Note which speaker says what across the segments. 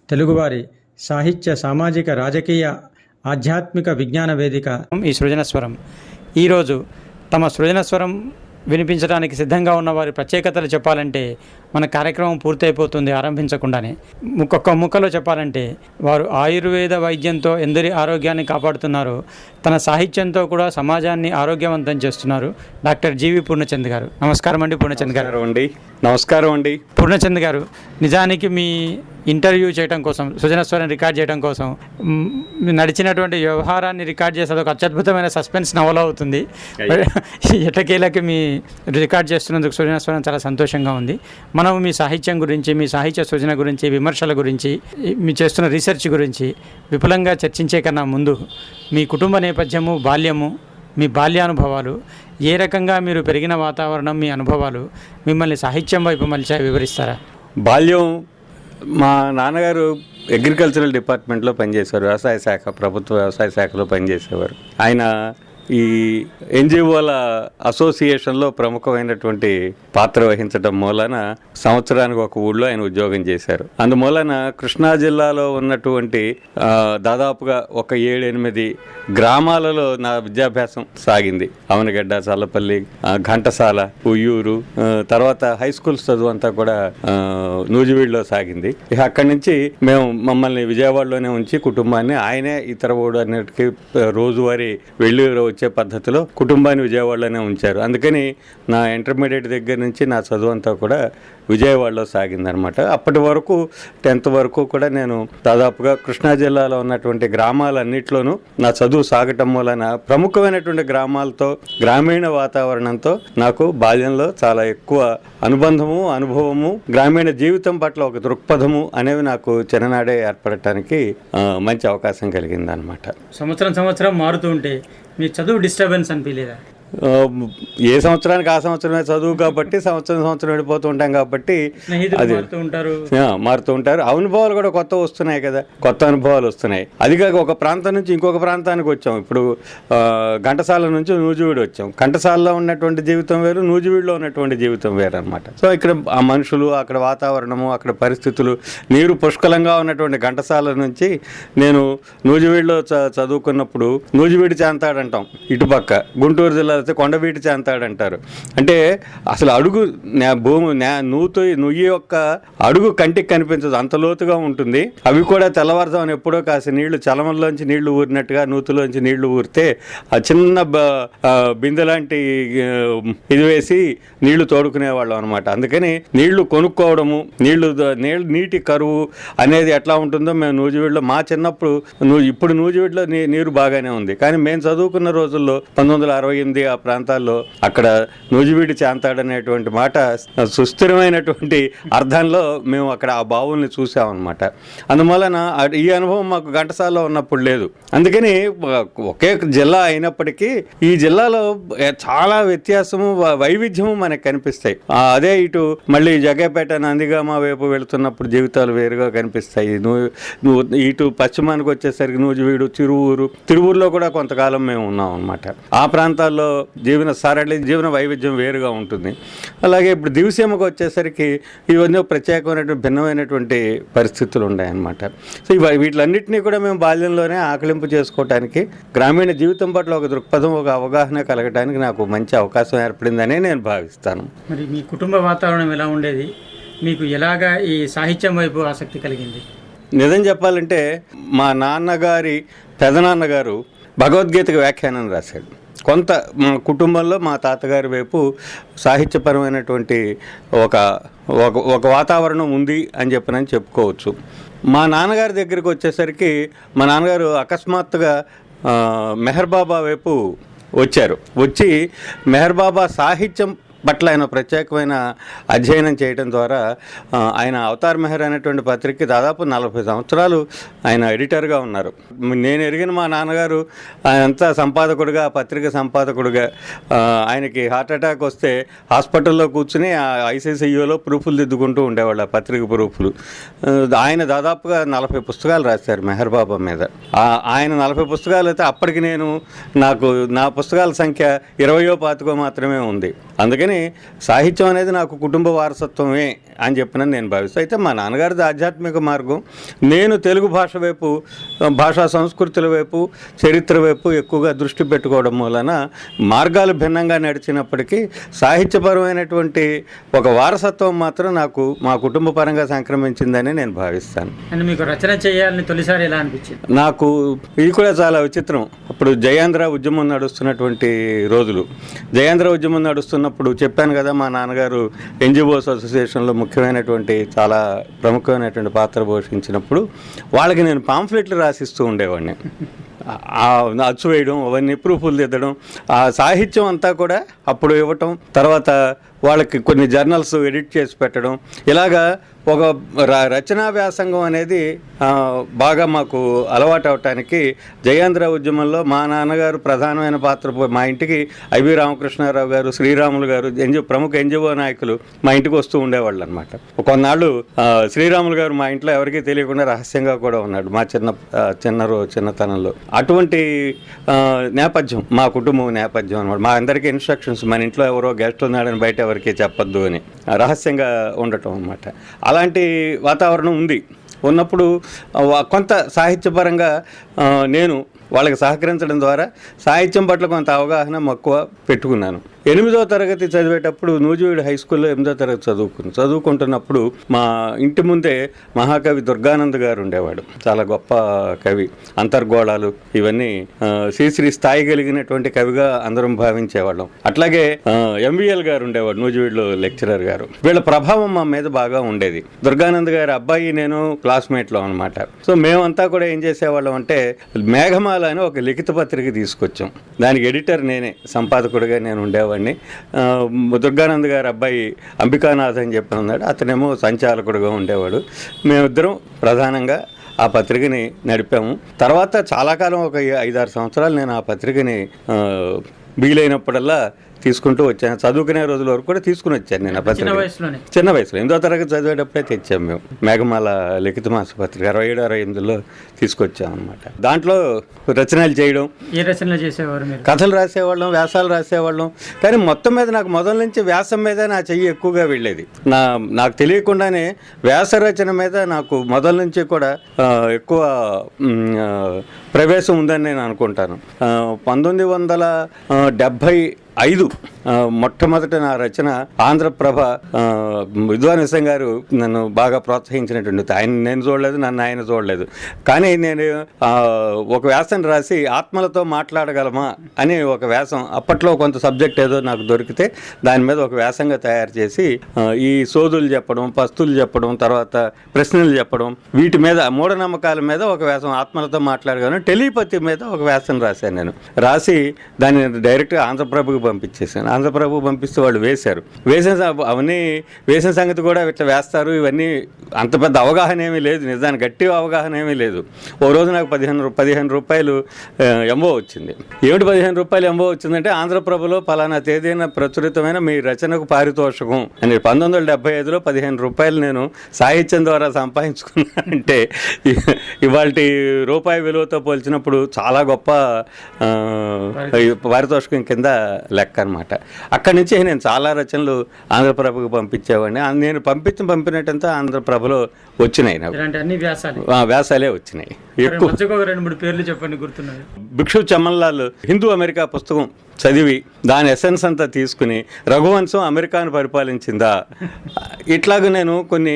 Speaker 1: తెలుగువారి సాహిత్య, సామాజిక, రాజకీయ, ఆధ్యాత్మిక విజ్ఞాన వేదిక ఈ సృజనస్వరం ఈరోజు తమ సృజనస్వరం వినిపించడానికి సిద్ధంగా ఉన్న వారి ప్రత్యేకతలు చెప్పాలంటే మన కార్యక్రమం పూర్తయిపోతుంది ఆరంభించకుండానే. ఒక్కొక్క ముక్కలో చెప్పాలంటే వారు ఆయుర్వేద వైద్యంతో ఎందరి ఆరోగ్యాన్ని కాపాడుతున్నారో తన సాహిత్యంతో కూడా సమాజాన్ని ఆరోగ్యవంతం చేస్తున్నారు డాక్టర్ జీవి పూర్ణచంద్ గారు. నమస్కారం అండి పూర్ణచంద్ గారు.
Speaker 2: నమస్కారం అండి
Speaker 1: పూర్ణచంద్ గారు, నిజానికి మీ ఇంటర్వ్యూ చేయడం కోసం, సృజనస్వరం రికార్డ్ చేయడం కోసం నడిచినటువంటి వ్యవహారాన్ని రికార్డ్ చేసేది ఒక అత్యద్భుతమైన సస్పెన్స్ నవల అవుతుంది. ఎటకేలకి మీ రికార్డ్ చేస్తున్నందుకు సృజనస్వరం చాలా సంతోషంగా ఉంది. మనం మీ సాహిత్యం గురించి, మీ సాహిత్య సృజన గురించి, విమర్శల గురించి, మీ చేస్తున్న రీసెర్చ్ గురించి విపులంగా చర్చించే కన్నా ముందు మీ కుటుంబ నేపథ్యము, బాల్యము, మీ బాల్యానుభవాలు, ఏ రకంగా మీరు పెరిగిన వాతావరణం, మీ అనుభవాలు మిమ్మల్ని సాహిత్యం వైపు మళ్ళీ వివరిస్తారా?
Speaker 2: బాల్యం, మా నాన్నగారు అగ్రికల్చరల్ డిపార్ట్మెంట్లో పనిచేశారు. వ్యవసాయ శాఖ, ప్రభుత్వ వ్యవసాయ శాఖలో పనిచేసేవారు. ఆయన ఈ ఎన్జిఓల అసోసియేషన్లో ప్రముఖమైనటువంటి పాత్ర వహించడం మూలన సంవత్సరానికి ఒక ఊళ్ళో ఆయన ఉద్యోగం చేశారు. అందుమూలన కృష్ణా జిల్లాలో ఉన్నటువంటి దాదాపుగా ఒక 7-8 గ్రామాలలో నా విద్యాభ్యాసం సాగింది. అవనగడ్డ, చల్లపల్లి, ఘంటసాల, ఉయ్యూరు, తర్వాత హై స్కూల్ చదువు అంతా కూడా నూజివీడులో సాగింది. ఇక అక్కడి నుంచి మమ్మల్ని విజయవాడలోనే ఉంచి కుటుంబాన్ని ఆయనే ఇతర ఊడు అన్నిటికీ రోజువారీ వెళ్ళి వచ్చే పద్ధతిలో కుటుంబాన్ని విజయవాడలోనే ఉంచారు. అందుకని నా ఇంటర్మీడియట్ దగ్గర నుంచి నా చదువు అంతా కూడా విజయవాడలో సాగిందనమాట. అప్పటి వరకు 10th వరకు కూడా నేను దాదాపుగా కృష్ణా జిల్లాలో ఉన్నటువంటి గ్రామాలన్నింటిలోనూ నా చదువు సాగటం వలన ప్రముఖమైనటువంటి గ్రామాలతో, గ్రామీణ వాతావరణంతో నాకు బాల్యంలో చాలా ఎక్కువ అనుబంధము, అనుభవము, గ్రామీణ జీవితం పట్ల ఒక దృక్పథము అనేవి నాకు చిన్ననాడే ఏర్పడటానికి మంచి అవకాశం కలిగిందనమాట.
Speaker 1: సంవత్సరం మారుతూ ఉంటే మీ చదువు డిస్టర్బెన్స్ అనిపించలేదా?
Speaker 2: ఏ సంవత్సరానికి ఆ సంవత్సరమే చదువు కాబట్టి సంవత్సరం వెళ్ళిపోతూ ఉంటాం కాబట్టి అది మారుతూ ఉంటారు. అనుభవాలు కూడా కొత్త వస్తున్నాయి కదా, కొత్త అనుభవాలు వస్తున్నాయి. అది కాక ఒక ప్రాంతం నుంచి ఇంకొక ప్రాంతానికి వచ్చాం. ఇప్పుడు ఘంటసాల నుంచి నూజివీడు వచ్చాం. ఘంటసాలలో ఉన్నటువంటి జీవితం వేరు, నూజివీడులో ఉన్నటువంటి జీవితం వేరు అనమాట. సో ఇక్కడ ఆ మనుషులు, అక్కడ వాతావరణము, అక్కడ పరిస్థితులు, నీరు పుష్కలంగా ఉన్నటువంటి ఘంటసాల నుంచి నేను నూజివీడులో చదువుకున్నప్పుడు నూజివీడు చాంతాడంటాం, ఇటుపక్క గుంటూరు జిల్లా కొండవీటి చాంతాడంటారు. అంటే అసలు అడుగు భూమి నుయ్యి యొక్క అడుగు కంటికి కనిపించదు, అంత లోతుగా ఉంటుంది. అవి కూడా తెల్లవారుజామున ఎప్పుడో కాసి నీళ్లు, చలమంలోంచి నీళ్లు ఊరినట్టుగా నూతులోంచి నీళ్లు ఊరితే ఆ చిన్న బిందె లాంటి ఇది వేసి నీళ్లు తోడుకునేవాళ్ళం అనమాట. అందుకని నీళ్లు కొనుక్కోవడము, నీటి కరువు అనేది ఎట్లా ఉంటుందో మేము నూజివీడులో, మా చిన్నప్పుడు, ఇప్పుడు నూజివీడులో నీరు బాగానే ఉంది, కానీ మేము చదువుకున్న రోజుల్లో 1968 ఆ ప్రాంతాల్లో అక్కడ నూజివీడు చాంతాడనేటువంటి మాట సుస్థిరమైనటువంటి అర్థంలో మేము అక్కడ ఆ బావుల్ని చూసామన్నమాట. అందువలన ఈ అనుభవం మాకు ఘంటసాలలో ఉన్నప్పుడు లేదు. అందుకని ఒకే జిల్లా అయినప్పటికీ ఈ జిల్లాలో చాలా వ్యత్యాసము, వైవిధ్యము మనకు కనిపిస్తాయి. అదే ఇటు మళ్ళీ జగ్గపేట, నందిగామ వైపు వెళుతున్నప్పుడు జీవితాలు వేరుగా కనిపిస్తాయి. ఇటు పశ్చిమానికి వచ్చేసరికి నూజివీడు, తిరువూరులో కూడా కొంతకాలం మేము ఉన్నాం అనమాట. ఆ ప్రాంతాల్లో జీవన వైవిధ్యం వేరుగా ఉంటుంది. అలాగే ఇప్పుడు దివిసీమకు వచ్చేసరికి ఇవన్నీ ప్రత్యేకమైనటువంటి, భిన్నమైనటువంటి పరిస్థితులు ఉన్నాయన్నమాట. సో వీటిలన్నింటినీ కూడా మేము బాల్యంలోనే ఆకలింపు చేసుకోవటానికి, గ్రామీణ జీవితం పట్ల ఒక దృక్పథం, ఒక అవగాహన కలగడానికి నాకు మంచి అవకాశం ఏర్పడిందనే నేను భావిస్తాను.
Speaker 1: మరి మీ కుటుంబ వాతావరణం ఎలా ఉండేది? మీకు ఎలాగా ఈ సాహిత్యం వైపు ఆసక్తి కలిగింది?
Speaker 2: నిజం చెప్పాలంటే మా నాన్నగారి పెదనాన్నగారు భగవద్గీతకు వ్యాఖ్యానం రాశాడు. కొంత మా కుటుంబంలో మా తాతగారి వైపు సాహిత్యపరమైనటువంటి ఒక వాతావరణం ఉంది అని చెప్పుకోవచ్చు. మా నాన్నగారి దగ్గరికి వచ్చేసరికి మా నాన్నగారు అకస్మాత్తుగా మెహర్ బాబా వైపు వచ్చి మెహర్ బాబా సాహిత్యం పట్ల ఆయన ప్రత్యేకమైన అధ్యయనం చేయడం ద్వారా ఆయన అవతార్ మెహర్ అనేటువంటి పత్రికకి దాదాపు 40 సంవత్సరాలు ఆయన ఎడిటర్గా ఉన్నారు. నేను ఎరిగిన మా నాన్నగారు ఆయనంతా సంపాదకుడిగా, పత్రిక సంపాదకుడిగా, ఆయనకి హార్ట్ అటాక్ వస్తే హాస్పిటల్లో కూర్చుని ఐసీసీయూలో ప్రూఫ్లు దిద్దుకుంటూ ఉండేవాళ్ళు, ఆ పత్రిక ప్రూఫ్లు. ఆయన దాదాపుగా 40 పుస్తకాలు రాశారు మెహర్ బాబా మీద. ఆయన 40 పుస్తకాలు అయితే అప్పటికి నా పుస్తకాల సంఖ్య 20-25 మాత్రమే ఉంది. అందుకని అందుకని సాహిత్యం అనేది నాకు కుటుంబ వారసత్వమే అని చెప్పినని నేను భావిస్తాను. అయితే మా నాన్నగారిది ఆధ్యాత్మిక మార్గం, నేను తెలుగు భాష వైపు, భాషా సంస్కృతుల వైపు, చరిత్ర వైపు ఎక్కువగా దృష్టి పెట్టుకోవడం వలన మార్గాలు భిన్నంగా నడిచినప్పటికీ సాహిత్యపరమైనటువంటి ఒక వారసత్వం మాత్రం నాకు మా కుటుంబ పరంగా సంక్రమించిందని నేను భావిస్తాను.
Speaker 1: అండ్ మీకు రచన చేయాలని తొలిసారి ఎలా అనిపించింది?
Speaker 2: నాకు ఇది కూడా చాలా విచిత్రం. అప్పుడు జయాంధ్ర ఉద్యమం నడుస్తున్నటువంటి రోజులు, జయాంధ్ర ఉద్యమం నడుస్తున్నప్పుడు చెప్పాను కదా, మా నాన్నగారు ఎన్జిఓస్ అసోసియేషన్లో ముఖ్యమైనటువంటి చాలా ప్రముఖమైనటువంటి పాత్ర పోషించినప్పుడు వాళ్ళకి నేను పాంఫ్లెట్లు రాసిస్తూ ఉండేవాడిని. అచ్చు వేయడం, అవన్నీ ప్రూఫ్లు దిద్దడం, ఆ సాహిత్యం అంతా కూడా అప్పుడు ఇవ్వటం, తర్వాత వాళ్ళకి కొన్ని జర్నల్స్ ఎడిట్ చేసి పెట్టడం, ఇలాగా ఒక రచనా వ్యాసంగం అనేది బాగా మాకు అలవాటు అవటానికి జయాంధ్ర ఉద్యమంలో మా నాన్నగారు ప్రధానమైన పాత్ర. మా ఇంటికి ఐవి రామకృష్ణారావు గారు, శ్రీరాములు గారు, ప్రముఖ ఎన్జిఓ నాయకులు మా ఇంటికి వస్తూ ఉండేవాళ్ళు అనమాట. కొన్నాళ్ళు శ్రీరాములు గారు మా ఇంట్లో ఎవరికీ తెలియకుండా రహస్యంగా కూడా ఉన్నాడు మా చిన్నతనంలో. అటువంటి నేపథ్యం మా కుటుంబం నేపథ్యం అనమాట. మా అందరికీ ఇన్స్ట్రక్షన్స్, మన ఇంట్లో ఎవరో గెస్ట్ ఉన్నాడని బయట ఎవరికి చెప్పొద్దు అని రహస్యంగా ఉండటం అనమాట. అలాంటి వాతావరణం ఉన్నప్పుడు కొంత సాహిత్యపరంగా నేను వాళ్ళకి సహకరించడం ద్వారా సాహిత్యం పట్ల కొంత అవగాహన మక్కువ పెట్టుకున్నాను. 8వ తరగతి చదివేటప్పుడు నూజివీడు హై స్కూల్లో 8వ తరగతి చదువుకుంటున్నప్పుడు మా ఇంటి ముందే మహాకవి దుర్గానంద్ గారు ఉండేవాడు. చాలా గొప్ప కవి, అంతర్గోళాలు ఇవన్నీ శ్రీశ్రీ స్థాయి కలిగినటువంటి కవిగా అందరం భావించేవాళ్ళం. అట్లాగే ఎంవిఎల్ గారు ఉండేవాడు, నూజివీడులో లెక్చరర్ గారు. వీళ్ళ ప్రభావం మా మీద బాగా ఉండేది. దుర్గానంద్ గారి అబ్బాయి నేను క్లాస్మేట్లో అనమాట. సో మేమంతా కూడా ఏం చేసేవాళ్ళం అంటే మేఘమాల అని ఒక లిఖిత పత్రిక తీసుకొచ్చాం. దానికి ఎడిటర్ నేనే, సంపాదకుడిగా నేను ఉండేవాడిని. దుర్గానంద్ గారి అబ్బాయి అంబికానాథ్ అని చెప్పి ఉన్నాడు, అతనేమో సంచాలకుడుగా ఉండేవాడు. మేమిద్దరం ప్రధానంగా ఆ పత్రికని నడిపాము. తర్వాత చాలా కాలం, ఒక 5-6 సంవత్సరాలు నేను ఆ పత్రికని వీలైనప్పుడల్లా తీసుకుంటూ వచ్చాను. చదువుకునే రోజుల వరకు కూడా తీసుకుని వచ్చాను నేను ఆ పత్రిక. చిన్న వయసులో 8వ తరగతి చదివేటప్పుడే తెచ్చాము మేము మేఘమాల లిఖిత మాస పత్రిక. 67-68లో తీసుకొచ్చాం అనమాట. దాంట్లో రచనలు చేయడం.
Speaker 1: ఏ రచనలు చేసేవారు మీరు?
Speaker 2: కథలు రాసేవాళ్ళం, వ్యాసాలు రాసేవాళ్ళం. కానీ మొత్తం మీద నాకు మొదల నుంచి వ్యాసం మీద నా చెయ్యి ఎక్కువగా వెళ్ళేది. నాకు తెలియకుండానే వ్యాస రచన మీద నాకు మొదల నుంచి కూడా ఎక్కువ ప్రవేశం ఉందని నేను అనుకుంటాను. 1975 మొట్టమొదట నా రచన ఆంధ్రప్రభ. విద్వానిసం గారు నన్ను బాగా ప్రోత్సహించినటువంటి, ఆయన నేను చూడలేదు, నన్ను ఆయన చూడలేదు. కానీ నేను ఒక వ్యాసం రాసి ఆత్మలతో మాట్లాడగలమా అని ఒక వ్యాసం, అప్పట్లో కొంత సబ్జెక్ట్ ఏదో నాకు దొరికితే దాని మీద ఒక వ్యాసంగా తయారు చేసి ఈ సోదులు చెప్పడం, పస్తులు చెప్పడం, తర్వాత ప్రశ్నలు చెప్పడం, వీటి మీద మూఢనమ్మకాల మీద ఒక వ్యాసం, ఆత్మలతో మాట్లాడగలను, టెలిపతి మీద ఒక వ్యాసం రాశాను నేను. రాసి దాన్ని డైరెక్ట్గా ఆంధ్రప్రభకు పంపించేసాను. ఆంధ్రప్రభ పంపిస్తే వాళ్ళు అవన్నీ వేసిన సంగతి కూడా ఇట్లా వేస్తారు, ఇవన్నీ అంత పెద్ద అవగాహన ఏమీ లేదు, నిజానికి గట్టి అవగాహన ఏమీ లేదు. ఓ రోజు నాకు 15 రూపాయలు ఎంఓ వచ్చింది. ఏమిటి 15 రూపాయలు ఎంఓ వచ్చిందంటే, ఆంధ్రప్రభలో పలానా తేదీన ప్రచురితమైన మీ రచనకు పారితోషికం అని 1975లో 15 రూపాయలు నేను సాహిత్యం ద్వారా సంపాదించుకున్నానంటే ఇవాళ రూపాయి విలువతో పోల్చినప్పుడు చాలా గొప్ప పారితోషికం కింద లెక్క అనమాట. అక్కడి నుంచి నేను చాలా రచనలు ఆంధ్రప్రభకు పంపించేవాడిని. నేను పంపినట్టంతా ఆంధ్రప్రభలో వచ్చినాయి. వ్యాసాలే వచ్చినాయి ఎక్కువ.
Speaker 1: 2-3 పేర్లు చెప్పండి గుర్తున్నాయి.
Speaker 2: భిక్షు చమన్లాల్ హిందూ అమెరికా పుస్తకం చదివి దాని ఎసెన్స్ అంతా తీసుకుని రఘువంశం అమెరికాను పరిపాలించిందా, ఇట్లాగ నేను కొన్ని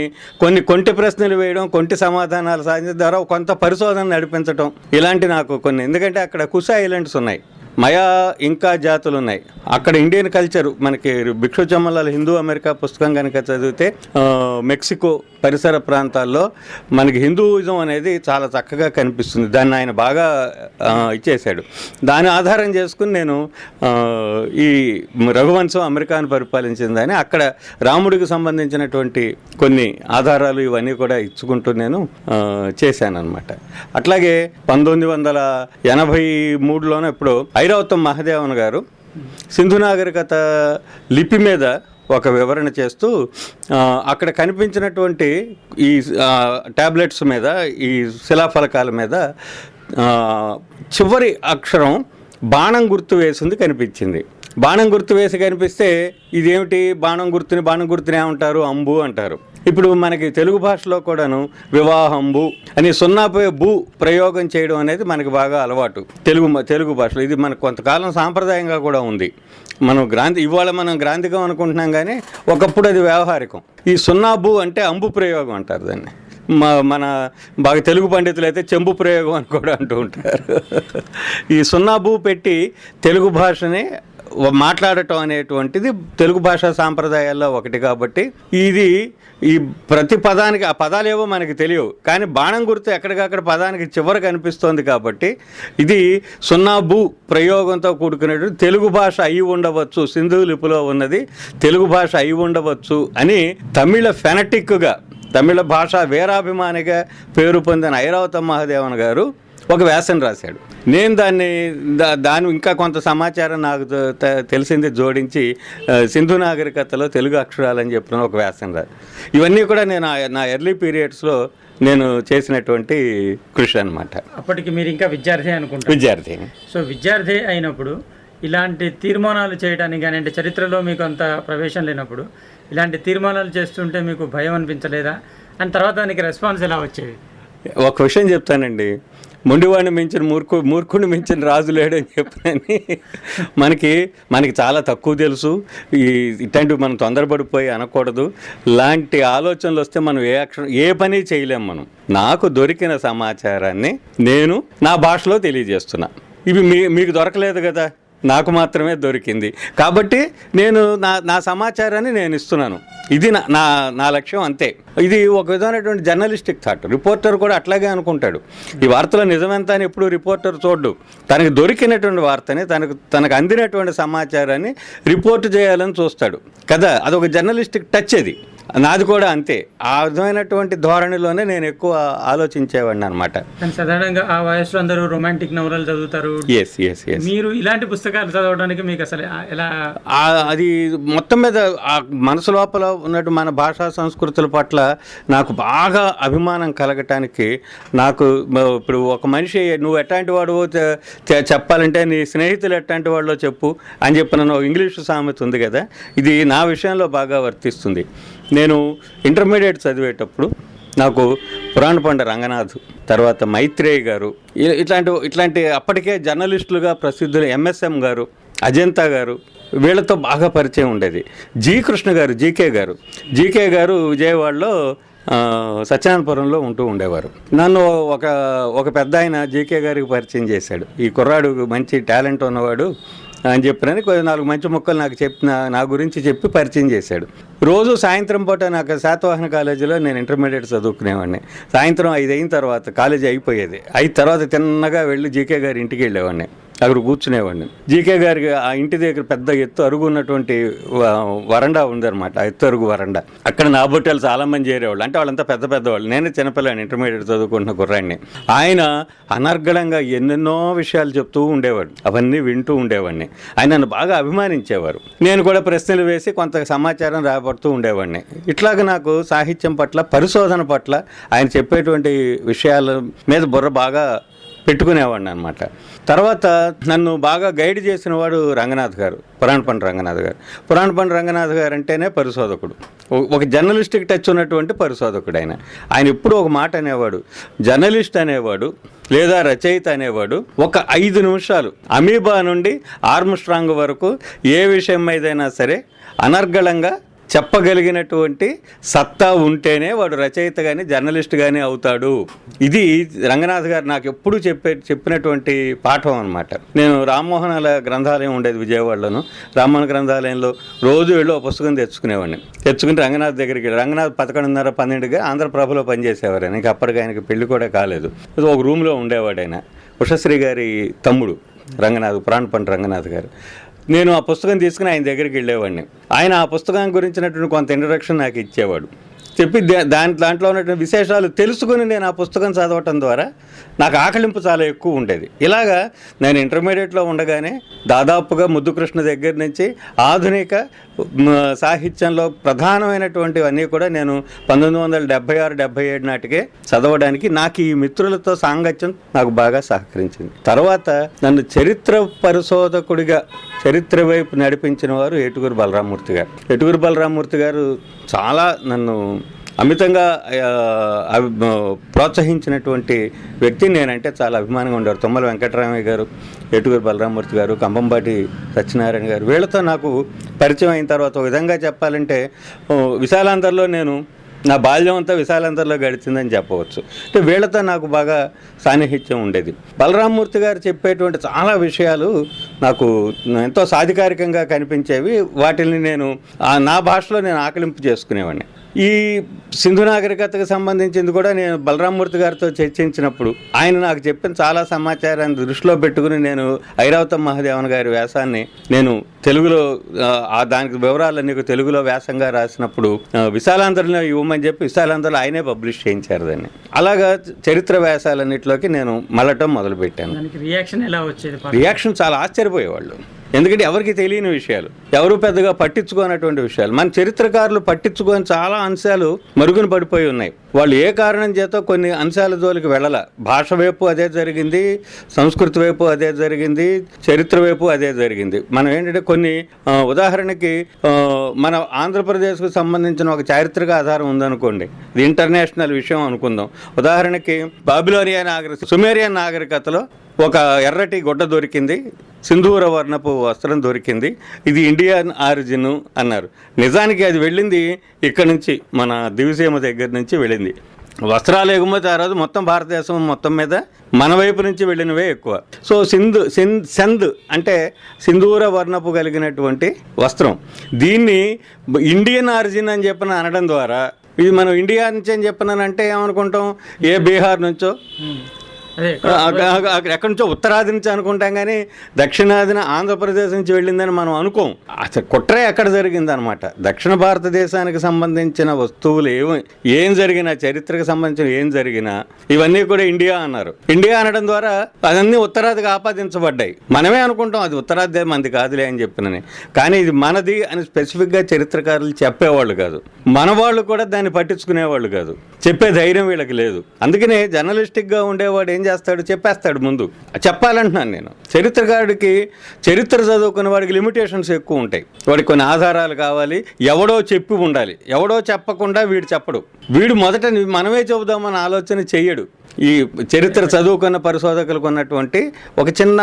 Speaker 2: కొంటి ప్రశ్నలు వేయడం, కొంటి సమాధానాలు సాధించడం ద్వారా కొంత పరిశోధన నడిపించడం, ఇలాంటి నాకు కొన్ని. ఎందుకంటే అక్కడ కుషా ఐలాండ్స్ ఉన్నాయి, మయా ఇంకా జాతులు ఉన్నాయి. అక్కడ ఇండియన్ కల్చర్ మనకి భిక్షు చమన్లాల్ హిందూ అమెరికా పుస్తకం కనుక చదివితే మెక్సికో పరిసర ప్రాంతాల్లో మనకి హిందూయిజం అనేది చాలా చక్కగా కనిపిస్తుంది. దాన్ని ఆయన బాగా ఇచ్చేశాడు. దాని ఆధారం చేసుకుని నేను ఈ రఘువంశం అమెరికాను పరిపాలించిందని అక్కడ రాముడికి సంబంధించినటువంటి కొన్ని ఆధారాలు ఇవన్నీ కూడా ఇచ్చుకుంటూ నేను చేశానన్నమాట. అట్లాగే 1983లోనే ఇప్పుడు ఐరావతం మహదేవన్ గారు సింధు నాగరికత లిపి మీద ఒక వివరణ చేస్తూ అక్కడ కనిపించినటువంటి ఈ టాబ్లెట్స్ మీద, ఈ శిలాఫలకాల మీద చివరి అక్షరం బాణం గుర్తు వేసింది కనిపించింది. బాణం గుర్తు వేసి కనిపిస్తే ఇదేమిటి బాణం గుర్తుని ఏమంటారు, అంబు అంటారు. ఇప్పుడు మనకి తెలుగు భాషలో కూడాను వివాహంబు అని సున్నాపై బు ప్రయోగం చేయడం అనేది మనకి బాగా అలవాటు తెలుగు భాషలో. ఇది మనకు కొంతకాలం సాంప్రదాయంగా కూడా ఉంది. ఇవాళ మనం గ్రాంధికం అనుకుంటున్నాం, కానీ ఒకప్పుడు అది వ్యవహారికం. ఈ సున్నాబు అంటే అంబు ప్రయోగం అంటారు దాన్ని. మన బాగా తెలుగు పండితులు అయితే చెంబు ప్రయోగం అని కూడా అంటూ ఉంటారు. ఈ సున్నాబు పెట్టి తెలుగు భాషని మాట్లాడటం అనేటువంటిది తెలుగు భాషా సాంప్రదాయాల్లో ఒకటి. కాబట్టి ఈ ప్రతి పదానికి ఆ పదాలేవో మనకి తెలియవు, కానీ బాణం గుర్తు ఎక్కడికక్కడ పదానికి చివరికి కనిపిస్తోంది. కాబట్టి ఇది సున్నాబు ప్రయోగంతో కూడుకునేటువంటి తెలుగు భాష అయి ఉండవచ్చు, సింధు లిపిలో ఉన్నది తెలుగు భాష అయి ఉండవచ్చు అని తమిళ భాష వీరాభిమానిగా పేరు పొందిన ఐరావత మహాదేవన్ గారు ఒక వ్యాసం రాశాడు. నేను దాని ఇంకా కొంత సమాచారం నాకు తెలిసింది జోడించి సింధు నాగరికతలో తెలుగు అక్షరాలని చెప్పిన ఒక వ్యాసం రాదు. ఇవన్నీ కూడా నేను నా ఎర్లీ పీరియడ్స్లో నేను చేసినటువంటి కృషి అనమాట.
Speaker 1: అప్పటికి మీరు ఇంకా విద్యార్థి అనుకుంటారు? విద్యార్థి. సో విద్యార్థి అయినప్పుడు ఇలాంటి తీర్మానాలు చేయడానికి కానీ, అంటే చరిత్రలో మీకు అంత ప్రవేశం లేనప్పుడు ఇలాంటి తీర్మానాలు చేస్తుంటే మీకు భయం అనిపించలేదా? అండ్ తర్వాత దానికి రెస్పాన్స్ ఎలా వచ్చేది?
Speaker 2: ఒక విషయం చెప్తానండి, మొండివాడిని మించిన మూర్ఖుడిని మించిన రాజు లేడని చెప్పని మనకి చాలా తక్కువ తెలుసు. ఇట్లాంటివి మనం తొందరపడిపోయి అనకూడదు. లాంటి ఆలోచనలు వస్తే మనం ఏ పని చేయలేం. నాకు దొరికిన సమాచారాన్ని నేను నా భాషలో తెలియజేస్తున్నా. ఇవి మీకు దొరకలేదు కదా, నాకు మాత్రమే దొరికింది. కాబట్టి నేను నా సమాచారాన్ని నేను ఇస్తున్నాను. ఇది నా లక్ష్యం, అంతే. ఇది ఒక విధమైనటువంటి జర్నలిస్టిక్ థాట్. రిపోర్టర్ కూడా అట్లాగే అనుకుంటాడు. ఈ వార్తలో నిజమెంత అని ఎప్పుడు రిపోర్టర్ చూడ్డు. తనకు దొరికినటువంటి వార్తని, తనకు అందినటువంటి సమాచారాన్ని రిపోర్ట్ చేయాలని చూస్తాడు కదా. అదొక జర్నలిస్టిక్ టచ్. అది నాది కూడా అంతే. ఆ విధమైనటువంటి ధోరణిలోనే నేను ఎక్కువ ఆలోచించేవాడిని అనమాట.
Speaker 1: సాధారణంగా ఆ వయసులో అందరూ రొమాంటిక్ నవలలు చదువుతారు. మీరు ఇలాంటి పుస్తకాలు చదవడానికి మీకు అసలు ఎలా?
Speaker 2: అది మొత్తం మీద ఆ మనసు లోపల ఉన్నట్టు మన భాషా సంస్కృతుల పట్ల నాకు బాగా అభిమానం కలగటానికి, నాకు ఇప్పుడు ఒక మనిషి నువ్వు ఎట్లాంటి వాడువో చెప్పాలంటే నీ స్నేహితులు ఎట్లాంటి వాళ్ళో చెప్పు అని చెప్పిన ఇంగ్లీషు సామెత ఉంది కదా, ఇది నా విషయంలో బాగా వర్తిస్తుంది. నేను ఇంటర్మీడియట్ చదివేటప్పుడు నాకు పురాణ పండ రంగనాథ్, తర్వాత మైత్రేయి గారు, ఇట్లాంటి అప్పటికే జర్నలిస్టులుగా ప్రసిద్ధులు ఎంఎస్ఎం గారు, అజంతా గారు, వీళ్ళతో బాగా పరిచయం ఉండేది. జీకే గారు విజయవాడలో సత్యనారాయణపురంలో ఉంటూ ఉండేవారు. నన్ను ఒక పెద్ద ఆయన జీకే గారికి పరిచయం చేశాడు. ఈ కుర్రాడు మంచి టాలెంట్ ఉన్నవాడు అని చెప్పినని 4 మంచి ముక్కలు నా గురించి చెప్పి పరిచయం చేశాడు. రోజు సాయంత్రం పూట నాకు శాతవాహన కాలేజీలో నేను ఇంటర్మీడియట్ చదువుకునేవాడిని. సాయంత్రం 5 అయిన తర్వాత కాలేజీ అయిపోయేది. 5 తర్వాత తిన్నగా వెళ్ళి జీకే గారి ఇంటికి వెళ్ళేవాడిని. అక్కడ కూర్చునేవాడిని. జీకే గారికి ఆ ఇంటి దగ్గర పెద్ద ఎత్తు అరుగు ఉన్నటువంటి వరండా ఉందన్నమాట. ఆ ఎత్తు అరుగు వరండా. అక్కడ నా బొట్టలు చాలామంది చేరేవాళ్ళు. అంటే వాళ్ళంతా పెద్దవాళ్ళు. నేనే చిన్నపిల్లని, ఇంటర్మీడియట్ చదువుకుంటున్న కుర్రాడిని. ఆయన అనర్గళంగా ఎన్నెన్నో విషయాలు చెప్తూ ఉండేవాడు. అవన్నీ వింటూ ఉండేవాడిని. ఆయన నన్ను బాగా అభిమానించేవారు. నేను కూడా ప్రశ్నలు వేసి కొంత సమాచారం రాబడుతూ ఉండేవాడిని. ఇట్లాగ నాకు సాహిత్యం పట్ల, పరిశోధన పట్ల, ఆయన చెప్పేటువంటి విషయాల మీద బుర్ర బాగా పెట్టుకునేవాడిని అనమాట. తర్వాత నన్ను బాగా గైడ్ చేసిన వాడు రంగనాథ్ గారు, పురాణపండి రంగనాథ్ గారు అంటేనే పరిశోధకుడు. ఒక జర్నలిస్టిక్ టచ్ ఉన్నటువంటి పరిశోధకుడు ఆయన ఎప్పుడూ ఒక మాట అనేవాడు, జర్నలిస్ట్ అనేవాడు లేదా రచయిత అనేవాడు ఒక 5 నిమిషాలు అమీబా నుండి ఆర్మ్స్ట్రాంగ్ వరకు ఏ విషయం మీదైనా సరే అనర్గళంగా చెప్పగలిగినటువంటి సత్తా ఉంటేనే వాడు రచయిత కానీ జర్నలిస్ట్ కానీ అవుతాడు. ఇది రంగనాథ్ గారు నాకు ఎప్పుడు చెప్పినటువంటి పాఠం అనమాట. నేను రామ్మోహనాల గ్రంథాలయం ఉండేది విజయవాడలోను. రామ్మోహన గ్రంథాలయంలో రోజు వెళ్ళి ఒక పుస్తకం తెచ్చుకుని రంగనాథ్ దగ్గరికి వెళ్ళి, రంగనాథ్ 11:30-12గా ఆంధ్రప్రభలో పనిచేసేవారు. ఇంకా అప్పటికి ఆయనకి పెళ్లి కూడా కాలేదు. ఒక రూమ్లో ఉండేవాడు ఆయన. ఉషశ్రీ గారి తమ్ముడు పురాణపండి రంగనాథ్ గారు. నేను ఆ పుస్తకం తీసుకుని ఆయన దగ్గరికి వెళ్ళేవాడిని. ఆయన ఆ పుస్తకం గురించినటువంటి కొంత ఇంట్రడక్షన్ నాకు ఇచ్చేవాడు. చెప్పి దాంట్లో ఉన్నటువంటి విశేషాలు తెలుసుకుని నేను ఆ పుస్తకం చదవటం ద్వారా నాకు ఆకలింపు చాలా ఎక్కువ ఉండేది. ఇలాగా నేను ఇంటర్మీడియట్లో ఉండగానే దాదాపుగా ముద్దుకృష్ణ దగ్గర నుంచి ఆధునిక సాహిత్యంలో ప్రధానమైనటువంటివన్నీ కూడా నేను 1976-77 నాటికే చదవడానికి నాకు ఈ మిత్రులతో సాంగత్యం నాకు బాగా సహకరించింది. తర్వాత నన్ను చరిత్ర పరిశోధకుడిగా చరిత్ర వైపు నడిపించిన వారు ఏటుగురు బలరామూర్తి గారు. ఏటుగురు బలరామూర్తి గారు చాలా నన్ను అమితంగా ప్రోత్సహించినటువంటి వ్యక్తి. నేనంటే చాలా అభిమానంగా ఉండేవారు. తుమ్మల వెంకటరామయ్య గారు, ఏటుగురు బలరామూర్తి గారు, కంభంపాటి సత్యనారాయణ గారు, వీళ్ళతో నాకు పరిచయం అయిన తర్వాత ఒక విధంగా చెప్పాలంటే విశాలాంధ్రలో నేను నా బాల్యం అంతా విశాలాంధ్రలో గడిచిందని చెప్పవచ్చు. అంటే వీళ్ళతో నాకు బాగా సాన్నిహిత్యం ఉండేది. బలరామూర్తి గారు చెప్పేటువంటి చాలా విషయాలు నాకు ఎంతో సాధికారికంగా కనిపించేవి. వాటిని నేను నా భాషలో నేను ఆకలింపు చేసుకునేవాడిని. ఈ సింధు నాగరికతకు సంబంధించింది కూడా నేను బలరామూర్తి గారితో చర్చించినప్పుడు ఆయన నాకు చెప్పిన చాలా సమాచారాన్ని దృష్టిలో పెట్టుకుని నేను ఐరావతం మహాదేవన్ గారి వ్యాసాన్ని నేను తెలుగులో దానికి వివరాలన్నీ తెలుగులో వ్యాసంగా రాసినప్పుడు విశాలాంధ్రలో ఇవ్వమని చెప్పి విశాలాంధ్రలో ఆయనే పబ్లిష్ చేయించారు దాన్ని. అలాగా చరిత్ర వ్యాసాలన్నింటిలోకి నేను మళ్ళటం మొదలుపెట్టాను. రియాక్షన్ చాలా ఆశ్చర్యపోయేవాళ్ళు. ఎందుకంటే ఎవరికి తెలియని విషయాలు, ఎవరు పెద్దగా పట్టించుకోనటువంటి విషయాలు, మన చరిత్రకారులు పట్టించుకొని చాలా అంశాలు మరుగున పడిపోయి ఉన్నాయి. వాళ్ళు ఏ కారణం చేత కొన్ని అంశాల జోలికి వెళ్ళాల. భాష వైపు అదే జరిగింది, సంస్కృతి వైపు అదే జరిగింది, చరిత్ర వైపు అదే జరిగింది. మనం ఏంటంటే కొన్ని ఉదాహరణకి మన ఆంధ్రప్రదేశ్కు సంబంధించిన ఒక చారిత్రక ఆధారం ఉందనుకోండి, ఇది ఇంటర్నేషనల్ విషయం అనుకుందాం. ఉదాహరణకి బాబిలోనియన్ సుమేరియన్ నాగరికతలో ఒక ఎర్రటి గుడ్డ దొరికింది, సింధూర వర్ణపు వస్త్రం దొరికింది, ఇది ఇండియన్ ఆరిజిన్ అన్నారు. నిజానికి అది వెళ్ళింది ఇక్కడ నుంచి, మన దివిసీమ దగ్గర నుంచి వెళ్ళింది. వస్త్రాలు ఎగుమతి ఆ రోజు మొత్తం భారతదేశం మొత్తం మీద మన వైపు నుంచి వెళ్ళినవే ఎక్కువ. సో సెంద్ అంటే సింధూర వర్ణపు కలిగినటువంటి వస్త్రం, దీన్ని ఇండియన్ ఆరిజిన్ అని చెప్పిన అనడం ద్వారా ఇది మనం ఇండియా నుంచి అని చెప్పినానంటే ఏమనుకుంటాం, ఏ బీహార్ నుంచో ఎక్కడి నుంచో ఉత్తరాది నుంచి అనుకుంటాం, కానీ దక్షిణాదిన ఆంధ్రప్రదేశ్ నుంచి వెళ్ళిందని మనం అనుకోం. అసలు కుట్రే ఎక్కడ జరిగిందనమాట. దక్షిణ భారతదేశానికి సంబంధించిన వస్తువులు ఏం జరిగినా, చరిత్రకు సంబంధించిన ఏం జరిగినా ఇవన్నీ కూడా ఇండియా అన్నారు. ఇండియా అనడం ద్వారా అదన్నీ ఉత్తరాదికి ఆపాదించబడ్డాయి. మనమే అనుకుంటాం అది ఉత్తరాది మంది కాదులే అని చెప్పినని, కానీ ఇది మనది అని స్పెసిఫిక్గా చరిత్రకారులు చెప్పేవాళ్ళు కాదు. మన వాళ్ళు కూడా దాన్ని పట్టించుకునేవాళ్ళు కాదు. చెప్పే ధైర్యం వీళ్ళకి లేదు. అందుకనే జర్నలిస్టిక్గా ఉండేవాడు ఏం చేస్తాడు, చెప్పేస్తాడు. ముందు చెప్పాలంటున్నాను నేను. చరిత్రకారుడికి, చరిత్ర చదువుకునే వాడికి లిమిటేషన్స్ ఎక్కువ ఉంటాయి. వాడికి కొన్ని ఆధారాలు కావాలి, ఎవడో చెప్పి ఉండాలి. ఎవడో చెప్పకుండా వీడు చెప్పడు. వీడు మొదట మనమే చెబుదామని ఆలోచన చెయ్యడు. ఈ చరిత్ర చదువుకున్న పరిశోధకులకు ఉన్నటువంటి ఒక చిన్న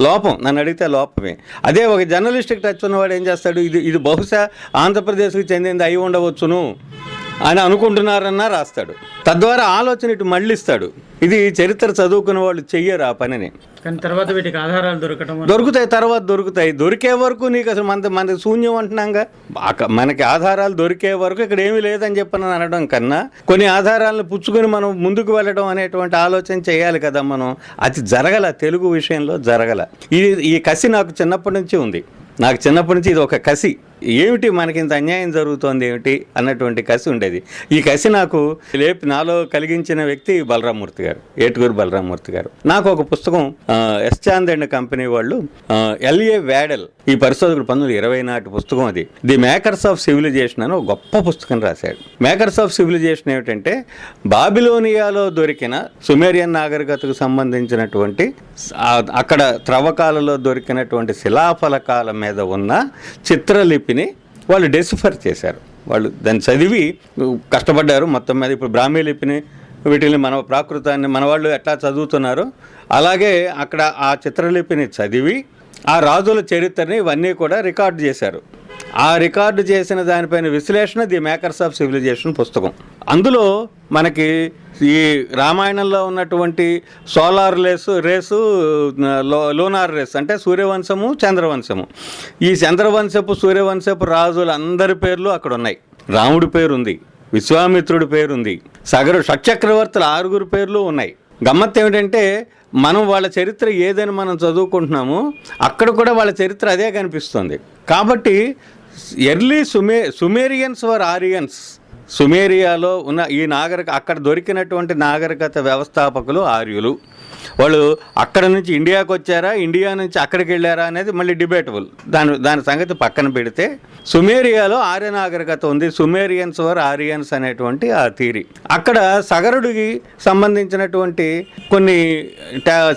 Speaker 2: లోపం, నన్ను అడిగితే లోపమే. అదే ఒక జర్నలిస్టిక్ టచ్ ఉన్నవాడు ఏం చేస్తాడు, ఇది బహుశా ఆంధ్రప్రదేశ్కి చెందింది అయి ఉండవచ్చును అని అనుకుంటున్నారన్నా రాస్తాడు. తద్వారా ఆలోచన ఇటు మళ్ళిస్తాడు. ఇది చరిత్ర చదువుకున్న వాళ్ళు చెయ్యరు ఆ పనిని.
Speaker 1: కానీ తర్వాత వీటికి ఆధారాలు
Speaker 2: దొరుకుతాయి, తర్వాత దొరుకుతాయి. దొరికే వరకు నీకు అసలు మనకి శూన్యం అంటున్నాగా. మనకి ఆధారాలు దొరికే వరకు ఇక్కడ ఏమీ లేదని చెప్పని అనడం కన్నా కొన్ని ఆధారాలను పుచ్చుకొని మనం ముందుకు వెళ్ళడం అనేటువంటి ఆలోచన చేయాలి కదా మనం. అది జరగల, తెలుగు విషయంలో జరగల. ఈ కసి నాకు చిన్నప్పటి నుంచి ఉంది. నాకు చిన్నప్పటి నుంచి ఇది ఒక కసి. ఏమిటి మనకి ఇంత అన్యాయం జరుగుతోంది ఏమిటి అన్నటువంటి కసి ఉండేది. ఈ కసి నాకు నాలో కలిగించిన వ్యక్తి బలరామూర్తి గారు, ఏటుగురు బలరామూర్తి గారు. నాకు ఒక పుస్తకం ఎస్ చాంద్ అండ్ కంపెనీ వాళ్ళు ఎల్ఏ వ్యాడెల్, ఈ పరిశోధకుడు 1920 నాటి పుస్తకం, అది ది మేకర్స్ ఆఫ్ సివిలైజేషన్ అని ఒక గొప్ప పుస్తకం రాశాడు. మేకర్స్ ఆఫ్ సివిలైజేషన్ ఏమిటంటే బాబిలోనియాలో దొరికిన సుమేరియన్ నాగరికతకు సంబంధించినటువంటి అక్కడ త్రవ్వకాలలో దొరికినటువంటి శిలాఫలకాల మీద ఉన్న చిత్రలిపిని వాళ్ళు డెసిఫర్ చేశారు. వాళ్ళు దాన్ని చదివి కష్టపడ్డారు మొత్తం మీద. ఇప్పుడు బ్రాహ్మీ లిపిని వీటిని మన ప్రాకృతాన్ని మన వాళ్ళు ఎట్లా చదువుతున్నారో అలాగే అక్కడ ఆ చిత్రలిపిని చదివి ఆ రాజుల చరిత్రని ఇవన్నీ కూడా రికార్డు చేశారు. ఆ రికార్డు చేసిన దానిపైన విశ్లేషణ ది మేకర్స్ ఆఫ్ సివిలైజేషన్ పుస్తకం. అందులో మనకి ఈ రామాయణంలో ఉన్నటువంటి సోలార్ రేసు లూనార్ రేస్ అంటే సూర్యవంశము, చంద్రవంశము. ఈ చంద్రవంశపు, సూర్యవంశపు రాజులందరి పేర్లు అక్కడ ఉన్నాయి. రాముడి పేరుంది, విశ్వామిత్రుడి పేరుంది, షట్చక్రవర్తుల 6 పేర్లు ఉన్నాయి. గమ్మత్తు ఏమిటంటే మనం వాళ్ళ చరిత్ర ఏదని మనం చదువుకుంటున్నామో అక్కడ కూడా వాళ్ళ చరిత్ర అదే కనిపిస్తుంది. కాబట్టి ఎర్లీ సుమేరియన్స్ వర్ ఆరియన్స్. సుమేరియాలో ఉన్న ఈ అక్కడ దొరికినటువంటి నాగరికత వ్యవస్థాపకులు ఆర్యులు. వాళ్ళు అక్కడ నుంచి ఇండియాకి వచ్చారా, ఇండియా నుంచి అక్కడికి వెళ్ళారా అనేది మళ్ళీ డిబేటబుల్. దాని సంగతి పక్కన పెడితే సుమేరియాలో ఆర్య నాగరికత ఉంది. సుమేరియన్స్ వర్ ఆరియన్స్ అనేటువంటి ఆ థియరీ. అక్కడ సగరుడికి సంబంధించినటువంటి కొన్ని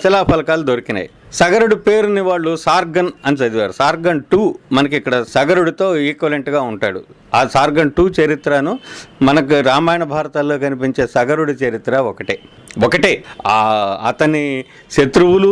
Speaker 2: శిలాఫలకాలు దొరికినాయి. సగరుడు పేరుని వాళ్ళు సార్గన్ అని చదివారు. సార్గన్ 2 మనకి ఇక్కడ సగరుడితో ఈక్వలెంట్గా ఉంటాడు. ఆ సార్గన్ 2 చరిత్రను మనకు రామాయణ భారతాల్లో కనిపించే సగరుడి చరిత్ర ఒకటే. అతని శత్రువులు,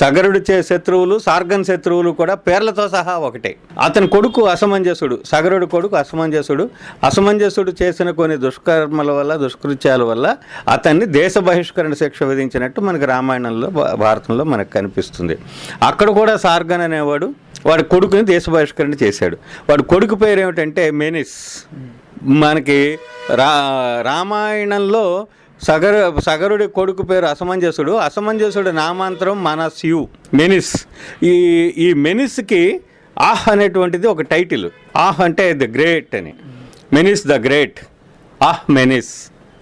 Speaker 2: సగరుడి శత్రువులు, సార్గన్ శత్రువులు కూడా పేర్లతో సహా ఒకటే. అతని కొడుకు అసమంజసుడు, సగరుడి కొడుకు అసమంజసుడు చేసిన కొన్ని దుష్కర్మల వల్ల, దుష్కృత్యాల వల్ల అతన్ని దేశ బహిష్కరణ శిక్ష విధించినట్టు మనకు రామాయణంలో, భారతంలో మనకు కనిపిస్తుంది. అక్కడ కూడా సార్గన్ అనేవాడు వాడి కొడుకుని దేశ బహిష్కరణ చేశాడు. వాడి కొడుకు పేరు ఏమిటంటే మెనిస్. మనకి రామాయణంలో సగరుడి కొడుకు పేరు అసమంజసుడు నామాంతరం మనస్యు, మెనిస్. ఈ మెనిస్కి ఆహ్ అనేటువంటిది ఒక టైటిల్. ఆహ్ అంటే ద గ్రేట్ అని, మెనిస్ ద గ్రేట్, ఆహ్ మెనిస్.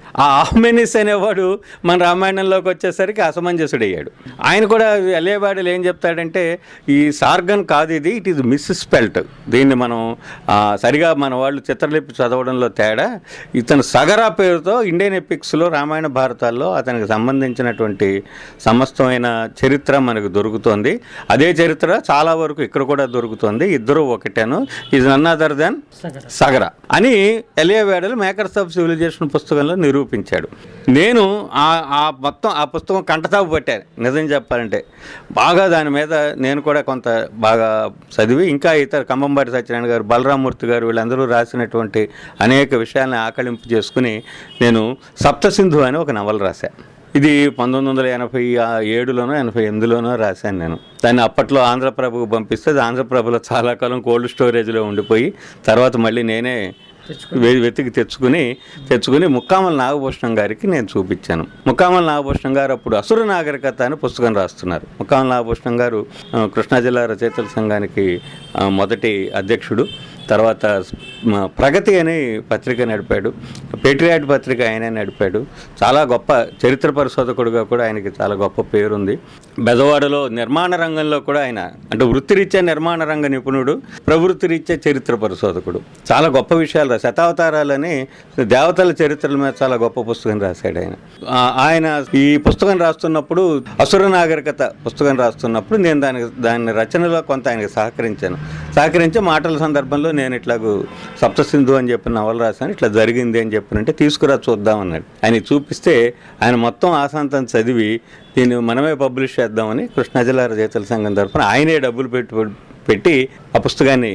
Speaker 2: ఆ ఆహ్మెనిస్ అనేవాడు మన రామాయణంలోకి వచ్చేసరికి అసమంజసుడయ్యాడు. ఆయన కూడా ఎలియబాడులు ఏం చెప్తాడంటే, ఈ సార్గన్ కాదు ఇది, ఇట్ ఈజ్ మిస్స్పెల్ట్. దీన్ని మనం సరిగా మన వాళ్ళు చిత్రలిపి చదవడంలో తేడా. ఇతను సగరా పేరుతో ఇండియన్ ఎపిక్స్లో, రామాయణ భారతాల్లో అతనికి సంబంధించినటువంటి సమస్తమైన చరిత్ర మనకు దొరుకుతోంది. అదే చరిత్ర చాలా వరకు ఇక్కడ కూడా దొరుకుతుంది. ఇద్దరు ఒకటేను, ఈజ్ నన్ అదర్ దెన్ సగరా అని ఎలియబాడులు మేకర్స్ ఆఫ్ సివిలైజేషన్ పుస్తకంలో నిరూపించాడు. నేను ఆ పుస్తకం కంటతాపు పట్టాను నిజం చెప్పాలంటే. బాగా దాని మీద నేను కూడా కొంత బాగా చదివి, ఇంకా ఇతర కంబంబాటి సత్యనారాయణ గారు, బలరామూర్తి గారు వీళ్ళందరూ రాసినటువంటి అనేక విషయాలను ఆకలింపు చేసుకుని నేను సప్తసింధు అని ఒక నవల రాశాను. ఇది 1987లోనో 88లోనో రాశాను నేను. దాన్ని అప్పట్లో ఆంధ్రప్రభకు పంపిస్తే ఆంధ్రప్రభలో చాలా కాలం కోల్డ్ స్టోరేజ్లో ఉండిపోయి తర్వాత మళ్ళీ నేనే వెతికి తెచ్చుకుని ముక్కామల నాగభూషణం గారికి నేను చూపించాను. ముక్కామల నాగభూషణం గారు అప్పుడు అసుర నాగరికత అని పుస్తకం రాస్తున్నారు. ముక్కామల నాగభూషణం గారు కృష్ణా జిల్లా రచయితల సంఘానికి మొదటి అధ్యక్షుడు. తర్వాత ప్రగతి అని పత్రిక నడిపాడు, పేట్రియాట్ పత్రిక ఆయనే నడిపాడు. చాలా గొప్ప చరిత్ర పరిశోధకుడుగా కూడా ఆయనకి చాలా గొప్ప పేరుంది. బెజవాడలో నిర్మాణ రంగంలో కూడా ఆయన, అంటే వృత్తిరీత్యా నిర్మాణ రంగ నిపుణుడు, ప్రవృత్తిరీత్యా చరిత్ర పరిశోధకుడు. చాలా గొప్ప విషయాలు, శతావతారాలని దేవతల చరిత్రల మీద చాలా గొప్ప పుస్తకం రాశాడు ఆయన. ఆయన ఈ పుస్తకం రాస్తున్నప్పుడు, అసుర నాగరికత పుస్తకం రాస్తున్నప్పుడు నేను దాని రచనలో కొంత ఆయనకి సహకరించి మాటల సందర్భంలో నేను ఇట్లాగూ సప్తసింధు అని చెప్పిన నవల రాశాను, ఇట్లా జరిగింది అని చెప్పినంటే తీసుకురా చూద్దామన్నాడు. ఆయనకి చూపిస్తే ఆయన మొత్తం ఆశాంతం చదివి దీన్ని మనమే పబ్లిష్ చేద్దామని కృష్ణా జిల్లా రచయితల సంఘం తరఫున ఆయనే డబ్బులు పెట్టి ఆ పుస్తకాన్ని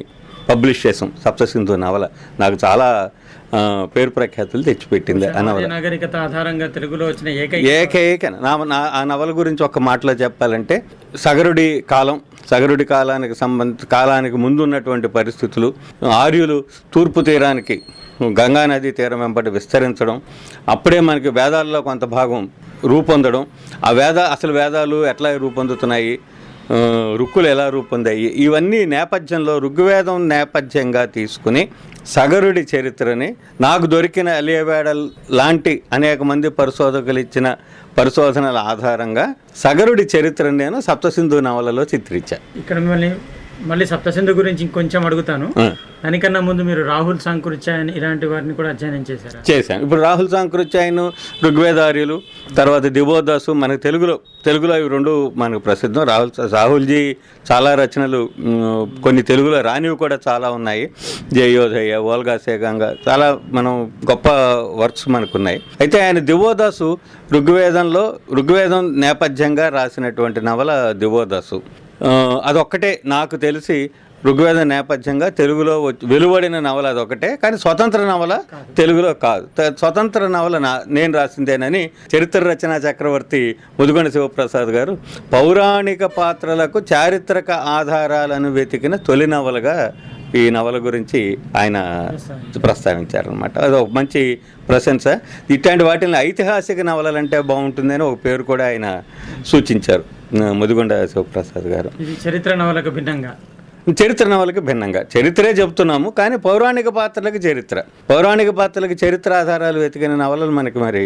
Speaker 2: పబ్లిష్ చేసాం. సప్తసింధు నవల నాకు చాలా పేరు ప్రఖ్యాతులు తెచ్చిపెట్టింది. ఆ నవల
Speaker 1: నాగరికత ఆధారంగా తెలుగులో వచ్చిన
Speaker 2: ఏకైక ఆ నవల గురించి ఒక మాటలో చెప్పాలంటే, సగరుడి కాలానికి ముందు ఉన్నటువంటి పరిస్థితులు, ఆర్యులు తూర్పు తీరానికి గంగానదీ తీరం వెంబడి విస్తరించడం, అప్పుడే మనకి వేదాల్లో కొంత భాగం రూపొందడం, అసలు వేదాలు ఎట్లా రూపొందుతున్నాయి, రుక్కులు ఎలా రూపొందాయి, ఇవన్నీ నేపథ్యంలో ఋగ్వేదం నేపథ్యంగా తీసుకుని సగరుడి చరిత్రని నాకు దొరికిన ఎలియబాడల్ లాంటి అనేక మంది పరిశోధకులు ఇచ్చిన పరిశోధనల ఆధారంగా సగరుడి చరిత్రని నేను సప్తసింధు నవలలో చిత్రించాను.
Speaker 1: ఇక్కడ మళ్ళీ సప్తసింధు గురించి ఇంకొంచెం అడుగుతాను. దానికన్నా ముందు మీరు రాహుల్ సాంకృత్యాయన్ ఇలాంటి వారిని కూడా అధ్యయనం చేశాను. ఇప్పుడు రాహుల్ సాంకృత్యాయన్, ఋగ్వేదార్యులు, తర్వాత దివోదాసు, మనకు తెలుగులో ఇవి రెండు మనకు ప్రసిద్ధం. రాహుల్జీ చాలా రచనలు, కొన్ని తెలుగులో రానివి కూడా చాలా ఉన్నాయి. జయోదయ, ఓల్గాసేగంగా చాలా మనం గొప్ప వర్క్స్ మనకున్నాయి. అయితే ఆయన దివోదాసు ఋగ్వేదం నేపథ్యంగా రాసినటువంటి నవల దివోదాసు. అదొక్కటే నాకు తెలిసి ఋగ్వేద నేపథ్యంగా తెలుగులో వెలువడిన నవల అదొకటే. కానీ స్వతంత్ర నవల తెలుగులో కాదు. స్వతంత్ర నవల నేను రాసిందేనని చరిత్ర రచనా చక్రవర్తి ముదిగొండ శివప్రసాద్ గారు పౌరాణిక పాత్రలకు చారిత్రక ఆధారాలను వెతికిన తొలి నవలగా ఈ నవల గురించి ఆయన ప్రస్తావించారనమాట. అది ఒక మంచి ప్రశంస. ఇట్లాంటి వాటిని ఐతిహాసిక నవలలంటే బాగుంటుందని ఒక పేరు కూడా ఆయన సూచించారు ముదిగొండ శివప్రసాద్ గారు. చరిత్ర నవలకు
Speaker 2: భిన్నంగా చరిత్రే చెప్తున్నాము, కానీ పౌరాణిక పాత్రలకి చరిత్ర ఆధారాలు వెతికిన నవలలు మనకి మరి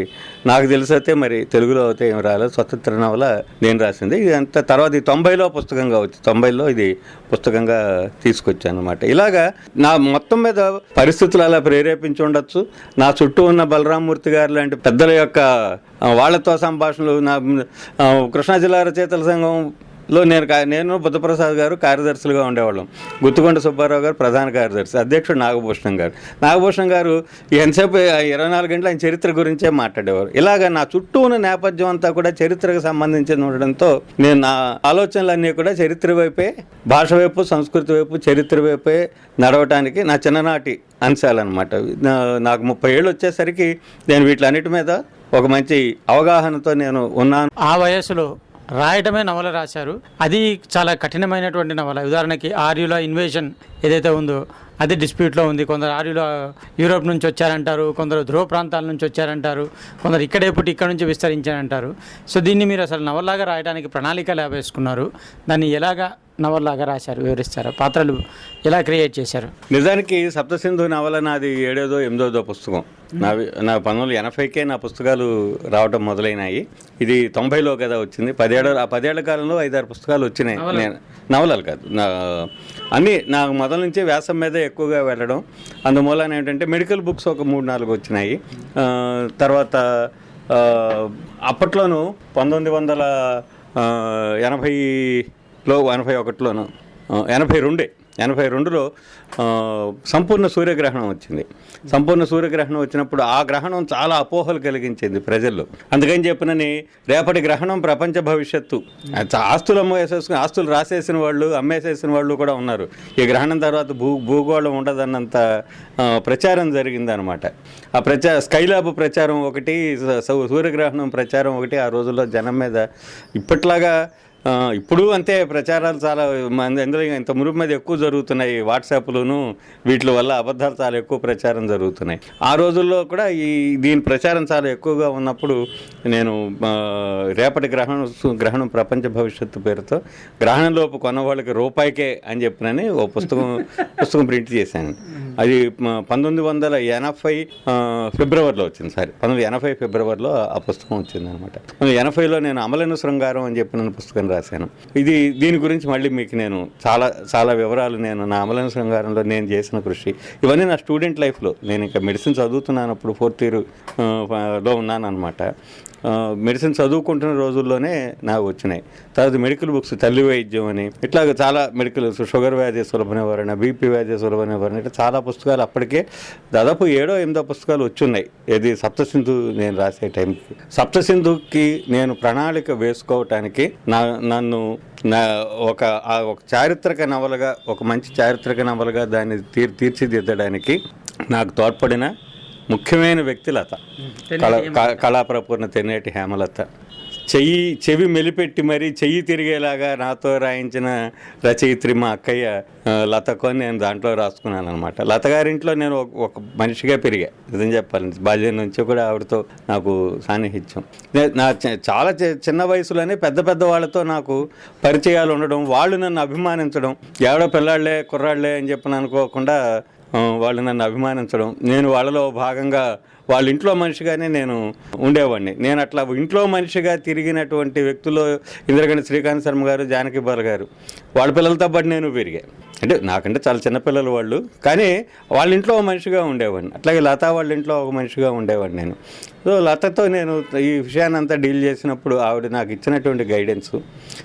Speaker 2: నాకు తెలిసైతే మరి తెలుగులో అయితే ఏం రాలేదు. స్వతంత్ర నవల నేను రాసింది. ఇదంతా తర్వాత 90లో పుస్తకంగా వచ్చి 90లో ఇది పుస్తకంగా తీసుకొచ్చాను అనమాట. ఇలాగా నా మొత్తం మీద పరిస్థితులు అలా ప్రేరేపించి ఉండొచ్చు. నా చుట్టూ ఉన్న బలరామూర్తి గారు లాంటి పెద్దల యొక్క వాళ్ళతో సంభాషణలు, నా కృష్ణా జిల్లా రచయితల సంఘం లో నేను బుద్ధప్రసాద్ గారు కార్యదర్శులుగా ఉండేవాళ్ళం. గుత్తుకొండ సుబ్బారావు గారు ప్రధాన కార్యదర్శి, అధ్యక్షుడు నాగభూషణం గారు. నాగభూషణం గారు ఎంతసేపు 24 గంటలు ఆయన చరిత్ర గురించే మాట్లాడేవారు. ఇలాగ నా చుట్టూ ఉన్న నేపథ్యం అంతా కూడా చరిత్రకు సంబంధించి ఉండడంతో నేను నా ఆలోచనలన్నీ కూడా చరిత్ర వైపే, భాష వైపు, సంస్కృతి వైపు, చరిత్ర వైపే నడవటానికి నా చిన్ననాటి అంశాలన్నమాట. నాకు 30 ఏళ్ళు వచ్చేసరికి నేను వీటిలన్నిటి మీద ఒక మంచి అవగాహనతో నేను ఉన్నాను.
Speaker 1: ఆ వయసులో రాయటమే నవల రాశారు. అది చాలా కఠినమైనటువంటి నవల. ఉదాహరణకి ఆర్యుల ఇన్వేషన్ ఏదైతే ఉందో అది డిస్ప్యూట్లో ఉంది. కొందరు ఆర్యుల యూరోప్ నుంచి వచ్చారంటారు, కొందరు ధ్రువ ప్రాంతాల నుంచి వచ్చారంటారు, కొందరు ఇక్కడే పుట్టి ఇక్కడ నుంచి విస్తరించారంటారు. సో దీన్ని మీరు అసలు నవల్లాగా రాయడానికి ప్రణాళికలు వేసుకున్నారు. దాన్ని ఎలాగా నవల్లాగా రాశారు, వివరిస్తారా? పాత్రలు ఎలా క్రియేట్ చేశారు?
Speaker 2: నిజానికి సప్తసింధు నవల నాది 7వ 8వ పుస్తకం. నా 1980కే నా పుస్తకాలు రావటం మొదలైనాయి. ఇది 90లో కదా వచ్చింది. 10 ఏళ్ల కాలంలో 5-6 పుస్తకాలు వచ్చినాయి. నేను నవలలు కాదు, అన్నీ నాకు మొదల నుంచే వ్యాసం మీదే ఎక్కువగా వెళ్ళడం. అందుమూలన ఏంటంటే మెడికల్ బుక్స్ ఒక 3-4 వచ్చినాయి. తర్వాత అప్పట్లోనూ 1980లో 81లోను 82లో సంపూర్ణ సూర్యగ్రహణం వచ్చింది. సంపూర్ణ సూర్యగ్రహణం వచ్చినప్పుడు ఆ గ్రహణం చాలా అపోహలు కలిగించింది ప్రజల్లో. అందుకని చెప్పినని రేపటి గ్రహణం ప్రపంచ భవిష్యత్తు, ఆస్తులు అమ్మేసేసుకుని ఆస్తులు రాసేసిన వాళ్ళు, అమ్మేసేసిన వాళ్ళు కూడా ఉన్నారు. ఈ గ్రహణం తర్వాత భూగోళం ఉండదన్నంత ప్రచారం జరిగిందనమాట. ఆ స్కైలాబ్ ప్రచారం ఒకటి, సూర్యగ్రహణం ప్రచారం ఒకటి ఆ రోజుల్లో జనం మీద. ఇప్పట్లాగా ఇప్పుడు అంతే ప్రచారాలు చాలా ఎందులో ఇంత మురుగు మీద ఎక్కువ జరుగుతున్నాయి. వాట్సాప్లోను వీటి వల్ల అబద్ధాలు చాలా ఎక్కువ ప్రచారం జరుగుతున్నాయి. ఆ రోజుల్లో కూడా దీని ప్రచారం చాలా ఎక్కువగా ఉన్నప్పుడు నేను రేపటి గ్రహణం ప్రపంచ భవిష్యత్తు పేరుతో గ్రహణంలోపు కొన్న వాళ్ళకి రూపాయికే అని చెప్పినని ఓ పుస్తకం ప్రింట్ చేశాను. అది 1980 ఫిబ్రవరిలో వచ్చింది. 1980 ఫిబ్రవరిలో ఆ పుస్తకం వచ్చింది అనమాట. 1980లో నేను అమలను శృంగారం అని చెప్పిన పుస్తకం రాశాను. దీని గురించి మళ్ళీ మీకు నేను చాలా వివరాలు నా అమలను శృంగారంలో నేను చేసిన కృషి ఇవన్నీ నా స్టూడెంట్ లైఫ్లో. నేను ఇంకా మెడిసిన్ చదువుతున్నానప్పుడు 4th ఇయర్లో ఉన్నాను అనమాట. మెడిసిన్ చదువుకుంటున్న రోజుల్లోనే నాకు వచ్చినాయి. తర్వాత మెడికల్ బుక్స్ తల్లి వైద్యం అని ఇట్లాగ చాలా మెడికల్, షుగర్ వ్యాధి సులభ నివారణ, బీపీ వ్యాధి సులభ నివారణ, ఇట్లా చాలా పుస్తకాలు అప్పటికే దాదాపు 7వ 8వ పుస్తకాలు వచ్చున్నాయి. ఇది సప్తసింధు నేను రాసే టైంకి. సప్తసింధుకి నేను ప్రణాళిక వేసుకోవటానికి నన్ను ఒక చారిత్రక నవలగా, ఒక మంచి చారిత్రక నవలగా దాన్ని తీర్చిదిద్దడానికి నాకు తోడ్పడిన ముఖ్యమైన వ్యక్తి లత, కళాప్రపూర్ణ తెన్నేటి హేమలత. చెవి మెలిపెట్టి మరీ చెయ్యి తిరిగేలాగా నాతో రాయించిన రచయిత్రి మా అక్కయ్య లతకు అని నేను దాంట్లో రాసుకున్నాను అనమాట. లత గారింట్లో నేను ఒక మనిషిగా పెరిగా, నిజం చెప్పాలంటే. బాల్యం నుంచి కూడా ఆవిడతో నాకు సాన్నిహిత్యం. నా చాలా చిన్న వయసులోనే పెద్ద వాళ్ళతో నాకు పరిచయాలు ఉండడం, వాళ్ళు నన్ను అభిమానించడం, ఎవడో పిల్లాళ్లే కుర్రాళ్లే అని చెప్పి అనుకోకుండా వాళ్ళు నన్ను అభిమానించడం, నేను వాళ్ళలో భాగంగా వాళ్ళ ఇంట్లో మనిషిగానే నేను ఉండేవాడిని. నేను అట్లా ఇంట్లో మనిషిగా తిరిగినటువంటి వ్యక్తులు ఇంద్రగణి శ్రీకాంత్ శర్మ గారు, జానకి బాల గారు, వాళ్ళ పిల్లలతో పాటు నేను పెరిగాను. అంటే నాకంటే చాలా చిన్నపిల్లలు వాళ్ళు, కానీ వాళ్ళ ఇంట్లో ఒక మనిషిగా ఉండేవాడిని. అట్లాగే లత వాళ్ళ ఇంట్లో ఒక మనిషిగా ఉండేవాడిని నేను. సో లతతో నేను ఈ విషయాన్ని అంతా డీల్ చేసినప్పుడు ఆవిడ నాకు ఇచ్చినటువంటి గైడెన్స్,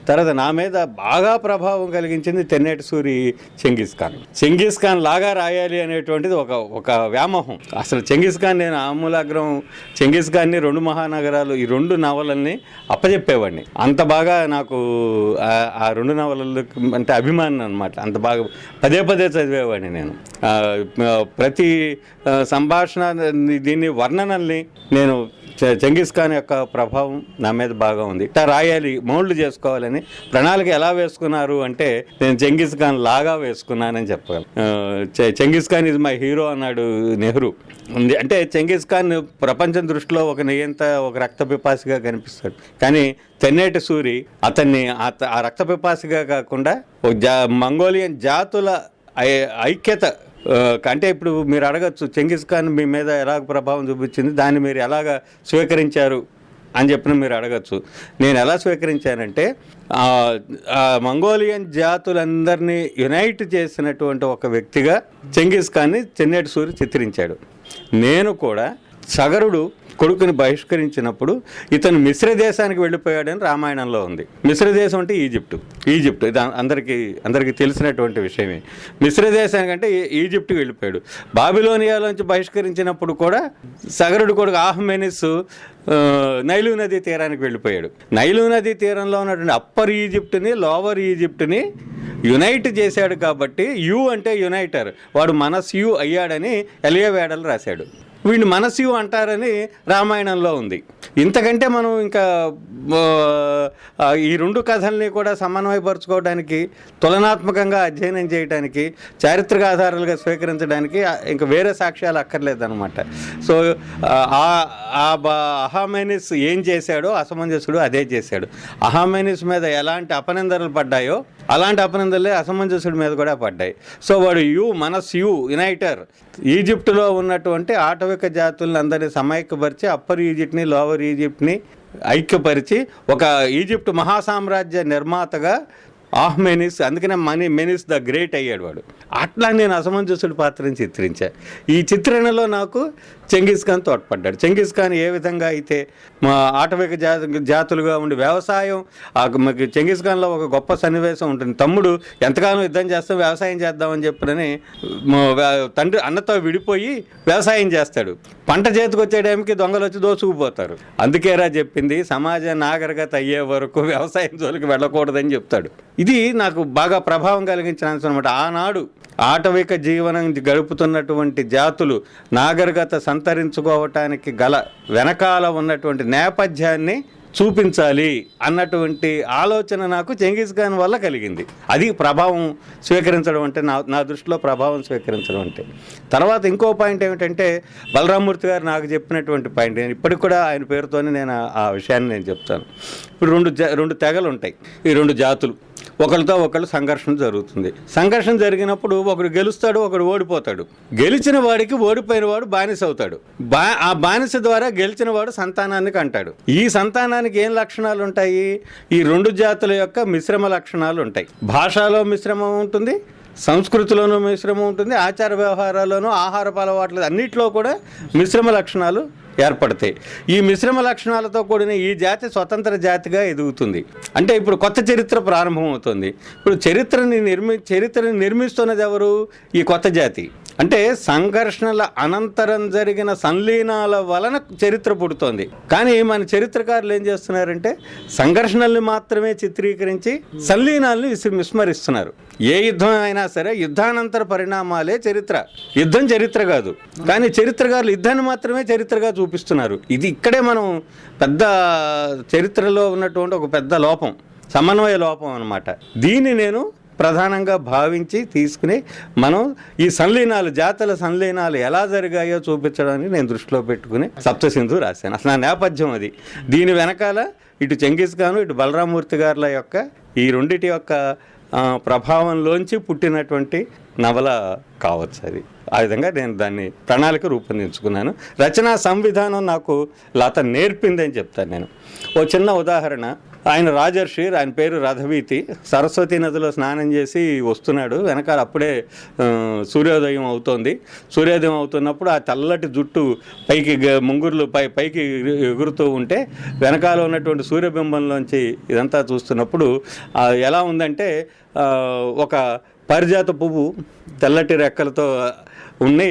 Speaker 2: తర్వాత నా మీద బాగా ప్రభావం కలిగించింది తెన్నేటి సూరి చెంగీస్ ఖాన్ లాగా రాయాలి అనేటువంటిది ఒక వ్యామోహం. అసలు చెంగీస్ ఖాన్, నేను ఆమూలాగ్రం చెంగీస్ ఖాన్ని, 2 మహానగరాలు, ఈ 2 నవలల్ని అప్పచెప్పేవాడిని. అంత బాగా నాకు ఆ 2 నవలలు అంటే అభిమానం అనమాట. అంత బాగా పదే చదివేవాడిని నేను. ప్రతి సంభాషణ, దీన్ని వర్ణనల్ని నేను చెంగీస్ ఖాన్ యొక్క ప్రభావం నా మీద బాగా ఉంది. ఇట్లా రాయాలి, మౌల్డ్ చేసుకోవాలని ప్రణాళిక ఎలా వేసుకున్నారు అంటే నేను చెంగీస్ ఖాన్ లాగా వేసుకున్నానని చెప్పగలను. Genghis Khan is my hero అన్నాడు నెహ్రూ. అంటే చెంగీస్ ఖాన్ ప్రపంచం దృష్టిలో ఒక నియంత, ఒక రక్త పిపాసిగా కనిపిస్తాడు. కానీ తెన్నేటి సూరి అతన్ని ఆ రక్త పిపాసిగా కాకుండా మంగోలియన్ జాతుల ఐక్యత. అంటే ఇప్పుడు మీరు అడగచ్చు, చెంగీస్ ఖాన్ మీ మీద ఎలాగ ప్రభావం చూపించింది, దాన్ని మీరు ఎలాగ స్వీకరించారు అని చెప్పిన మీరు అడగచ్చు. నేను ఎలా స్వీకరించానంటే మంగోలియన్ జాతులందరినీ యునైట్ చేసినటువంటి ఒక వ్యక్తిగా చెంగీస్ ఖాన్ని తెన్నేటి సూరి చిత్రించాడు. నేను కూడా సగరుడు కొడుకుని బహిష్కరించినప్పుడు ఇతను మిశ్ర దేశానికి వెళ్ళిపోయాడని రామాయణంలో ఉంది. మిశ్ర దేశం అంటే ఈజిప్టు. ఇది అందరికీ తెలిసినటువంటి విషయమే. మిశ్ర దేశానికంటే ఈజిప్టుకి వెళ్ళిపోయాడు. బాబిలోనియాలోంచి బహిష్కరించినప్పుడు కూడా సగరుడు కొడుకు ఆహ్మెనిస్ నైలు నదీ తీరానికి వెళ్ళిపోయాడు. నైలు నదీ తీరంలో ఉన్నటువంటి అప్పర్ ఈజిప్టుని లోవర్ ఈజిప్టుని యునైట్ చేశాడు కాబట్టి యు అంటే యునైటర్, వాడు మనస్యు అయ్యాడని ఎలియవేడలు రాశాడు. వీడిని మనస్యు అంటారని రామాయణంలో ఉంది. ఇంతకంటే మనం ఇంకా ఈ రెండు కథల్ని కూడా సమన్వయపరచుకోవడానికి, తులనాత్మకంగా అధ్యయనం చేయడానికి, చారిత్రక ఆధారాలుగా స్వీకరించడానికి ఇంకా వేరే సాక్ష్యాలు అక్కర్లేదన్నమాట. సో అహామెనిస్ ఏం చేశాడో అసమంజసుడు అదే చేశాడు. అహామెనిస్ మీద ఎలాంటి అపనిందలు పడ్డాయో అలాంటి అపనిందలే అసమంజసుడి మీద కూడా పడ్డాయి. సో వాడు మనస్యు యునైటర్, ఈజిప్టులో ఉన్నటువంటి ఆటవిక జాతులను అందరినీ సమైక్యపరిచి అప్పర్ ఈజిప్ట్ని లోవర్ ఈజిప్ట్ని ఐక్యపరిచి ఒక ఈజిప్ట్ మహాసామ్రాజ్య నిర్మాతగా ఆహ్మెనిస్, అందుకనే మెనిస్ ద గ్రేట్ అయ్యాడు వాడు. అట్లా నేను అసమంజసుడి పాత్రని చిత్రించా. ఈ చిత్రణలో నాకు చెంగిస్ ఖాన్ తోడ్పడ్డాడు. చెంగిస్ ఖాన్ ఏ విధంగా అయితే మా ఆటవిక జాతులుగా ఉండి వ్యవసాయం, చెంగిస్ ఖాన్లో ఒక గొప్ప సన్నివేశం ఉంటుంది. తమ్ముడు ఎంతకాలం యుద్ధం చేస్తాం, వ్యవసాయం చేద్దామని చెప్పినని తండ్రి అన్నతో విడిపోయి వ్యవసాయం చేస్తాడు. పంట చేతికి వచ్చే టైంకి దొంగలు వచ్చి దోచుకుపోతారు. అందుకేరా చెప్పింది సమాజ నాగరికత అయ్యే వరకు వ్యవసాయం జోలికి వెళ్ళకూడదని చెప్తాడు. ఇది నాకు బాగా ప్రభావం కలిగించిన అంశం అనమాట. ఆనాడు ఆటవిక జీవనం గడుపుతున్నటువంటి జాతులు నాగరికత సంతరించుకోవటానికి గల వెనకాల ఉన్నటువంటి నేపథ్యాన్ని చూపించాలి అన్నటువంటి ఆలోచన నాకు చెంగిస్ ఖాన్ వల్ల కలిగింది. అది ప్రభావం స్వీకరించడం అంటే, నా దృష్టిలో ప్రభావం స్వీకరించడం అంటే. తర్వాత ఇంకో పాయింట్ ఏమిటంటే, బలరామమూర్తి గారు నాకు చెప్పినటువంటి పాయింట్, నేను ఇప్పటికి కూడా ఆయన పేరుతోనే నేను ఆ విషయాన్ని నేను చెప్తాను. ఇప్పుడు రెండు తెగలు ఉంటాయి, ఈ రెండు జాతులు, ఒకరితో ఒకళ్ళు సంఘర్షణ జరుగుతుంది. సంఘర్షణ జరిగినప్పుడు ఒకడు గెలుస్తాడు, ఒకడు ఓడిపోతాడు. గెలిచిన వాడికి ఓడిపోయిన వాడు బానిస అవుతాడు. ఆ బానిస ద్వారా గెలిచిన వాడు సంతానాన్ని కంటాడు. ఈ సంతానానికి ఏం లక్షణాలు ఉంటాయి? ఈ రెండు జాతుల యొక్క మిశ్రమ లక్షణాలు ఉంటాయి. భాషలో మిశ్రమం ఉంటుంది, సంస్కృతిలోనూ మిశ్రమం ఉంటుంది, ఆచార వ్యవహారాల్లోనూ, ఆహారపు అలవాట్ల అన్నింటిలో కూడా మిశ్రమ లక్షణాలు ఏర్పడతాయి. ఈ మిశ్రమ లక్షణాలతో కూడిన ఈ జాతి స్వతంత్ర జాతిగా ఎదుగుతుంది. అంటే ఇప్పుడు కొత్త చరిత్ర ప్రారంభమవుతుంది. ఇప్పుడు చరిత్రని నిర్మిస్తున్నది ఎవరు? ఈ కొత్త జాతి. అంటే సంఘర్షణల అనంతరం జరిగిన సంలీనాల వలన చరిత్ర పుడుతోంది. కానీ మన చరిత్రకారులు ఏం చేస్తున్నారంటే సంఘర్షణల్ని మాత్రమే చిత్రీకరించి సంలీనాల్ని విస్మరిస్తున్నారు. ఏ యుద్ధం అయినా సరే యుద్ధానంతర పరిణామాలే చరిత్ర, యుద్ధం చరిత్ర కాదు. కానీ చరిత్రకారులు యుద్ధాన్ని మాత్రమే చరిత్రగా చూపిస్తున్నారు. ఇది ఇక్కడే మనం పెద్ద చరిత్రలో ఉన్నటువంటి ఒక పెద్ద లోపం, సమన్వయ లోపం అన్నమాట. దీన్ని నేను ప్రధానంగా భావించి తీసుకుని మనం ఈ సంలీనాలు, జాతుల సంలీనాలు ఎలా జరిగాయో చూపించడానికి నేను దృష్టిలో పెట్టుకుని సప్తసింధు రాశాను. అసలు నా నేపథ్యం అది. దీని వెనకాల ఇటు చెంగిస్ ఖాన్, ఇటు బలరామమూర్తి గారుల యొక్క ఈ రెండిటి యొక్క ప్రభావంలోంచి పుట్టినటువంటి నవల కావచ్చు అది. ఆ విధంగా నేను దాన్ని ప్రణాళిక రూపొందించుకున్నాను. రచనా సంవిధానం నాకు లత నేర్పిందని చెప్తాను నేను. ఓ చిన్న ఉదాహరణ, ఆయన రాజర్షి, ఆయన పేరు రథవీతి, సరస్వతి నదిలో స్నానం చేసి వస్తున్నాడు. వెనకాల అప్పుడే సూర్యోదయం అవుతోంది. సూర్యోదయం అవుతున్నప్పుడు ఆ తెల్లటి జుట్టు పైకి ముంగుర్లు పైకి ఎగురుతూ ఉంటే వెనకాల ఉన్నటువంటి సూర్యబింబంలోంచి ఇదంతా చూస్తున్నప్పుడు ఎలా ఉందంటే ఒక పారిజాత పువ్వు తెల్లటి రెక్కలతో ఉండి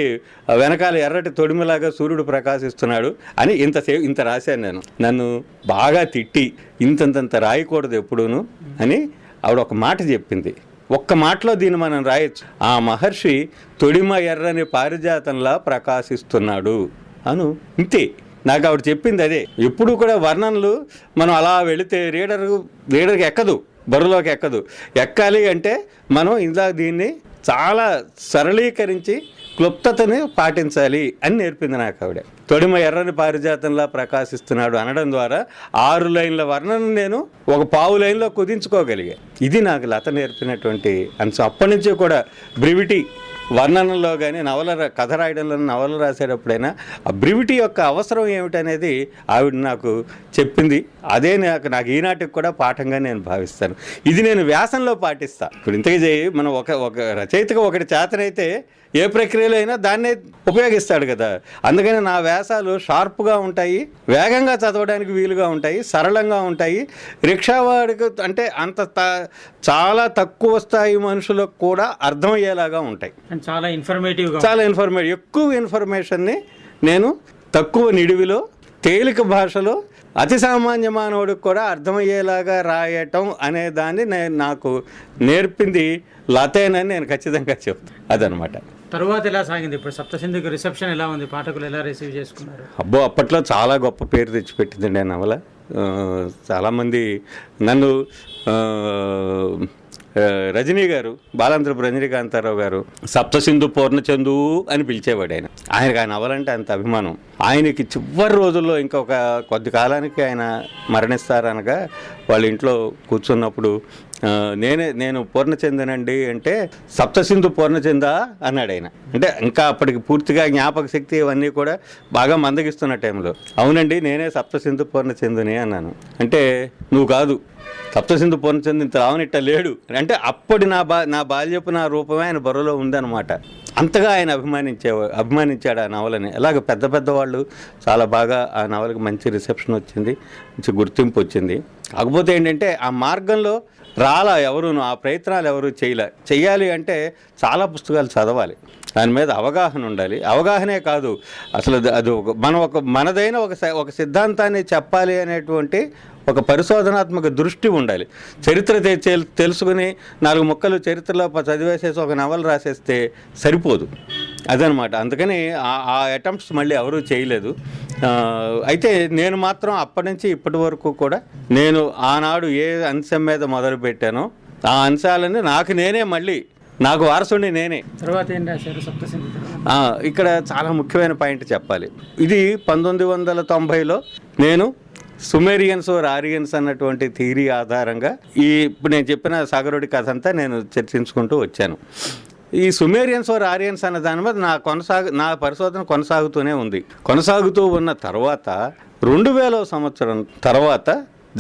Speaker 2: వెనకాల ఎర్రటి తొడిమిలాగా సూర్యుడు ప్రకాశిస్తున్నాడు అని ఇంత రాశాను నేను. నన్ను బాగా తిట్టి ఇంతంత రాయకూడదు ఎప్పుడూను అని ఆవిడ ఒక మాట చెప్పింది. ఒక్క మాటలో దీన్ని మనం రాయొచ్చు. ఆ మహర్షి తొడిమ ఎర్రని పారిజాతంలా ప్రకాశిస్తున్నాడు అను. ఇంతే నాకు ఆవిడ చెప్పింది అదే. ఎప్పుడు కూడా వర్ణనలు మనం అలా వెళితే రీడర్కి ఎక్కదు, బరువులోకి ఎక్కదు. ఎక్కాలి అంటే మనం ఇందాక దీన్ని చాలా సరళీకరించి క్లుప్తతని పాటించాలి అని నేర్పింది నాకు ఆవిడ. తొడిమ ఎర్రని పారిజాతంలా ప్రకాశిస్తున్నాడు అనడం ద్వారా 6 లైన్ల వర్ణన నేను ఒక 1/2 లైన్లో కుదించుకోగలిగా. ఇది నాకు లత నేర్పినటువంటి అంశం. అప్పటి నుంచి కూడా బ్రివిటీ వర్ణనలో కానీ కథ రాయడంలో నవలు రాసేటప్పుడైనా ఆ బ్రివిటీ యొక్క అవసరం ఏమిటనేది ఆవిడ నాకు చెప్పింది. అదే నాకు ఈనాటికి కూడా పాఠంగా నేను భావిస్తాను. ఇది నేను వ్యాసంలో పాటిస్తాను. ఇప్పుడు ఇంతకీ మనం ఒక రచయితగా ఒకటి చేతనైతే ఏ ప్రక్రియలో అయినా దాన్నే ఉపయోగిస్తాడు కదా. అందుకని నా వ్యాసాలు షార్ప్గా ఉంటాయి, వేగంగా చదవడానికి వీలుగా ఉంటాయి, సరళంగా ఉంటాయి. రిక్షావాడికి అంటే చాలా తక్కువ స్థాయి మనుషులకు కూడా అర్థమయ్యేలాగా ఉంటాయి.
Speaker 1: చాలా ఇన్ఫర్మేటివ్,
Speaker 2: ఎక్కువ ఇన్ఫర్మేషన్ని నేను తక్కువ నిడివిలో తేలిక భాషలో అతి సామాన్య మానవుడికి కూడా అర్థమయ్యేలాగా రాయటం అనే దాన్ని నాకు నేర్పింది లతేనని నేను ఖచ్చితంగా చెప్తాను. అదనమాట.
Speaker 1: తర్వాత ఎలా సాగింది? ఇప్పుడు సప్తసింధుకి రిసెప్షన్ ఎలా ఉంది? పాఠకులు ఎలా రిసీవ్ చేసుకున్నారు?
Speaker 2: అబ్బో, అప్పట్లో చాలా గొప్ప పేరు తెచ్చిపెట్టిందండి ఆ నవల. చాలామంది నన్ను రజనీ గారు, బాలాంతరపు రజనీకాంతారావు గారు సప్తసింధు పూర్ణచందు అని పిలిచేవాడు. ఆయనకు ఆ నవలంటే అంత అభిమానం. ఆయనకి చివరి రోజుల్లో ఇంకొక కొద్ది కాలానికి ఆయన మరణిస్తారనగా వాళ్ళ ఇంట్లో కూర్చున్నప్పుడు నేను పూర్ణచందనండి అంటే సప్తసింధు పూర్ణచందా అన్నాడు ఆయన. అంటే ఇంకా అప్పటికి పూర్తిగా జ్ఞాపక శక్తి ఇవన్నీ కూడా బాగా మందగిస్తున్న టైంలో, అవునండి నేనే సప్తసింధు పూర్ణచందుని అన్నాను. అంటే నువ్వు కాదు, సప్తసింధు పూర్ణచందు ఇంత రావనిట్ట లేడు అంటే అప్పటి నా బాల్యపు నా రూపమే ఆయన బుర్రలో ఉందన్నమాట. అంతగా ఆయన అభిమానించాడు ఆ నవలని. అలాగే పెద్ద వాళ్ళు చాలా బాగా ఆ నవలకి మంచి రిసెప్షన్ వచ్చింది, మంచి గుర్తింపు వచ్చింది. కాకపోతే ఏంటంటే ఆ మార్గంలో ఎవరును ఆ ప్రయత్నాలు ఎవరు చెయ్యాలి అంటే చాలా పుస్తకాలు చదవాలి, దాని మీద అవగాహన ఉండాలి. అవగాహనే కాదు, అసలు అది మనదైన ఒక సిద్ధాంతాన్ని చెప్పాలి అనేటువంటి ఒక పరిశోధనాత్మక దృష్టి ఉండాలి. చరిత్ర తెలుసుకుని 4 ముక్కలు చరిత్రలో చదివేసేసి ఒక నవల రాసేస్తే సరిపోదు. అదనమాట. అందుకని ఆ అటెంప్ట్స్ మళ్ళీ ఎవరూ చేయలేదు. అయితే నేను మాత్రం అప్పటి నుంచి ఇప్పటి వరకు కూడా నేను ఆనాడు ఏ అంశం మీద మొదలుపెట్టానో ఆ అంశాలని నాకు వారసుని నేనే.
Speaker 1: తర్వాత ఏం రాశారు సప్తసింధు?
Speaker 2: ఇక్కడ చాలా ముఖ్యమైన పాయింట్ చెప్పాలి. ఇది 1990లో నేను సుమేరియన్స్ ఆర్ ఆరియన్స్ అన్నటువంటి థియరీ ఆధారంగా ఇప్పుడు నేను చెప్పిన సాగరుడి కథ అంతా నేను చర్చించుకుంటూ వచ్చాను. ఈ సుమేరియన్స్ ఆర్ ఆరియన్స్ అన్న దాని మీద నా పరిశోధన కొనసాగుతూ ఉన్న తర్వాత 2000 సంవత్సరం తర్వాత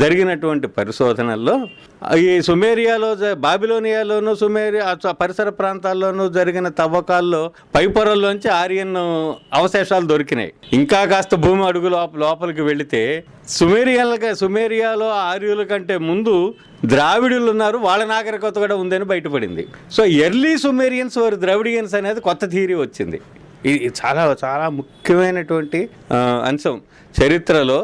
Speaker 2: జరిగినటువంటి పరిశోధనల్లో ఈ సుమేరియాలో, బాబిలోనియాలోను, పరిసర ప్రాంతాల్లోనూ జరిగిన తవ్వకాల్లో పైపొరల్లోంచి ఆర్యన్ అవశేషాలు దొరికినాయి. ఇంకా కాస్త భూమి అడుగు లోపలికి వెళితే సుమేరియాలో ఆర్యుల కంటే ముందు ద్రావిడులు ఉన్నారు, వాళ్ళ నాగరికత కూడా ఉందని బయటపడింది. సో ఎర్లీ సుమేరియన్స్ వారు ద్రవిడియన్స్ అనేది కొత్త థియరీ వచ్చింది. ఇది చాలా చాలా ముఖ్యమైనటువంటి అంశం చరిత్రలో.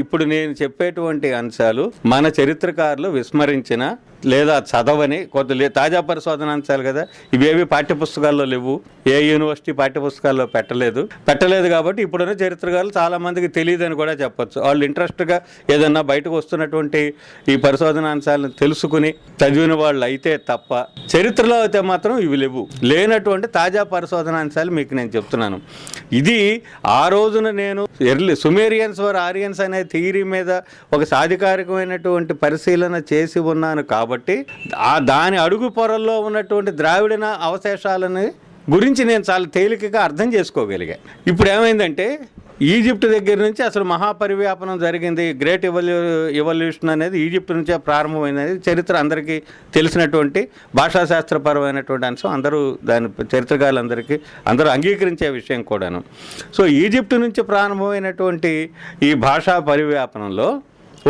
Speaker 2: ఇప్పుడు నేను చెప్పేటువంటి అంశాలు మన చరిత్రకారులు విస్మరించిన లేదా చదవని తాజా పరిశోధన అంశాలు కదా. ఇవేవి పాఠ్యపుస్తకాల్లో లేవు, ఏ యూనివర్సిటీ పాఠ్యపుస్తకాల్లో పెట్టలేదు కాబట్టి ఇప్పుడున్న చరిత్రకారులు చాలామందికి తెలియదని కూడా చెప్పచ్చు. వాళ్ళు ఇంట్రెస్ట్గా ఏదన్నా బయటకు వస్తున్నటువంటి ఈ పరిశోధన అంశాలను తెలుసుకుని చదివిన వాళ్ళు అయితే తప్ప, చరిత్రలో అయితే మాత్రం ఇవి లేనటువంటి తాజా పరిశోధన అంశాలు మీకు నేను చెప్తున్నాను. ఇది ఆ రోజున నేను సుమేరియన్స్ ఆర్ ఆరియన్స్ అనే థియరీ మీద ఒక సాధికారికమైనటువంటి పరిశీలన చేసి ఉన్నాను కాబట్టి దాని అడుగు పొరల్లో ఉన్నటువంటి ద్రావిడ అవశేషాలని గురించి నేను చాలా తేలికగా అర్థం చేసుకోగలిగా. ఇప్పుడు ఏమైందంటే ఈజిప్ట్ దగ్గర నుంచి అసలు మహాపరివ్యాపనం జరిగింది. గ్రేట్ ఎవల్యూషన్ అనేది ఈజిప్ట్ నుంచే ప్రారంభమైనది. చరిత్ర అందరికీ తెలిసినటువంటి భాషాశాస్త్రపరమైనటువంటి అంశం, అందరూ అంగీకరించే విషయం కూడాను. సో ఈజిప్ట్ నుంచి ప్రారంభమైనటువంటి ఈ భాషా పరివ్యాపనంలో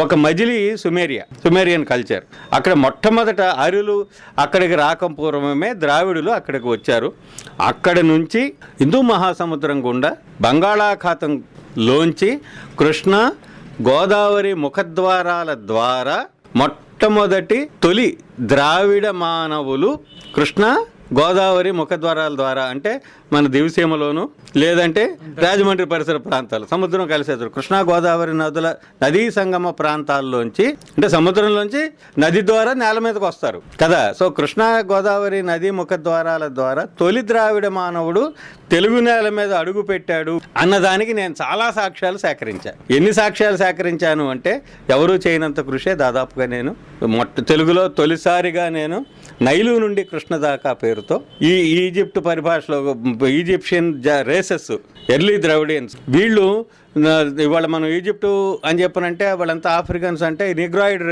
Speaker 2: ఒక మజిలీ సుమేరియన్ కల్చర్. అక్కడ మొట్టమొదట ఆర్యులు అక్కడికి రాకపూర్వమే ద్రావిడులు అక్కడికి వచ్చారు. అక్కడి నుంచి హిందూ మహాసముద్రం గుండా బంగాళాఖాతంలోంచి కృష్ణ గోదావరి ముఖద్వారాల ద్వారా మొట్టమొదటి తొలి ద్రావిడ మానవులు కృష్ణ గోదావరి ముఖద్వారాల ద్వారా, అంటే మన దివిసీమలోను లేదంటే రాజమండ్రి పరిసర ప్రాంతాలు సముద్రం కలిసేది కృష్ణా గోదావరి నదీ సంగమ ప్రాంతాల్లోంచి, అంటే సముద్రంలోంచి నది ద్వారా నేల మీదకి వస్తారు కదా. సో కృష్ణా గోదావరి నదీ ముఖద్వారాల ద్వారా తొలి ద్రావిడ మానవుడు తెలుగు నేల మీద అడుగు పెట్టాడు అన్నదానికి నేను చాలా సాక్ష్యాలు సేకరించాను. ఎన్ని సాక్ష్యాలు సేకరించాను అంటే ఎవరూ చేయనంత కృషే దాదాపుగా నేను తెలుగులో తొలిసారిగా నేను నైలు నుండి కృష్ణ దాకా పేరుతో ఈ ఈజిప్ట్ పరిభాషలో ఈజిప్షియన్ రేసెస్, ఎర్లీ ద్రవిడియన్స్, వీళ్ళు ఇవాళ మనం ఈజిప్టు అని చెప్పనంటే వాళ్ళంతా ఆఫ్రికన్స్ అంటే నిగ్రాయిడ్